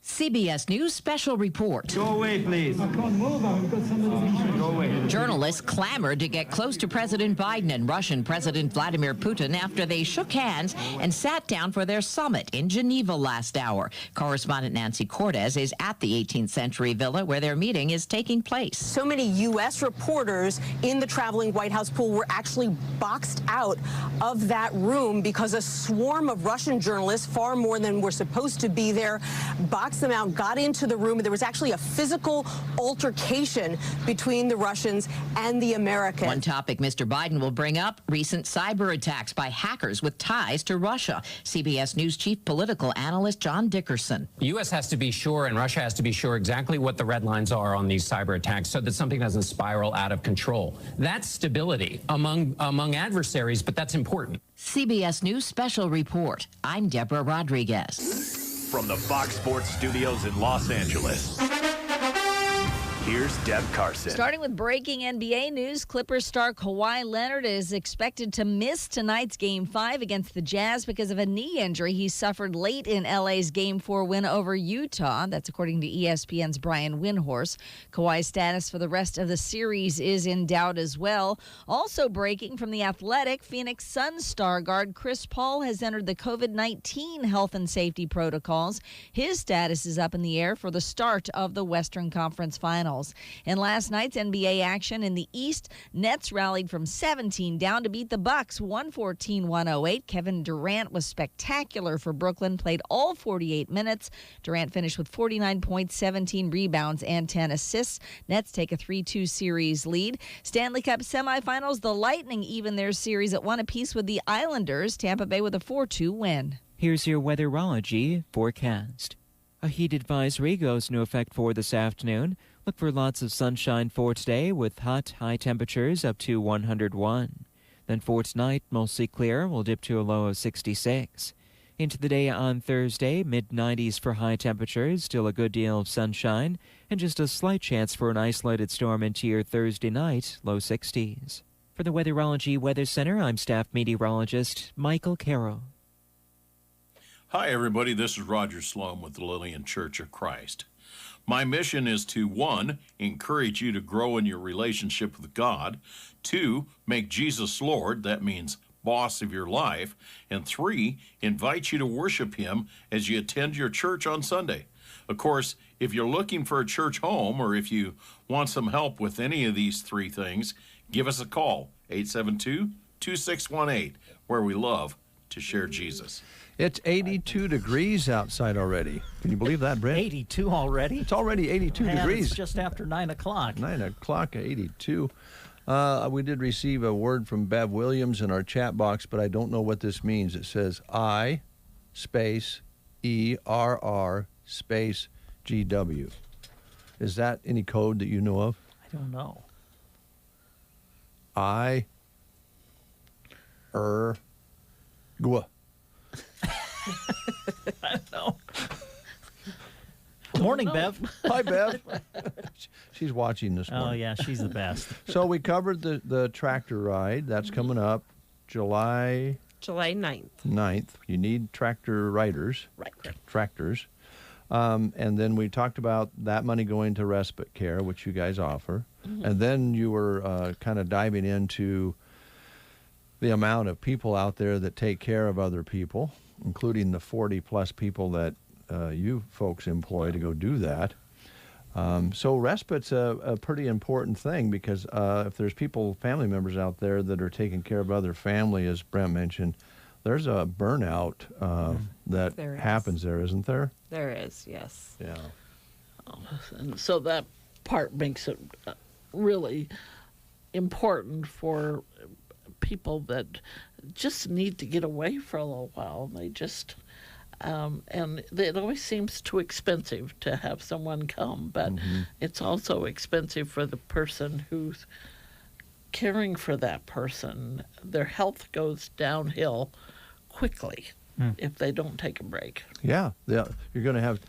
CBS News Special Report. Go away, please. I can't move. I've got somebody. Go away. Journalists clamored to get close to President Biden and Russian President Vladimir Putin after they shook hands and sat down for their summit in Geneva last hour. Correspondent Nancy Cortez is at the 18th Century Villa where their meeting is taking place. So many U.S. reporters in the traveling White House pool were actually boxed out of that room because a swarm of Russian journalists, far more than were supposed to be there, boxed them out, got into the room. There was actually a physical altercation between the Russians and the Americans. One topic Mr. Biden will bring up, recent cyber attacks by hackers with ties to Russia. CBS News chief political analyst John Dickerson. The U.S. has to be sure and Russia has to be sure exactly what the red lines are on these cyber attacks so that something doesn't spiral out of control. That's stability among adversaries, but that's important. CBS News Special Report. I'm Deborah Rodriguez. From the Fox Sports Studios in Los Angeles, here's Deb Carson. Starting with breaking NBA news, Clippers star Kawhi Leonard is expected to miss tonight's Game 5 against the Jazz because of a knee injury he suffered late in LA's Game 4 win over Utah. That's according to ESPN's Brian Windhorst. Kawhi's status for the rest of the series is in doubt as well. Also breaking from The Athletic, Phoenix Suns star guard Chris Paul has entered the COVID-19 health and safety protocols. His status is up in the air for the start of the Western Conference Finals. In last night's NBA action in the East, Nets rallied from 17 down to beat the Bucks 114-108. Kevin Durant was spectacular for Brooklyn, played all 48 minutes. Durant finished with 49 points, 17 rebounds, and 10 assists. Nets take a 3-2 series lead. Stanley Cup semifinals, the Lightning even their series at 1 apiece with the Islanders. Tampa Bay with a 4-2 win. Here's your weatherology forecast. A heat advisory goes into effect for this afternoon. Look for lots of sunshine for today with hot, high temperatures up to 101. Then for tonight, mostly clear, will dip to a low of 66. Into the day on Thursday, mid-90s for high temperatures, still a good deal of sunshine, and just a slight chance for an isolated storm into your Thursday night, low 60s. For the Weatherology Weather Center, I'm staff meteorologist Michael Carroll. Hi, everybody. This is Roger Sloan with the Lillian Church of Christ. My mission is to, 1, encourage you to grow in your relationship with God, 2, make Jesus Lord, that means boss of your life, and 3, invite you to worship Him as you attend your church on Sunday. Of course, if you're looking for a church home or if you want some help with any of these 3 things, give us a call, 872-2618, where we love to share Jesus. It's 82 degrees outside already. Can you believe that, Brent? 82 already? It's already 82 degrees. It's just after 9 o'clock. 9 o'clock, 82. We did receive a word from Bev Williams in our chat box, but I don't know what this means. It says I space ERR space GW. Is that any code that you know of? I don't know. Gwa. I don't know. Morning, Bev. Hi, Bev. She's watching this morning. Oh, yeah, she's the best. So we covered the tractor ride. That's coming up July 9th. You need tractor riders. Right. Tractors. And then we talked about that money going to respite care, which you guys offer. Mm-hmm. And then you were kind of diving into the amount of people out there that take care of other people, including the 40-plus people that you folks employ to go do that. So respite's a pretty important thing because if there's family members out there that are taking care of other family, as Brent mentioned, there's a burnout that happens there, isn't there? There is, yes. Yeah. And so that part makes it really important for people that just need to get away for a little while. They just... and it always seems too expensive to have someone come, but it's also expensive for the person who's caring for that person. Their health goes downhill quickly if they don't take a break. Yeah. You're going to have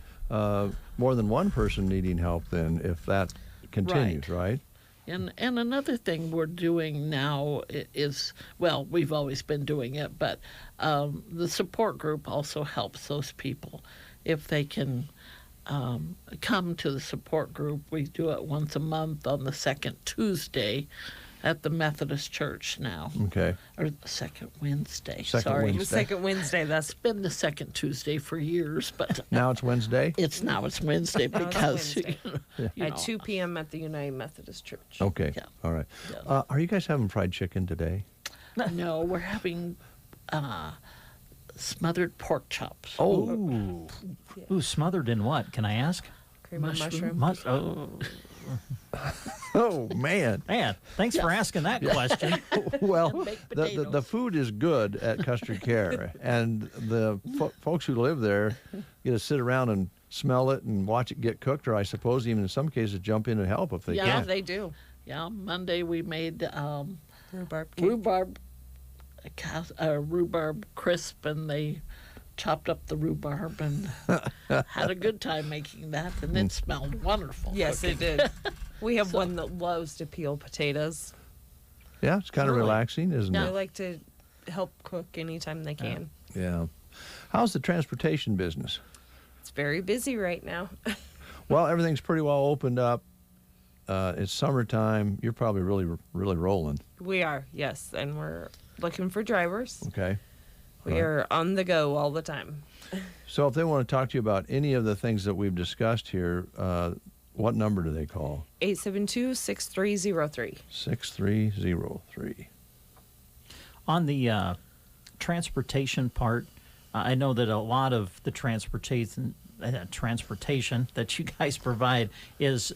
more than one person needing help then if that continues, right? And another thing we're doing now is, well, we've always been doing it, but the support group also helps those people. If they can come to the support group, we do it once a month on the second Tuesday at the Methodist Church now. Okay. Or the second Wednesday. The second Wednesday. That's been the second Tuesday for years, but now it's Wednesday. It's Wednesday because at 2 p.m. at the United Methodist Church. Okay. Yeah. All right. Yeah. Are you guys having fried chicken today? No, we're having smothered pork chops. Oh. Ooh, smothered in what? Can I ask? Cream of mushroom. Oh, man. Man, thanks for asking that question. Well, the food is good at Custard Care, and the folks who live there get to sit around and smell it and watch it get cooked, or I suppose even in some cases jump in and help if they can. Yeah, they do. Yeah, Monday we made rhubarb crisp, and they chopped up the rhubarb and had a good time making that, and it smelled wonderful. Yes, it did. We have one that loves to peel potatoes. Yeah, it's kind of relaxing, isn't it? They like to help cook anytime they can. Yeah. How's the transportation business? It's very busy right now. Well, everything's pretty well opened up. It's summertime. You're probably really rolling. We are, yes, and we're looking for drivers. Okay. We are on the go all the time. So if they want to talk to you about any of the things that we've discussed here, what number do they call? 872-6303. 6303. On the transportation part, I know that a lot of the transportation that you guys provide is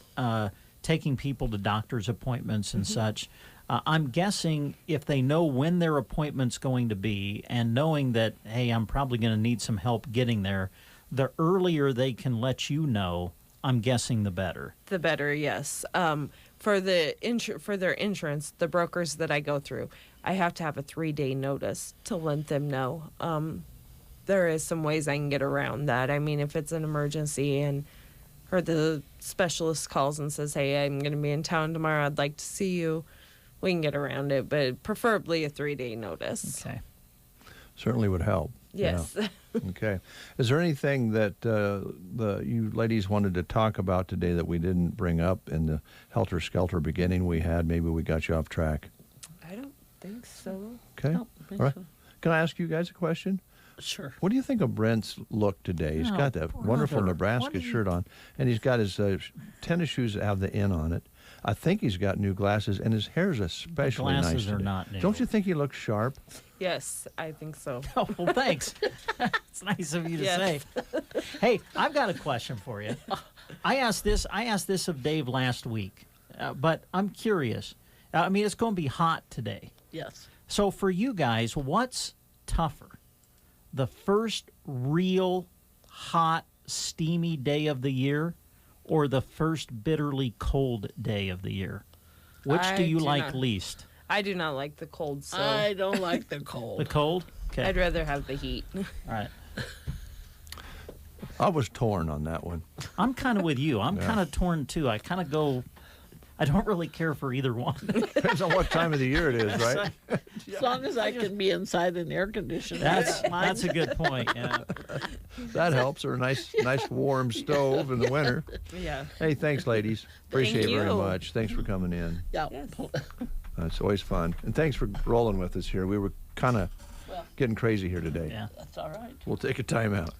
taking people to doctor's appointments and such. I'm guessing if they know when their appointment's going to be and knowing that, hey, I'm probably going to need some help getting there, the earlier they can let you know, I'm guessing the better. The better, yes. For their insurance, the brokers that I go through, I have to have a 3-day notice to let them know. There is some ways I can get around that. I mean, if it's an emergency or the specialist calls and says, hey, I'm going to be in town tomorrow, I'd like to see you, we can get around it, but preferably a 3-day notice. Okay. Certainly would help. Yes. Yeah. Okay. Is there anything that you ladies wanted to talk about today that we didn't bring up in the helter-skelter beginning we had? Maybe we got you off track. I don't think so. Okay. All right. Can I ask you guys a question? Sure. What do you think of Brent's look today? He's got that wonderful Nebraska shirt on, and he's got his tennis shoes that have the N on it. I think he's got new glasses, and his hair's especially nice. The glasses are today. not new. Don't you think he looks sharp? Yes, I think so. Oh, well, thanks. It's nice of you to say. Hey, I've got a question for you. I asked this of Dave last week, but I'm curious. I mean, it's going to be hot today. Yes. So for you guys, what's tougher? The first real hot, steamy day of the year or the first bitterly cold day of the year? Which do you like least? I do not like the cold, so... I don't like the cold. The cold? Okay. I'd rather have the heat. All right. I was torn on that one. I'm kind of with you. I'm kind of torn, too. I kind of go... I don't really care for either one. Depends on what time of the year it is, right? As long as I can be inside an air conditioner. That's a good point, yeah. That helps, or a nice warm stove in the winter. Yeah. Hey, thanks, ladies. Appreciate it very much. Thanks for coming in. Yeah. Yes. It's always fun. And thanks for rolling with us here. We were kind of getting crazy here today. Yeah, that's all right. We'll take a timeout.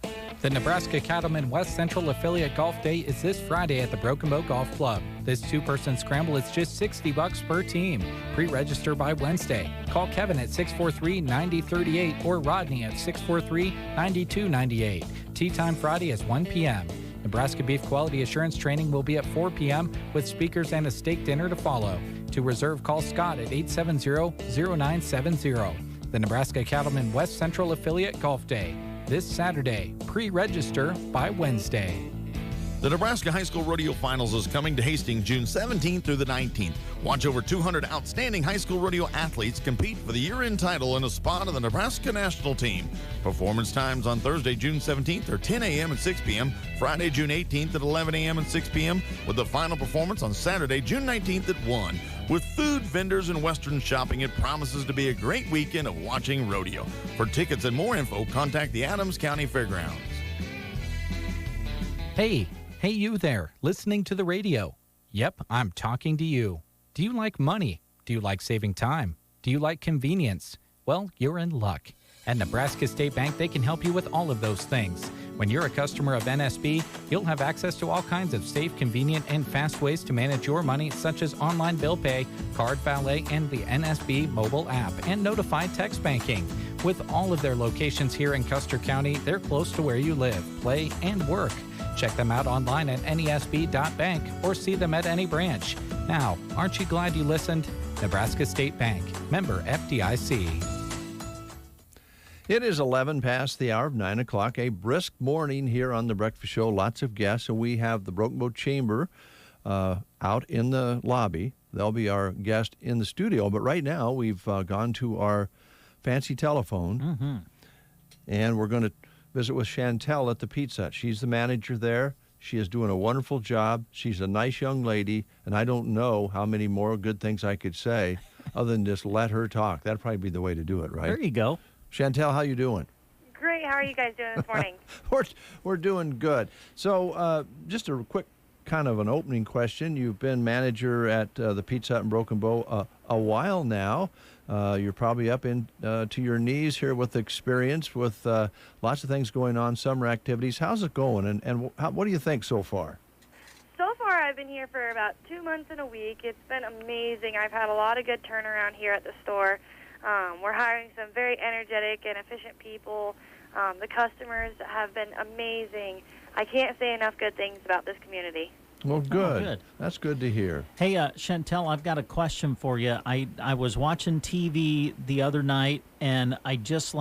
The Nebraska Cattlemen West Central Affiliate Golf Day is this Friday at the Broken Bow Golf Club. This two-person scramble is just $60 per team. Pre-register by Wednesday. Call Kevin at 643-9038 or Rodney at 643-9298. Tee time Friday is 1 p.m. Nebraska Beef Quality Assurance Training will be at 4 p.m. with speakers and a steak dinner to follow. To reserve, call Scott at 870-0970. The Nebraska Cattlemen West Central Affiliate Golf Day. This Saturday. Pre-register by Wednesday. The Nebraska High School Rodeo Finals is coming to Hastings June 17th through the 19th. Watch over 200 outstanding high school rodeo athletes compete for the year-end title and a spot on the Nebraska national team. Performance times on Thursday, June 17th are 10 a.m. and 6 p.m., Friday, June 18th at 11 a.m. and 6 p.m., with the final performance on Saturday, June 19th at 1. With food, vendors, and Western shopping, it promises to be a great weekend of watching rodeo. For tickets and more info, contact the Adams County Fairgrounds. Hey you there, listening to the radio. Yep, I'm talking to you. Do you like money? Do you like saving time? Do you like convenience? Well, you're in luck. At Nebraska State Bank, they can help you with all of those things. When you're a customer of NSB, you'll have access to all kinds of safe, convenient, and fast ways to manage your money, such as online bill pay, card valet, and the NSB mobile app, and notified text banking. With all of their locations here in Custer County, they're close to where you live, play, and work. Check them out online at nesb.bank or see them at any branch. Now, aren't you glad you listened? Nebraska State Bank, member FDIC. It is 11 past the hour of 9 o'clock, a brisk morning here on The Breakfast Show. Lots of guests, and we have the Broken Bow Chamber out in the lobby. They'll be our guest in the studio, but right now we've gone to our fancy telephone, and we're going to visit with Chantel at the Pizza Hut. She's the manager there. She is doing a wonderful job. She's a nice young lady, and I don't know how many more good things I could say other than just let her talk. That'd probably be the way to do it, right? There you go. Chantel, how you doing? Great. How are you guys doing this morning? We're doing good. So just a quick kind of an opening question. You've been manager at the Pizza Hut in Broken Bow a while now. You're probably up to your knees here with experience, with lots of things going on, summer activities. How's it going, and what do you think so far? So far, I've been here for about 2 months and a week. It's been amazing. I've had a lot of good turnaround here at the store. We're hiring some very energetic and efficient people. The customers have been amazing. I can't say enough good things about this community. Well, good. Oh, good. That's good to hear. Hey, Chantel, I've got a question for you. I was watching TV the other night, and I just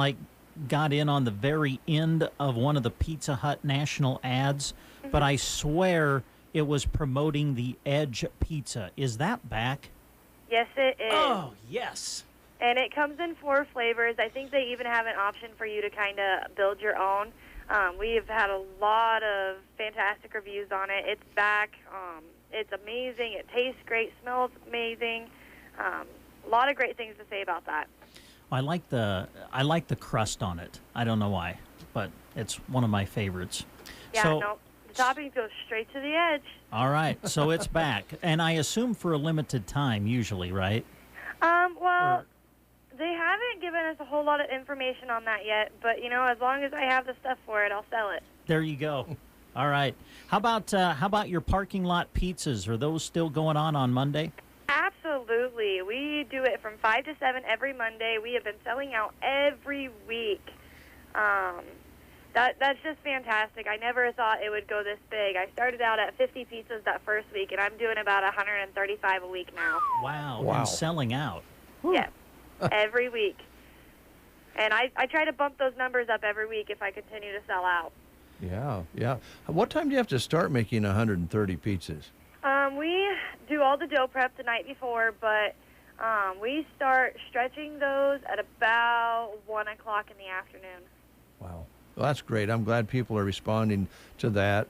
got in on the very end of one of the Pizza Hut national ads, but I swear it was promoting the Edge Pizza. Is that back? Yes, it is. Oh, yes. And it comes in 4 flavors. I think they even have an option for you to kind of build your own. We've had a lot of fantastic reviews on it. It's back. It's amazing. It tastes great, smells amazing. A lot of great things to say about that. I like the crust on it. I don't know why, but it's one of my favorites. Yeah, no, the topping goes straight to the edge. All right, so it's back, and I assume for a limited time, usually, right? Well, they haven't given us a whole lot of information on that yet, but as long as I have the stuff for it, I'll sell it. There you go. All right. How about your parking lot pizzas? Are those still going on Monday? Absolutely. We do it from 5 to 7 every Monday. We have been selling out every week. That's just fantastic. I never thought it would go this big. I started out at 50 pizzas that first week, and I'm doing about 135 a week now. Wow. And selling out. Yeah, every week. And I try to bump those numbers up every week if I continue to sell out. Yeah. What time do you have to start making 130 pizzas? We do all the dough prep the night before, but we start stretching those at about 1 o'clock in the afternoon. Wow. Well, that's great. I'm glad people are responding to that.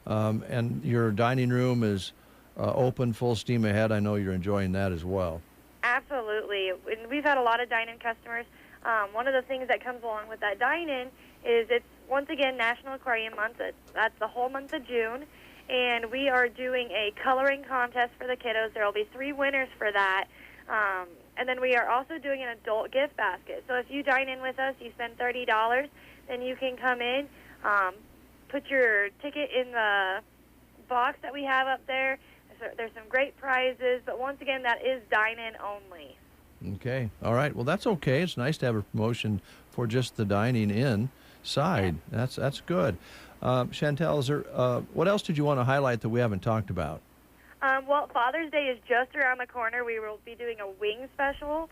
And your dining room is open, full steam ahead. I know you're enjoying that as well. Absolutely. And we've had a lot of dine-in customers. One of the things that comes along with that dine-in is it's, once again, National Aquarium Month. That's the whole month of June. And we are doing a coloring contest for the kiddos. There will be 3 winners for that. And then we are also doing an adult gift basket. So if you dine in with us, you spend $30, then you can come in, put your ticket in the box that we have up there. There's some great prizes, but once again, that is dine-in only. Okay. All right. Well, that's okay. It's nice to have a promotion for just the dining in side. Yeah. That's good. Chantel, is there, what else did you want to highlight that we haven't talked about? Well, Father's Day is just around the corner. We will be doing a wing special.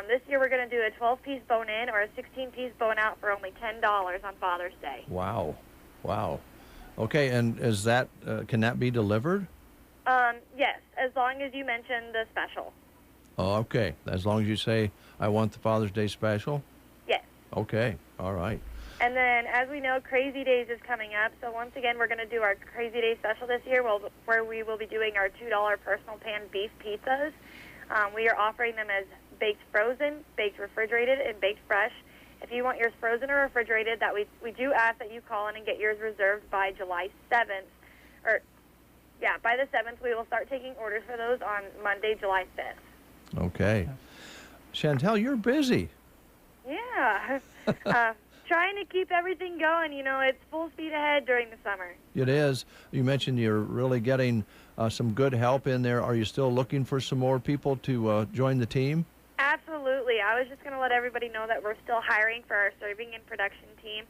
This year we're going to do a 12-piece bone-in or a 16-piece bone-out for only $10 on Father's Day. Wow. Okay, and is that can that be delivered? Yes, as long as you mention the special. Oh, okay. As long as you say, I want the Father's Day special? Yes. Okay. All right. And then, as we know, Crazy Days is coming up. So once again, we're going to do our Crazy Day special this year, where we will be doing our $2 personal pan beef pizzas. We are offering them as baked frozen, baked refrigerated, and baked fresh. If you want yours frozen or refrigerated, that we do ask that you call in and get yours reserved by July 7th. By the 7th, we will start taking orders for those on Monday, July 5th. Okay. Chantel, you're busy. Yeah. Trying to keep everything going. You know, it's full speed ahead during the summer. It is. You mentioned you're really getting some good help in there. Are you still looking for some more people to join the team? Absolutely. I was just going to let everybody know that we're still hiring for our serving and production team.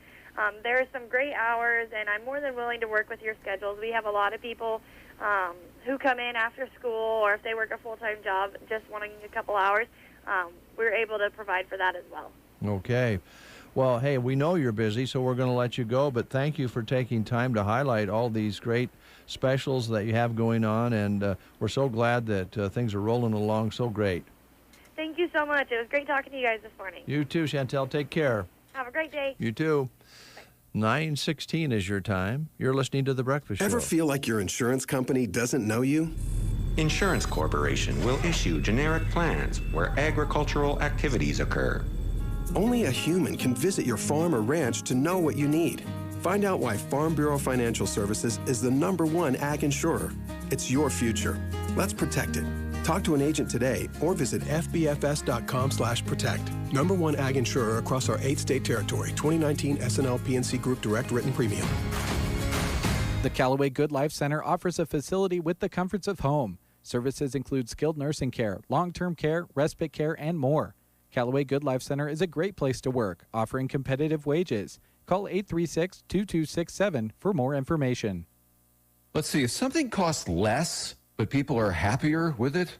There are some great hours, and I'm more than willing to work with your schedules. We have a lot of people who come in after school, or if they work a full-time job, just wanting a couple hours. We're able to provide for that as well. Okay. Well, hey, we know you're busy, so we're going to let you go, but thank you for taking time to highlight all these great specials that you have going on, and we're so glad that things are rolling along so great. Thank you so much. It was great talking to you guys this morning. You too, Chantel. Take care. Have a great day. You too. 9:16 is your time. You're listening to The Breakfast Show. Ever feel like your insurance company doesn't know you? Insurance Corporation will issue generic plans where agricultural activities occur. Only a human can visit your farm or ranch to know what you need. Find out why Farm Bureau Financial Services is the #1 ag insurer. It's your future. Let's protect it. Talk to an agent today or visit fbfs.com/protect. #1 ag insurer across our 8-state territory. 2019 SNL PNC Group Direct Written Premium. The Callaway Good Life Center offers a facility with the comforts of home. Services include skilled nursing care, long-term care, respite care, and more. Callaway Good Life Center is a great place to work, offering competitive wages. Call 836-2267 for more information. Let's see, if something costs less, but people are happier with it,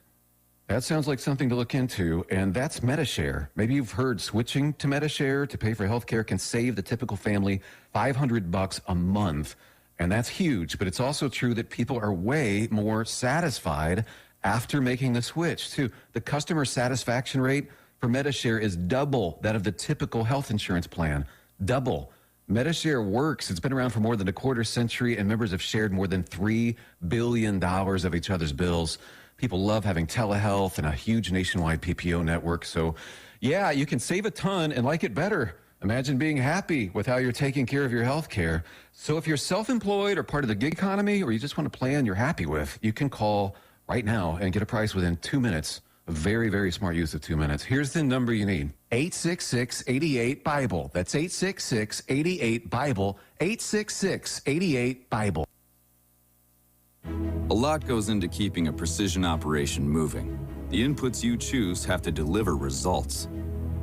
that sounds like something to look into, and that's Medi-Share. Maybe you've heard switching to Medi-Share to pay for health care can save the typical family $500 a month, and that's huge, but it's also true that people are way more satisfied after making the switch, too. The customer satisfaction rate for Medi-Share is double that of the typical health insurance plan. Double. Medi-Share works. It's been around for more than a quarter century, and members have shared more than $3 billion of each other's bills. People love having telehealth and a huge nationwide PPO network. So, yeah, you can save a ton and like it better. Imagine being happy with how you're taking care of your health care. So if you're self-employed or part of the gig economy, or you just want a plan you're happy with, you can call right now and get a price within 2 minutes. A very, very smart use of 2 minutes. Here's the number you need. 866-88-BIBLE. That's 866-88-BIBLE. 866-88-BIBLE. A lot goes into keeping a precision operation moving. The inputs you choose have to deliver results.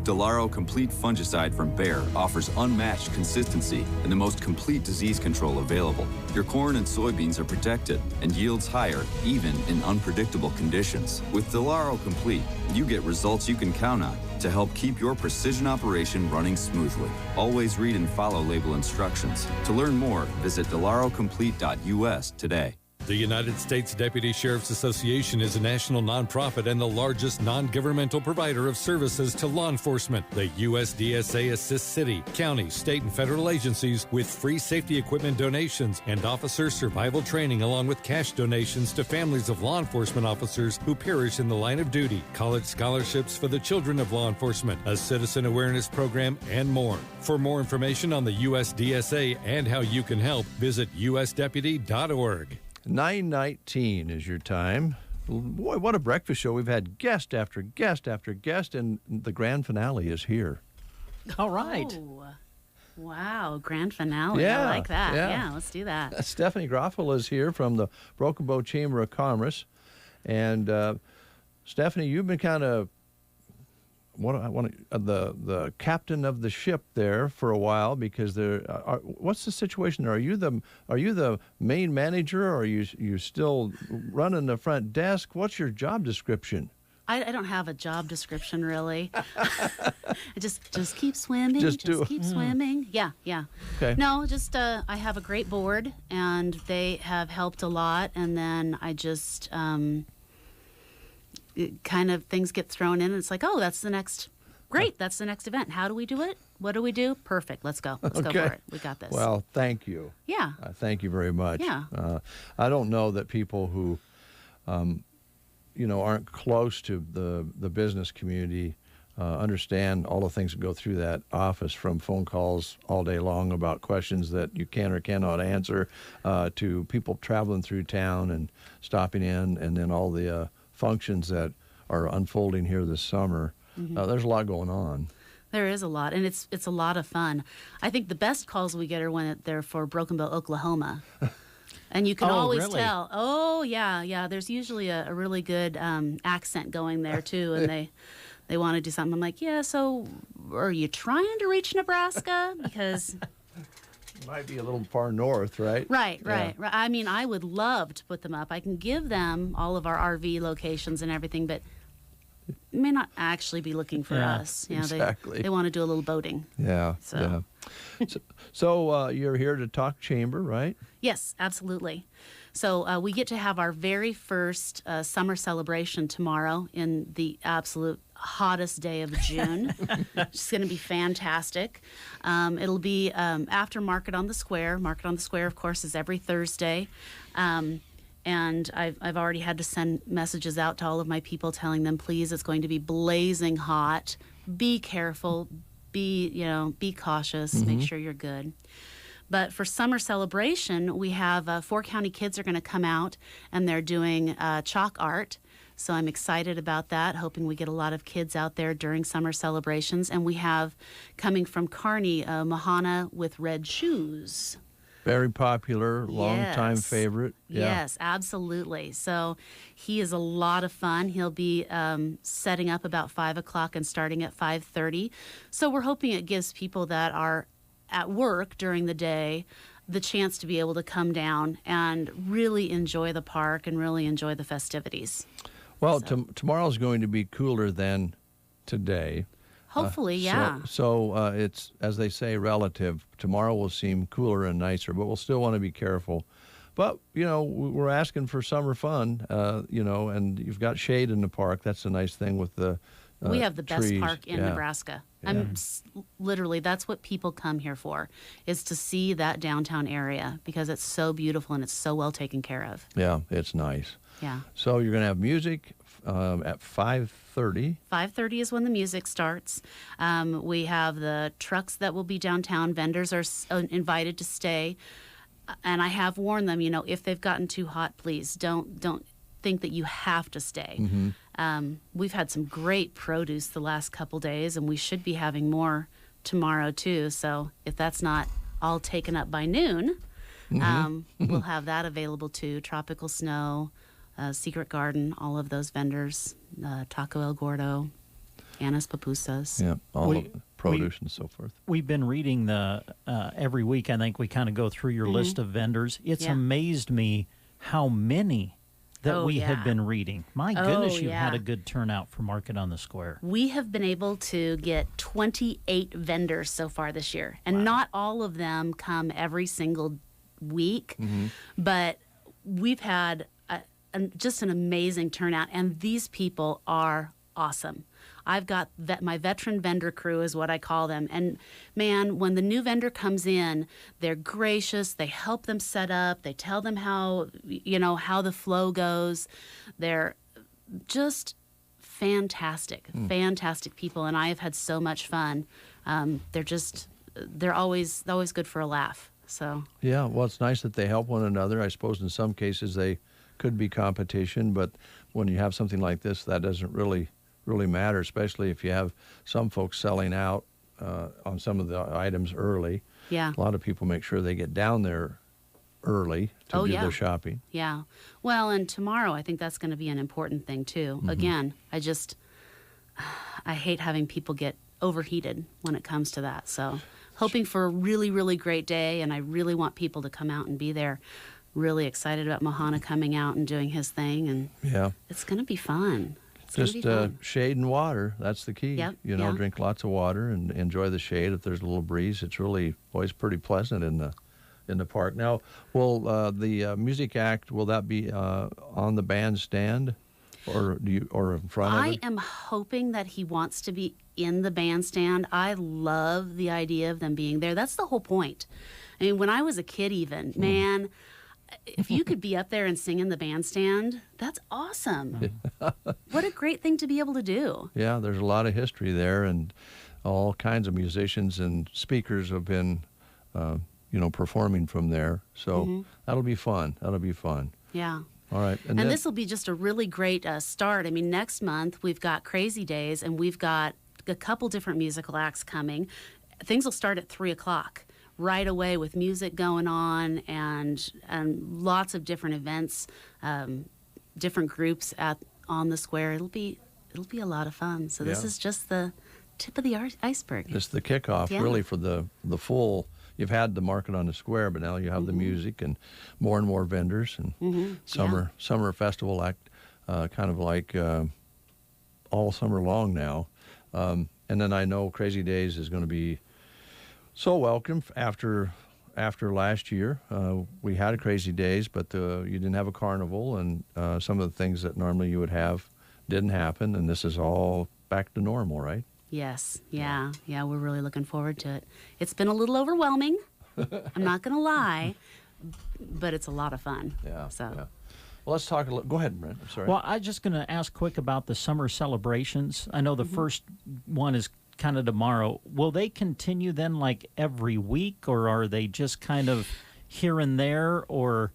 Delaro Complete Fungicide from Bayer offers unmatched consistency and the most complete disease control available. Your corn and soybeans are protected and yields higher even in unpredictable conditions. With Delaro Complete, you get results you can count on to help keep your precision operation running smoothly. Always read and follow label instructions. To learn more, visit delarocomplete.us today. The United States Deputy Sheriff's Association is a national nonprofit and the largest non-governmental provider of services to law enforcement. The USDSA assists city, county, state, and federal agencies with free safety equipment donations and officer survival training, along with cash donations to families of law enforcement officers who perish in the line of duty, college scholarships for the children of law enforcement, a citizen awareness program, and more. For more information on the USDSA and how you can help, visit usdeputy.org. 9:19 is your time. Boy, what a breakfast show. We've had guest after guest after guest, and the grand finale is here. All right. Oh, wow, grand finale. Yeah, I like that. yeah. Yeah, let's do that. Stephanie Groffel is here from the Broken Bow Chamber of Commerce. And Stephanie, you've been kind of the captain of the ship there for a while, because what's the situation there? Are you the main manager, or are you still running the front desk? What's your job description? I don't have a job description, really. I just keep swimming. Just keep swimming. Yeah. Okay. No, just I have a great board, and they have helped a lot. And then I just kind of things get thrown in, and it's like, oh, that's the next. Great, that's the next event. How do we do it? What do we do? Perfect. Let's go. Let's go for it. We got this. Well, thank you. Yeah. Thank you very much. Yeah. I don't know that people who, aren't close to the business community understand all the things that go through that office, from phone calls all day long about questions that you can or cannot answer, to people traveling through town and stopping in, and then all the functions that are unfolding here this summer. There's a lot going on. There is a lot, and it's a lot of fun. I think the best calls we get are when they're for Broken Bow, Oklahoma. And you can always tell. Oh, yeah. There's usually a really good accent going there, too, and they want to do something. I'm like, yeah, so are you trying to reach Nebraska? Because... Might be a little far north, right? Right. I mean, I would love to put them up. I can give them all of our RV locations and everything, but they may not actually be looking for us. Yeah, exactly. They want to do a little boating. Yeah. So you're here to talk chamber, right? Yes, absolutely. So we get to have our very first summer celebration tomorrow in the absolute hottest day of June. It's going to be fantastic. It'll be after Market on the Square. Market on the Square, of course, is every Thursday. And I've already had to send messages out to all of my people telling them, please, it's going to be blazing hot. Be careful. Be cautious. Make sure you're good. But for summer celebration, we have 4 county kids are going to come out, and they're doing chalk art. So I'm excited about that, hoping we get a lot of kids out there during summer celebrations. And we have, coming from Kearney, Mahana with Red Shoes. Very popular, long-time favorite. Yeah. Yes, absolutely. So he is a lot of fun. He'll be setting up about 5 o'clock and starting at 5:30. So we're hoping it gives people that are at work during the day the chance to be able to come down and really enjoy the park and really enjoy the festivities. Well, tomorrow's going to be cooler than today. Hopefully, yeah. So it's, as they say, relative. Tomorrow will seem cooler and nicer, but we'll still want to be careful. But, we're asking for summer fun, and you've got shade in the park. That's a nice thing with the we have the best trees. park in Nebraska. Yeah. Literally, that's what people come here for, is to see that downtown area, because it's so beautiful and it's so well taken care of. Yeah, it's nice. Yeah. So you're going to have music at 5:30. 5:30 is when the music starts. We have the trucks that will be downtown. Vendors are invited to stay. And I have warned them, if they've gotten too hot, please don't think that you have to stay. We've had some great produce the last couple days, and we should be having more tomorrow too. So if that's not all taken up by noon, we'll have that available too. Tropical Snow, Secret Garden, all of those vendors, Taco El Gordo, Anna's Pupusas. Yeah, all of produce and so forth. We've been reading the every week. I think we kind of go through your list of vendors. It's amazed me how many that we had been reading. My goodness, you've had a good turnout for Market on the Square. We have been able to get 28 vendors so far this year, and not all of them come every single week, but we've had just an amazing turnout, and these people are awesome. I've got my veteran vendor crew is what I call them. And man, when the new vendor comes in, they're gracious. They help them set up. They tell them how the flow goes. They're just fantastic people. And I have had so much fun. They're always good for a laugh. So yeah, well, it's nice that they help one another. I suppose in some cases they could be competition, but when you have something like this, that doesn't really matter, especially if you have some folks selling out on some of the items early. Yeah. A lot of people make sure they get down there early to do their shopping. Yeah. Well, and tomorrow I think that's going to be an important thing too. Mm-hmm. Again, I hate having people get overheated when it comes to that. So hoping for a really, really great day, and I really want people to come out and be there. Really excited about Mohana coming out and doing his thing, and it's going to be fun. Just shade and water. That's the key. Yep, You know, drink lots of water and enjoy the shade. If there's a little breeze, it's really always pretty pleasant in the park. Now, will the music act, will that be on the bandstand or in front of it? I am hoping that he wants to be in the bandstand. I love the idea of them being there. That's the whole point. I mean, when I was a kid even, man, if you could be up there and sing in the bandstand, that's awesome. What a great thing to be able to do. Yeah, there's a lot of history there, and all kinds of musicians and speakers have been, performing from there. So that'll be fun. Yeah. All right. And this will be just a really great start. I mean, next month we've got Crazy Days, and we've got a couple different musical acts coming. Things will start at 3 o'clock. Right away with music going on and lots of different events, different groups on the square. It'll be a lot of fun. So this is just the tip of the iceberg. It's the kickoff really for the full. You've had the market on the square, but now you have the music and more vendors and summer festival act, kind of like all summer long now. And then I know Crazy Days is going to be so welcome after last year. We had a Crazy Days, but you didn't have a carnival, and some of the things that normally you would have didn't happen, and this is all back to normal, right? Yes. Yeah. We're really looking forward to it. It's been a little overwhelming. I'm not going to lie, but it's a lot of fun. Yeah. So. Yeah. Well, let's talk a little. Go ahead, Brent. I'm sorry. Well, I'm just going to ask quick about the summer celebrations. I know the first one is kind of tomorrow. Will they continue then like every week, or are they just kind of here and there, or?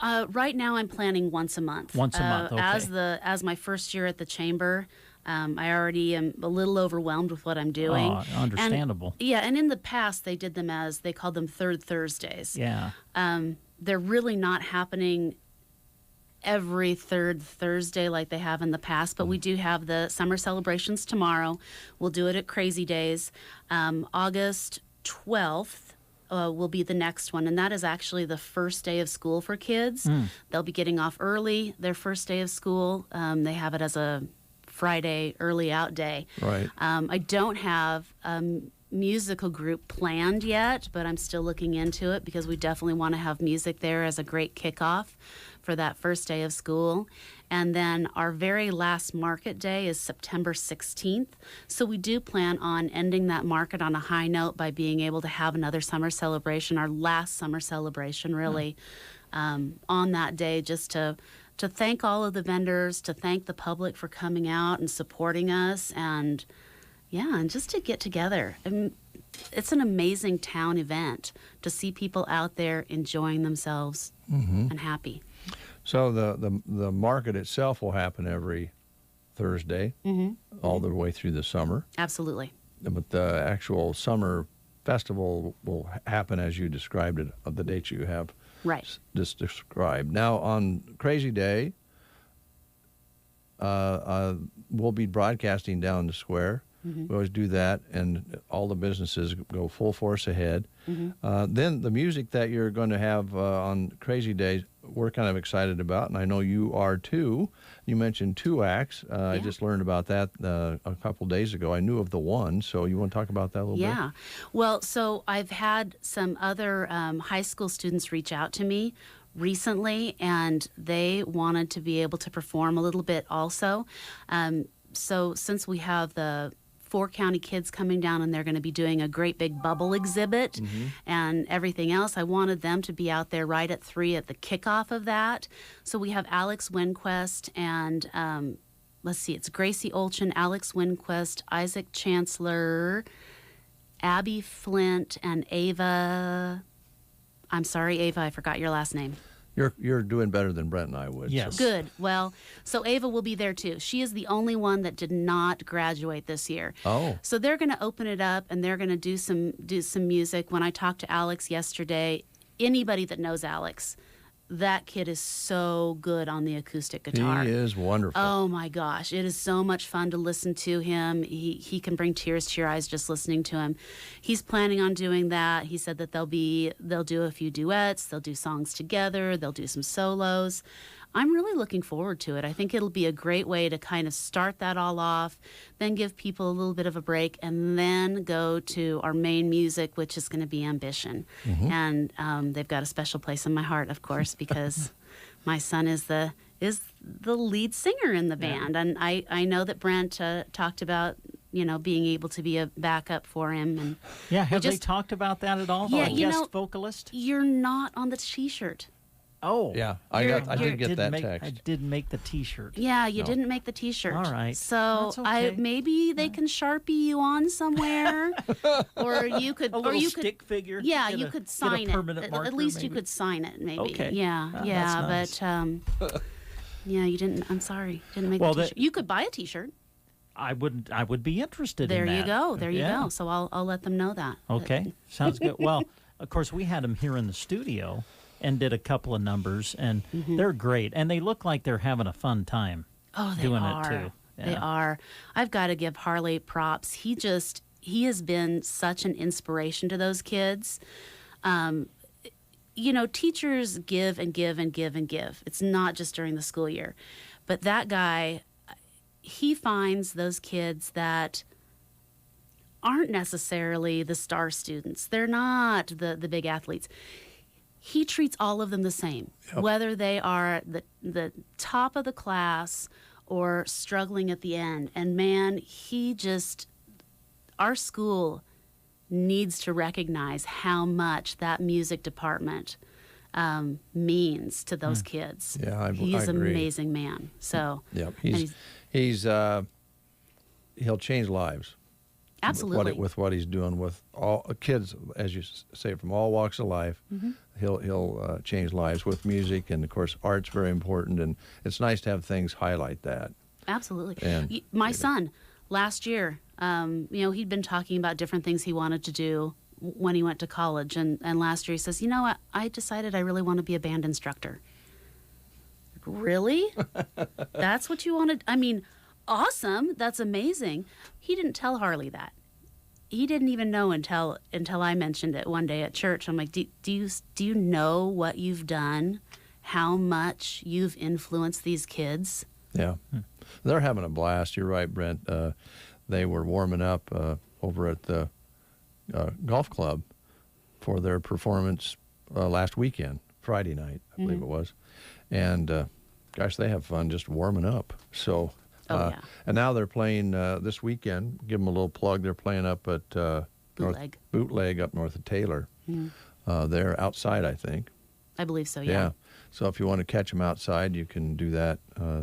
Right now I'm planning once a month. Once a month, okay. As my first year at the chamber, I already am a little overwhelmed with what I'm doing. Oh, understandable. And in the past they did them they called them third Thursdays. Yeah. They're really not happening every third Thursday like they have in the past, but we do have the summer celebrations tomorrow. We'll do it at Crazy Days. August 12th will be the next one, and that is actually the first day of school for kids. They'll be getting off early, their first day of school. They have it as a Friday early out day. Right. I don't have musical group planned yet, but I'm still looking into it because we definitely want to have music there as a great kickoff for that first day of school. And then our very last market day is September 16th. So we do plan on ending that market on a high note by being able to have another summer celebration, our last summer celebration really, on that day, just to thank all of the vendors, to thank the public for coming out and supporting us, and just to get together. It's an amazing town event to see people out there enjoying themselves and happy. So the market itself will happen every Thursday, all the way through the summer. Absolutely. But the actual summer festival will happen as you described it, of the dates you have just described. Now, on Crazy Day, we'll be broadcasting down the square. We always do that, and all the businesses go full force ahead. Then the music that you're going to have on Crazy Days, we're kind of excited about, and I know you are too. You mentioned 2 acts. I just learned about that a couple days ago. I knew of the one, so you want to talk about that a little bit? Yeah. Well, so I've had some other high school students reach out to me recently, and they wanted to be able to perform a little bit also. So since we have the 4 county kids coming down and they're going to be doing a great big bubble exhibit and everything else, I wanted them to be out there right at 3 at the kickoff of that. So we have Alex Winquest and let's see, it's Gracie Olchin, Alex Winquest, Isaac Chancellor, Abby Flint, and Ava. I'm sorry, Ava, I forgot your last name. You're doing better than Brent and I would. Yes. So. Good. Well, so Ava will be there too. She is the only one that did not graduate this year. Oh. So they're going to open it up and they're going to do some music. When I talked to Alex yesterday, anybody that knows Alex, that kid is so good on the acoustic guitar. He is wonderful. Oh my gosh, it is so much fun to listen to him. He can bring tears to your eyes just listening to him. He's planning on doing that. He said that they'll do a few duets, they'll do songs together, they'll do some solos. I'm really looking forward to it. I think it'll be a great way to kind of start that all off, then give people a little bit of a break, and then go to our main music, which is going to be Ambition. Mm-hmm. And they've got a special place in my heart, of course, because my son is the lead singer in the band. And I know that Brent talked about, being able to be a backup for him. And yeah, have they talked about that at all? Yeah, A guest vocalist? You're not on the T-shirt. Oh. Yeah, I did get that text. I didn't make the T-shirt. Yeah, you didn't make the T-shirt. All right. So That's okay. maybe they can Sharpie you on somewhere, or you could, A little or you stick could, figure. Yeah, Get you a- could get a sign permanent it. marker, At least you maybe. could sign it, maybe. Okay. Yeah, Oh, yeah, that's but yeah, you didn't. I'm sorry, didn't make Well, the T-shirt. You could buy a T-shirt. I would be interested There in that. you go. There you Yeah. go. So I'll let them know that. Okay, sounds good. Well, of course, we had them here in the studio and did a couple of numbers, and they're great. And they look like they're having a fun time Oh, they doing are. it, too. They Yeah. are. I've got to give Harley props. He has been such an inspiration to those kids. Teachers give and give and give and give. It's not just during the school year. But that guy, he finds those kids that aren't necessarily the star students. They're not the big athletes. He treats all of them the same, whether they are the top of the class or struggling at the end. And man, our school needs to recognize how much that music department means to those kids. Yeah, he's I an agree. amazing man. So Yep, and he'll change lives. Absolutely. With what he's doing with all kids, as you say, from all walks of life, he'll change lives with music, and of course, art's very important, and it's nice to have things highlight that. Absolutely. And My son, last year, he'd been talking about different things he wanted to do when he went to college, and last year he says, I decided I really want to be a band instructor. Really? That's what you wanted? I mean, awesome. That's amazing. He didn't tell Harley that. He didn't even know until I mentioned it one day at church. I'm like, do you know what you've done? How much you've influenced these kids? Yeah, they're having a blast. You're right, Brent. They were warming up over at the golf club for their performance last weekend, Friday night, I believe it was. And gosh, they have fun just warming up. So, and now they're playing this weekend. Give them a little plug. They're playing up at Bootleg up north of Taylor. They're outside, I think. I believe so. Yeah. So if you want to catch them outside, you can do that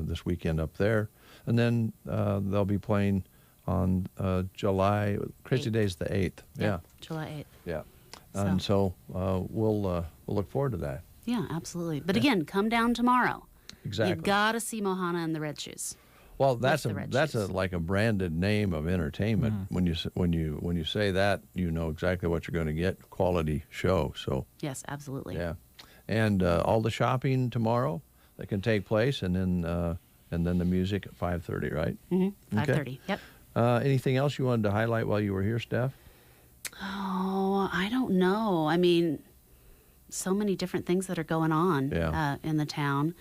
this weekend up there. And then they'll be playing on July. Crazy Day's the 8th. Yeah. July 8th. Yeah. And so we'll look forward to that. Yeah, absolutely. But again, come down tomorrow. Exactly. You got to see Mohana and the Red Shoes. Well, that's like a branded name of entertainment. When you say that, you know exactly what you're going to get. Quality show. So yes, absolutely. Yeah, and all the shopping tomorrow that can take place, and then the music at 5:30, right? 5:30. Yep. Anything else you wanted to highlight while you were here, Steph? Oh, I don't know. I mean, so many different things that are going on in the town.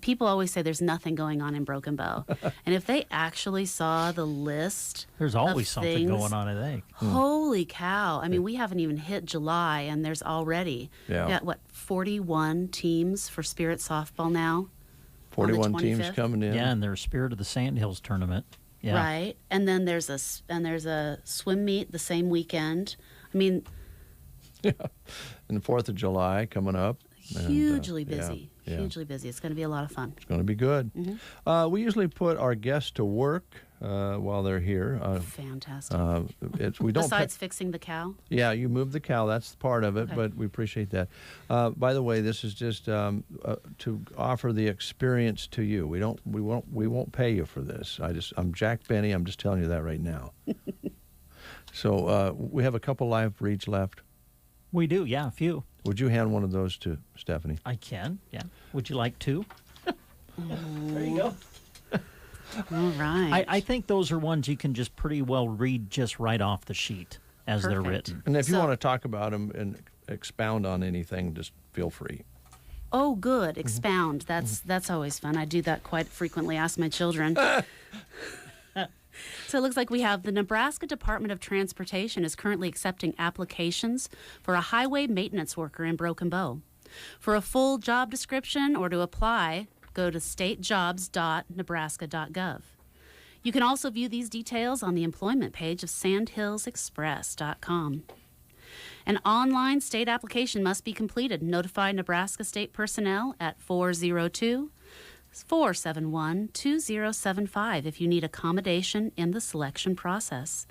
People always say there's nothing going on in Broken Bow. And if they actually saw the list, there's always of something things, going on, I think. Holy cow. I mean, we haven't even hit July, and there's already, 41 teams for Spirit Softball now? 41 teams coming in. Yeah, and there's Spirit of the Sandhills tournament. Yeah. Right. And then there's a swim meet the same weekend. I mean, yeah. And the 4th of July coming up. Hugely busy. Hugely busy. It's going to be a lot of fun. It's going to be good. We usually put our guests to work while they're here. Fantastic. We don't. Besides fixing the cow. Yeah, you moved the cow. That's part of it, Okay. but we appreciate that. By the way, this is just to offer the experience to you. We won't pay you for this. I'm Jack Benny. I'm just telling you that right now. So we have a couple live reads left. We do, yeah, a few. Would you hand one of those to Stephanie? I can, yeah. Would you like two? There you go. All right. I think those are ones you can just pretty well read just right off the sheet as they're Perfect. written. And if you want to talk about them and expound on anything, just feel free. Oh, good. Expound. That's always fun. I do that quite frequently. Ask my children. So it looks like we have the Nebraska Department of Transportation is currently accepting applications for a highway maintenance worker in Broken Bow. For a full job description or to apply, go to statejobs.nebraska.gov. You can also view these details on the employment page of sandhillsexpress.com. An online state application must be completed. Notify Nebraska State personnel at 402-471-2075 if you need accommodation in the selection process.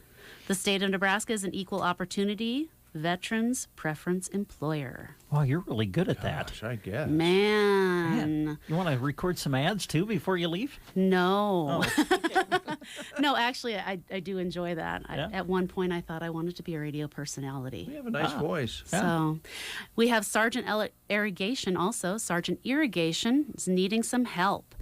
The state of Nebraska is an equal opportunity veterans preference employer. Wow, you're really good at that. Gosh, I guess. Man. You want to record some ads too before you leave? No. No, actually, I do enjoy that. Yeah? At one point, I thought I wanted to be a radio personality. You have a nice voice. So we have Sergeant Irrigation also. Sergeant Irrigation is needing some help.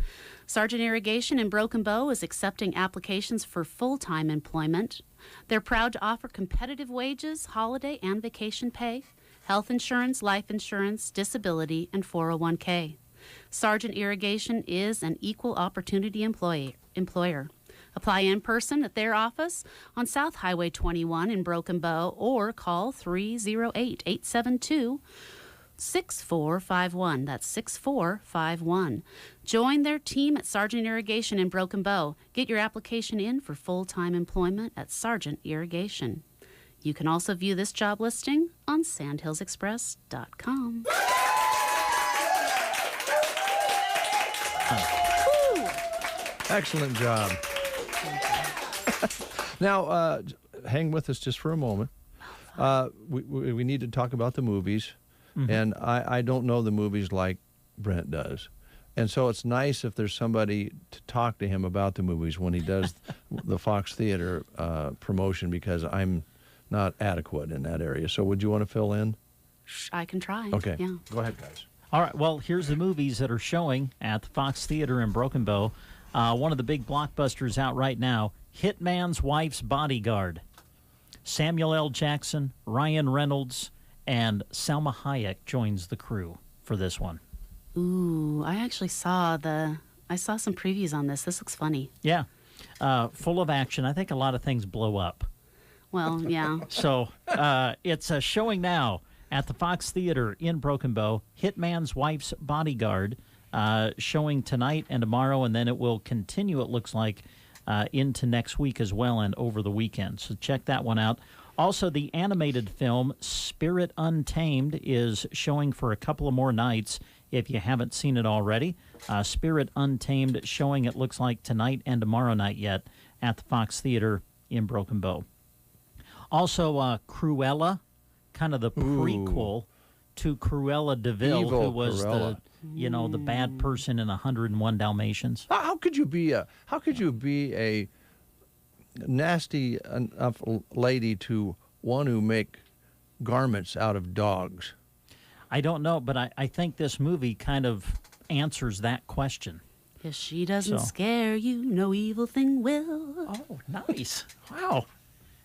Sergeant Irrigation in Broken Bow is accepting applications for full-time employment. They're proud to offer competitive wages, holiday and vacation pay, health insurance, life insurance, disability, and 401k. Sergeant Irrigation is an equal opportunity employer. Apply in person at their office on South Highway 21 in Broken Bow or call 308-872-6451. That's 6451. Join their team at Sergeant Irrigation in Broken Bow. Get your application in for full-time employment at Sergeant Irrigation. You can also view this job listing on sandhillsexpress.com. Excellent job. Now, hang with us just for a moment. We need to talk about the movies, and I don't know the movies like Brent does. And so it's nice if there's somebody to talk to him about the movies when he does the Fox Theater promotion, because I'm not adequate in that area. So would you want to fill in? I can try. Okay. Yeah. Go ahead, guys. All right, well, here's the movies that are showing at the Fox Theater in Broken Bow. One of the big blockbusters out right now, Hitman's Wife's Bodyguard. Samuel L. Jackson, Ryan Reynolds, and Salma Hayek joins the crew for this one. Ooh, I actually saw some previews on this. This looks funny. Yeah, full of action. I think a lot of things blow up. Well, yeah. So it's showing now at the Fox Theater in Broken Bow, Hitman's Wife's Bodyguard, showing tonight and tomorrow, and then it will continue, it looks like, into next week as well and over the weekend. So check that one out. Also, the animated film Spirit Untamed is showing for a couple of more nights if you haven't seen it already. Spirit Untamed showing, it looks like, tonight and tomorrow night yet at the Fox Theater in Broken Bow. Also, Cruella, kind of the prequel to Cruella DeVille, Evil who was Cruella. the bad person in 101 Dalmatians. How could you be a nasty enough lady to want to make garments out of dogs? I don't know, but I think this movie kind of answers that question. If she doesn't So- scare you, no evil thing will. Oh, nice. Wow.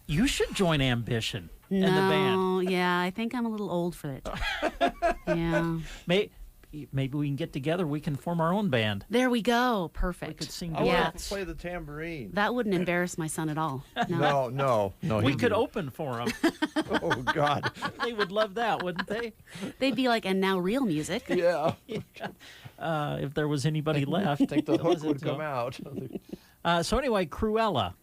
You should join Ambition and the band. No, yeah, I think I'm a little old for it. Yeah. Maybe we can get together. We can form our own band. There we go. Perfect. We could sing I want duets. to play the tambourine. That wouldn't embarrass my son at all. No. We could open for them. Oh, God. They would love that, wouldn't they? They'd be like, and now real music. Yeah. If there was anybody left. I think the to hook listen would to come 'em. out. So anyway, Cruella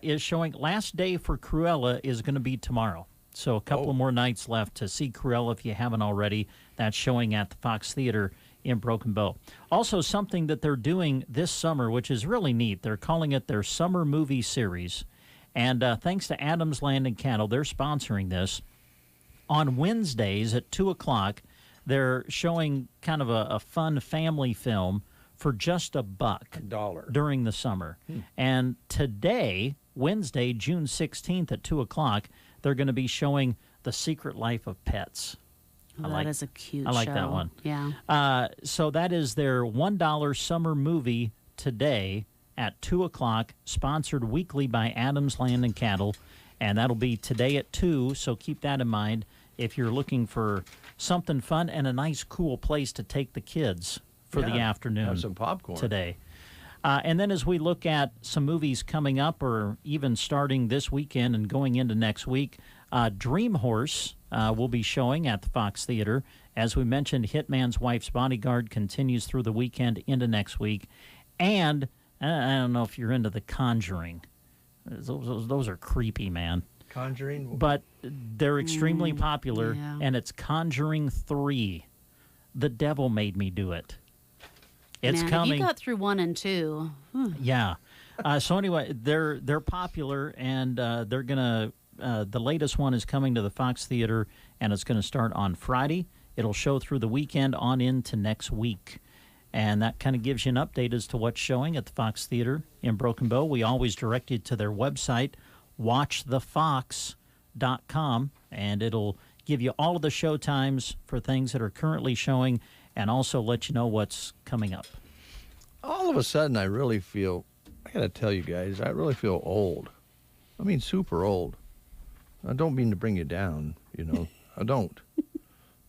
is showing. Last day for Cruella is going to be tomorrow. So a couple of more nights left to see Cruella if you haven't already. That's showing at the Fox Theater in Broken Bow. Also, something that they're doing this summer, which is really neat, they're calling it their Summer Movie Series. And thanks to Adams Land and Cattle, they're sponsoring this. On Wednesdays at 2 o'clock, they're showing kind of a fun family film for just $1 during the summer. And today, Wednesday, June 16th at 2 o'clock, they're going to be showing The Secret Life of Pets. Oh, that is a cute I like show. that one. Yeah. So that is their $1 summer movie today at 2 o'clock, sponsored weekly by Adams Land and Cattle. And that'll be today at 2, so keep that in mind if you're looking for something fun and a nice, cool place to take the kids for the afternoon. Have some popcorn. Today. And then as we look at some movies coming up or even starting this weekend and going into next week, Dream Horse will be showing at the Fox Theater. As we mentioned, Hitman's Wife's Bodyguard continues through the weekend into next week. And I don't know if you're into The Conjuring. Those are creepy, man. Conjuring? But they're extremely popular, and it's Conjuring 3. The Devil Made Me Do It. It's Man, coming. if you got through 1 and 2. Yeah. So anyway, they're popular, and they're gonna. The latest one is coming to the Fox Theater, and it's going to start on Friday. It'll show through the weekend on into next week. And that kind of gives you an update as to what's showing at the Fox Theater in Broken Bow. We always direct you to their website, watchthefox.com, and it'll give you all of the show times for things that are currently showing and also let you know what's coming up. All of a sudden, I really feel, I got to tell you guys, I really feel old. I mean, super old. I don't mean to bring you down, you know. I don't.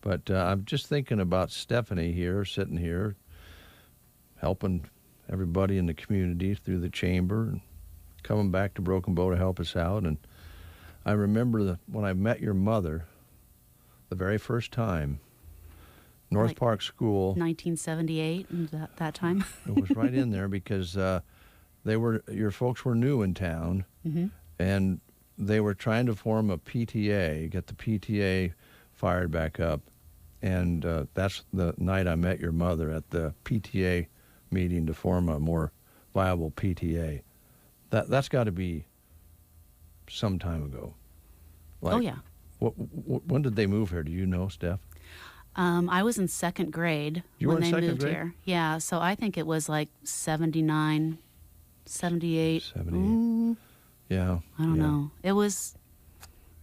But I'm just thinking about Stephanie here, sitting here, helping everybody in the community through the chamber and coming back to Broken Bow to help us out. And I remember when I met your mother the very first time, North Park School. 1978, that time. It was right in there because your folks were new in town, and they were trying to form a PTA, get the PTA fired back up. And that's the night I met your mother, at the PTA meeting to form a more viable PTA. That's got to be some time ago. Oh, yeah. When did they move here? Do you know, Steph? I was in second grade when they moved here. Yeah, so I think it was like 79, 78. 78. Yeah. I don't know. It was.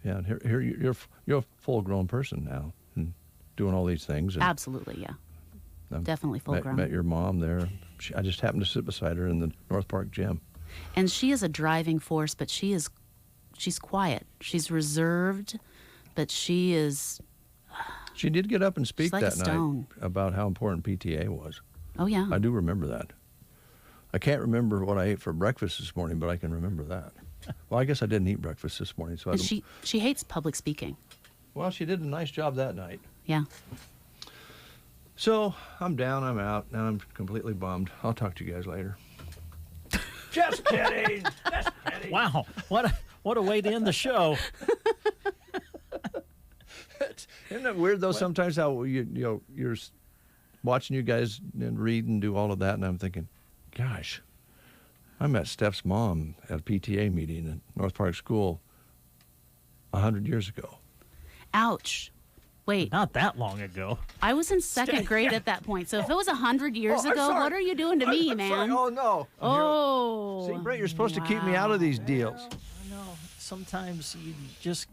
Yeah, and here you're a full-grown person now, and doing all these things. And absolutely, yeah. Definitely full-grown. Met your mom there. I just happened to sit beside her in the North Park gym. And she is a driving force, but she's quiet. She's reserved, but she is. She did get up and speak like that night about how important PTA was. Oh, yeah. I do remember that. I can't remember what I ate for breakfast this morning, but I can remember that. Well, I guess I didn't eat breakfast this morning. So she hates public speaking. Well, she did a nice job that night. Yeah. So I'm down, I'm out. Now I'm completely bummed. I'll talk to you guys later. Just kidding. Just kidding. Wow. What a way to end the show. Isn't it weird, though, sometimes how you're watching you guys and read and do all of that, and I'm thinking, gosh, I met Steph's mom at a PTA meeting at North Park School 100 years ago. Ouch. Wait. Not that long ago. I was in second grade at that point. So if it was 100 years ago, what are you doing to me, man? Sorry. Oh, no. Oh. See, Brett, you're supposed to keep me out of these deals. I know. Sometimes you just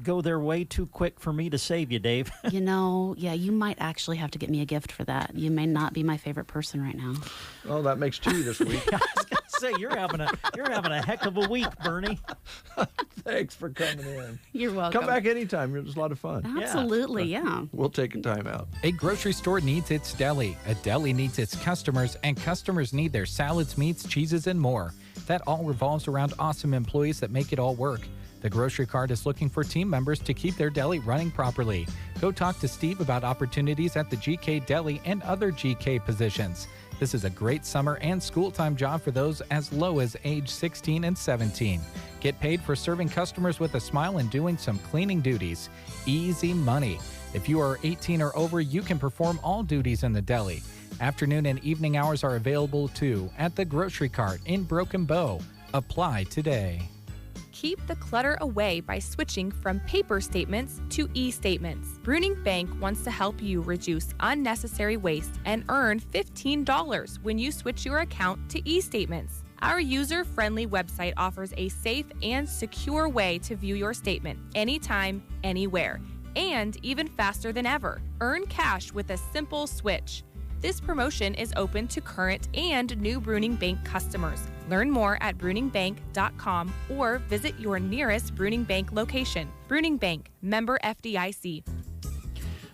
go there way too quick for me to save you, Dave. Yeah, you might actually have to get me a gift for that. You may not be my favorite person right now. Oh, that makes 2 this week. I was gonna say you're having a heck of a week, Bernie. Thanks for coming in. You're welcome. Come back anytime. It was a lot of fun. Absolutely, yeah. We'll take a time out. A grocery store needs its deli. A deli needs its customers, and customers need their salads, meats, cheeses, and more. That all revolves around awesome employees that make it all work. The Grocery Cart is looking for team members to keep their deli running properly. Go talk to Steve about opportunities at the GK Deli and other GK positions. This is a great summer and school-time job for those as low as age 16 and 17. Get paid for serving customers with a smile and doing some cleaning duties. Easy money. If you are 18 or over, you can perform all duties in the deli. Afternoon and evening hours are available too at the Grocery Cart in Broken Bow. Apply today. Keep the clutter away by switching from paper statements to e-statements. Bruning Bank wants to help you reduce unnecessary waste and earn $15 when you switch your account to e-statements. Our user-friendly website offers a safe and secure way to view your statement anytime, anywhere, and even faster than ever. Earn cash with a simple switch. This promotion is open to current and new Bruning Bank customers. Learn more at bruningbank.com or visit your nearest Bruning Bank location. Bruning Bank, member FDIC.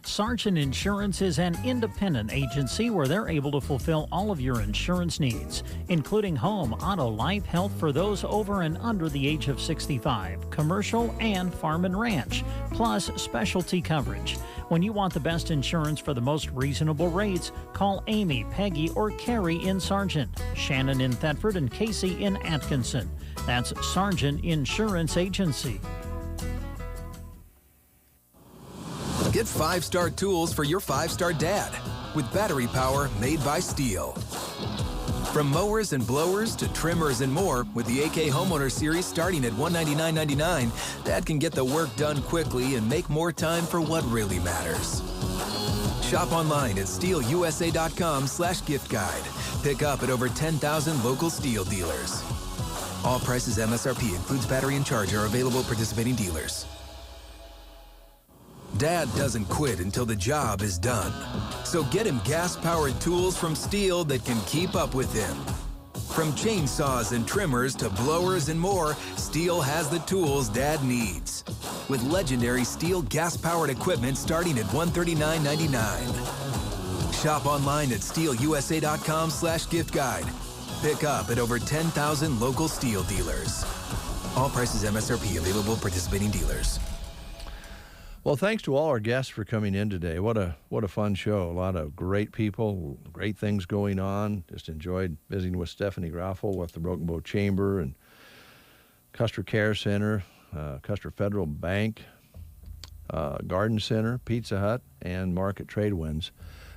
Sargent Insurance is an independent agency where they're able to fulfill all of your insurance needs, including home, auto, life, health for those over and under the age of 65, commercial and farm and ranch, plus specialty coverage. When you want the best insurance for the most reasonable rates, call Amy, Peggy, or Carrie in Sargent, Shannon in Thetford, and Casey in Atkinson. That's Sargent Insurance Agency. Get 5-star tools for your 5-star dad with battery power made by Steel. From mowers and blowers to trimmers and more, with the AK Homeowner Series starting at $199.99, Dad can get the work done quickly and make more time for what really matters. Shop online at steelusa.com/gift guide. Pick up at over 10,000 local Steel dealers. All prices MSRP, includes battery and charger, are available at participating dealers. Dad doesn't quit until the job is done. So get him gas-powered tools from Steel that can keep up with him. From chainsaws and trimmers to blowers and more, Steel has the tools Dad needs. With legendary Steel gas-powered equipment starting at $139.99. Shop online at steelusa.com/gift guide. Pick up at over 10,000 local Steel dealers. All prices MSRP, available at participating dealers. Well, thanks to all our guests for coming in today. What a fun show. A lot of great people, great things going on. Just enjoyed visiting with Stephanie Graffel with the Broken Bow Chamber and Custer Care Center, Custer Federal Bank, Garden Center, Pizza Hut, and Market Trade Winds.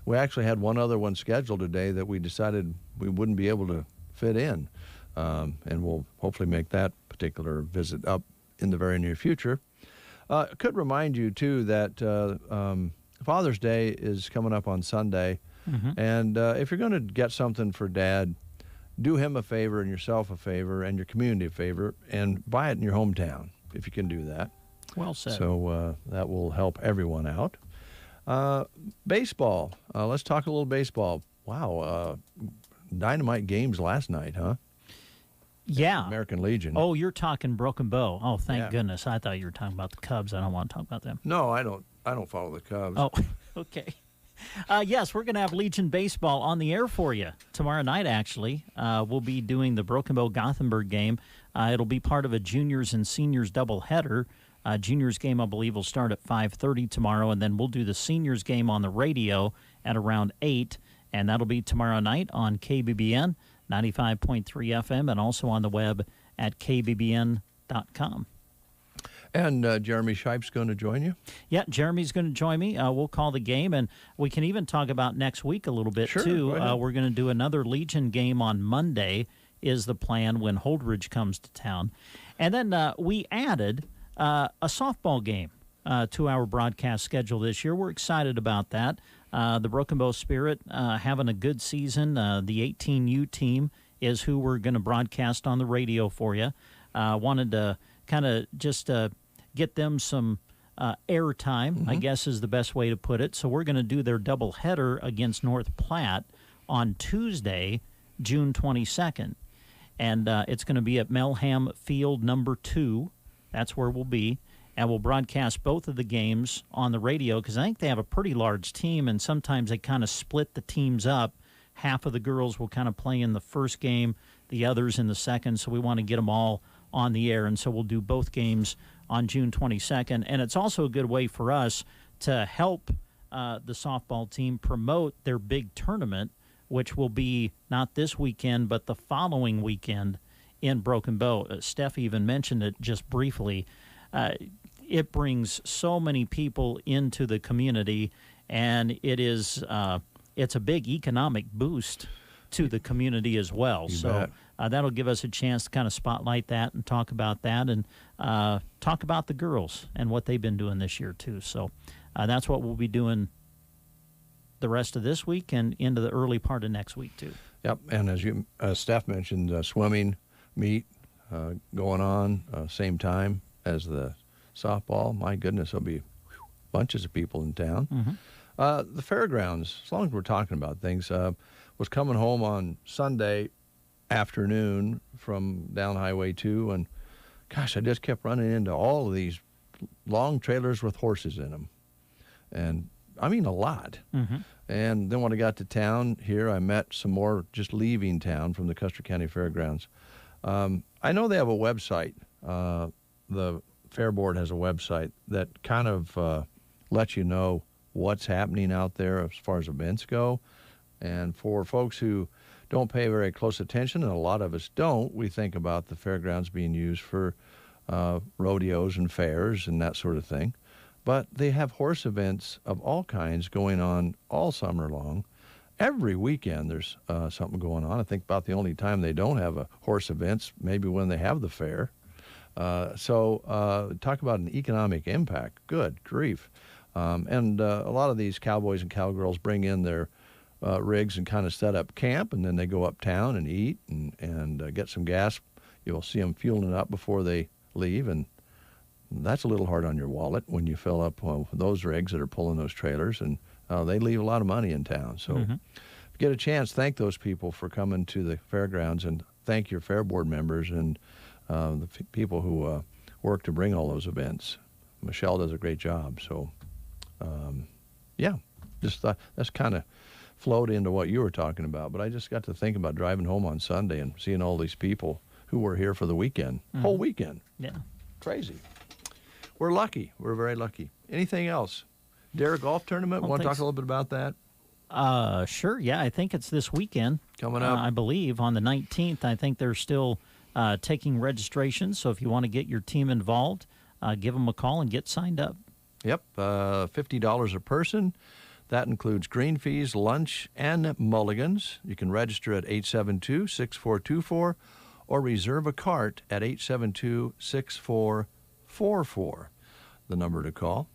We actually had one other one scheduled today that we decided we wouldn't be able to fit in, and we'll hopefully make that particular visit up in the very near future. I could remind you, too, that Father's Day is coming up on Sunday. Mm-hmm. And if you're going to get something for Dad, do him a favor and yourself a favor and your community a favor and buy it in your hometown, if you can do that. Well said. So that will help everyone out. Baseball. Let's talk a little baseball. Wow. Dynamite games last night, huh? Yeah. American Legion. Oh, you're talking Broken Bow. Oh, thank Yeah. goodness. I thought you were talking about the Cubs. I don't want to talk about them. No, I don't follow the Cubs. Oh, okay. Yes, we're going to have Legion Baseball on the air for you tomorrow night, actually. We'll be doing the Broken Bow Gothenburg game. It'll be part of a juniors and seniors doubleheader. Juniors game, I believe, will start at 5:30 tomorrow, and then we'll do the seniors game on the radio at around 8, and that'll be tomorrow night on KBBN 95.3 FM, and also on the web at kbbn.com. And Jeremy Shipe's going to join you? Yeah, Jeremy's going to join me. We'll call the game, and we can even talk about next week a little bit, Sure, too. go ahead. We're going to do another Legion game on Monday is the plan when Holdridge comes to town. And then we added a softball game to our broadcast schedule this year. We're excited about that. The Broken Bow Spirit having a good season. The 18U team is who we're going to broadcast on the radio for you. Wanted to kind of just get them some airtime, I guess is the best way to put it. So we're going to do their doubleheader against North Platte on Tuesday, June 22nd. And it's going to be at Melham Field number 2. That's where we'll be. And we'll broadcast both of the games on the radio because I think they have a pretty large team, and sometimes they kind of split the teams up. Half of the girls will kind of play in the first game, the others in the second, so we want to get them all on the air. And so we'll do both games on June 22nd. And it's also a good way for us to help the softball team promote their big tournament, which will be not this weekend but the following weekend in Broken Bow. Steph even mentioned it just briefly. it brings so many people into the community, and it's a big economic boost to the community as well. So that'll give us a chance to kind of spotlight that and talk about that, and talk about the girls and what they've been doing this year too. So that's what we'll be doing the rest of this week and into the early part of next week too. Yep, and as you Steph mentioned, swimming meet going on same time as the softball. My goodness, there'll be bunches of people in town. Mm-hmm. The fairgrounds, as long as we're talking about things, was coming home on Sunday afternoon from down Highway 2, and gosh, I just kept running into all of these long trailers with horses in them. And I mean, a lot. Mm-hmm. And then when I got to town here, I met some more just leaving town from the Custer County Fairgrounds. I know they have a website. The Fair Board has a website that kind of lets you know what's happening out there as far as events go. And for folks who don't pay very close attention, and a lot of us don't, we think about the fairgrounds being used for rodeos and fairs and that sort of thing. But they have horse events of all kinds going on all summer long. Every weekend there's something going on. I think about the only time they don't have a horse events, maybe when they have the fair. So talk about an economic impact. Good grief. And a lot of these cowboys and cowgirls bring in their rigs and kind of set up camp, and then they go uptown and eat and get some gas. You'll see them fueling it up before they leave, and that's a little hard on your wallet when you fill up those rigs that are pulling those trailers, and they leave a lot of money in town. So if you get a chance, thank those people for coming to the fairgrounds, and thank your Fair Board members and the people who work to bring all those events. Michelle does a great job. So, yeah, just thought that's kind of flowed into what you were talking about. But I just got to think about driving home on Sunday and seeing all these people who were here for the weekend, whole weekend. Yeah. Crazy. We're lucky. We're very lucky. Anything else? Derek Golf Tournament, want to talk a little bit about that? Sure, yeah. I think it's this weekend. Coming up. I believe on the 19th. I think they're still taking registrations. So if you want to get your team involved, give them a call and get signed up. Yep, $50 a person. That includes green fees, lunch, and mulligans. You can register at 872-6424 or reserve a cart at 872-6444, the number to call.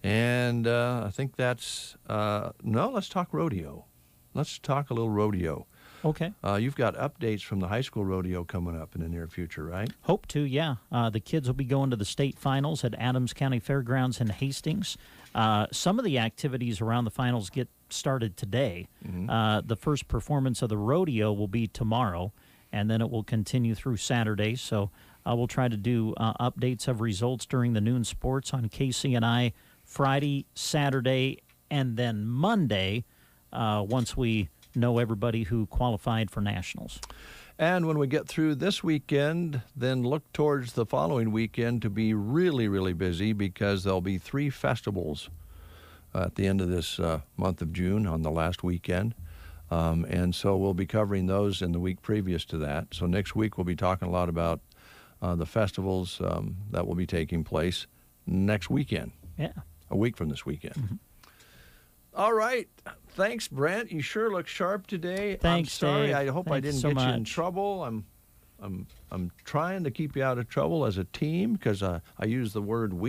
And I think that's, no, let's talk rodeo. Let's talk a little rodeo. Okay. You've got updates from the high school rodeo coming up in the near future, right? Hope to, yeah. The kids will be going to the state finals at Adams County Fairgrounds in Hastings. Some of the activities around the finals get started today. The first performance of the rodeo will be tomorrow, and then it will continue through Saturday. So we'll try to do updates of results during the noon sports on KCNI Friday, Saturday, and then Monday once we know everybody who qualified for nationals. And when we get through this weekend, then look towards the following weekend to be really, really busy, because there'll be 3 festivals at the end of this month of June on the last weekend. And so we'll be covering those in the week previous to that. So next week we'll be talking a lot about the festivals that will be taking place next weekend. Yeah. A week from this weekend. All right. Thanks, Brent. You sure look sharp today. Thanks, I'm sorry. Dave. I hope I Thanks didn't so get you in much. trouble. I'm trying to keep you out of trouble as a team, because I use the word we.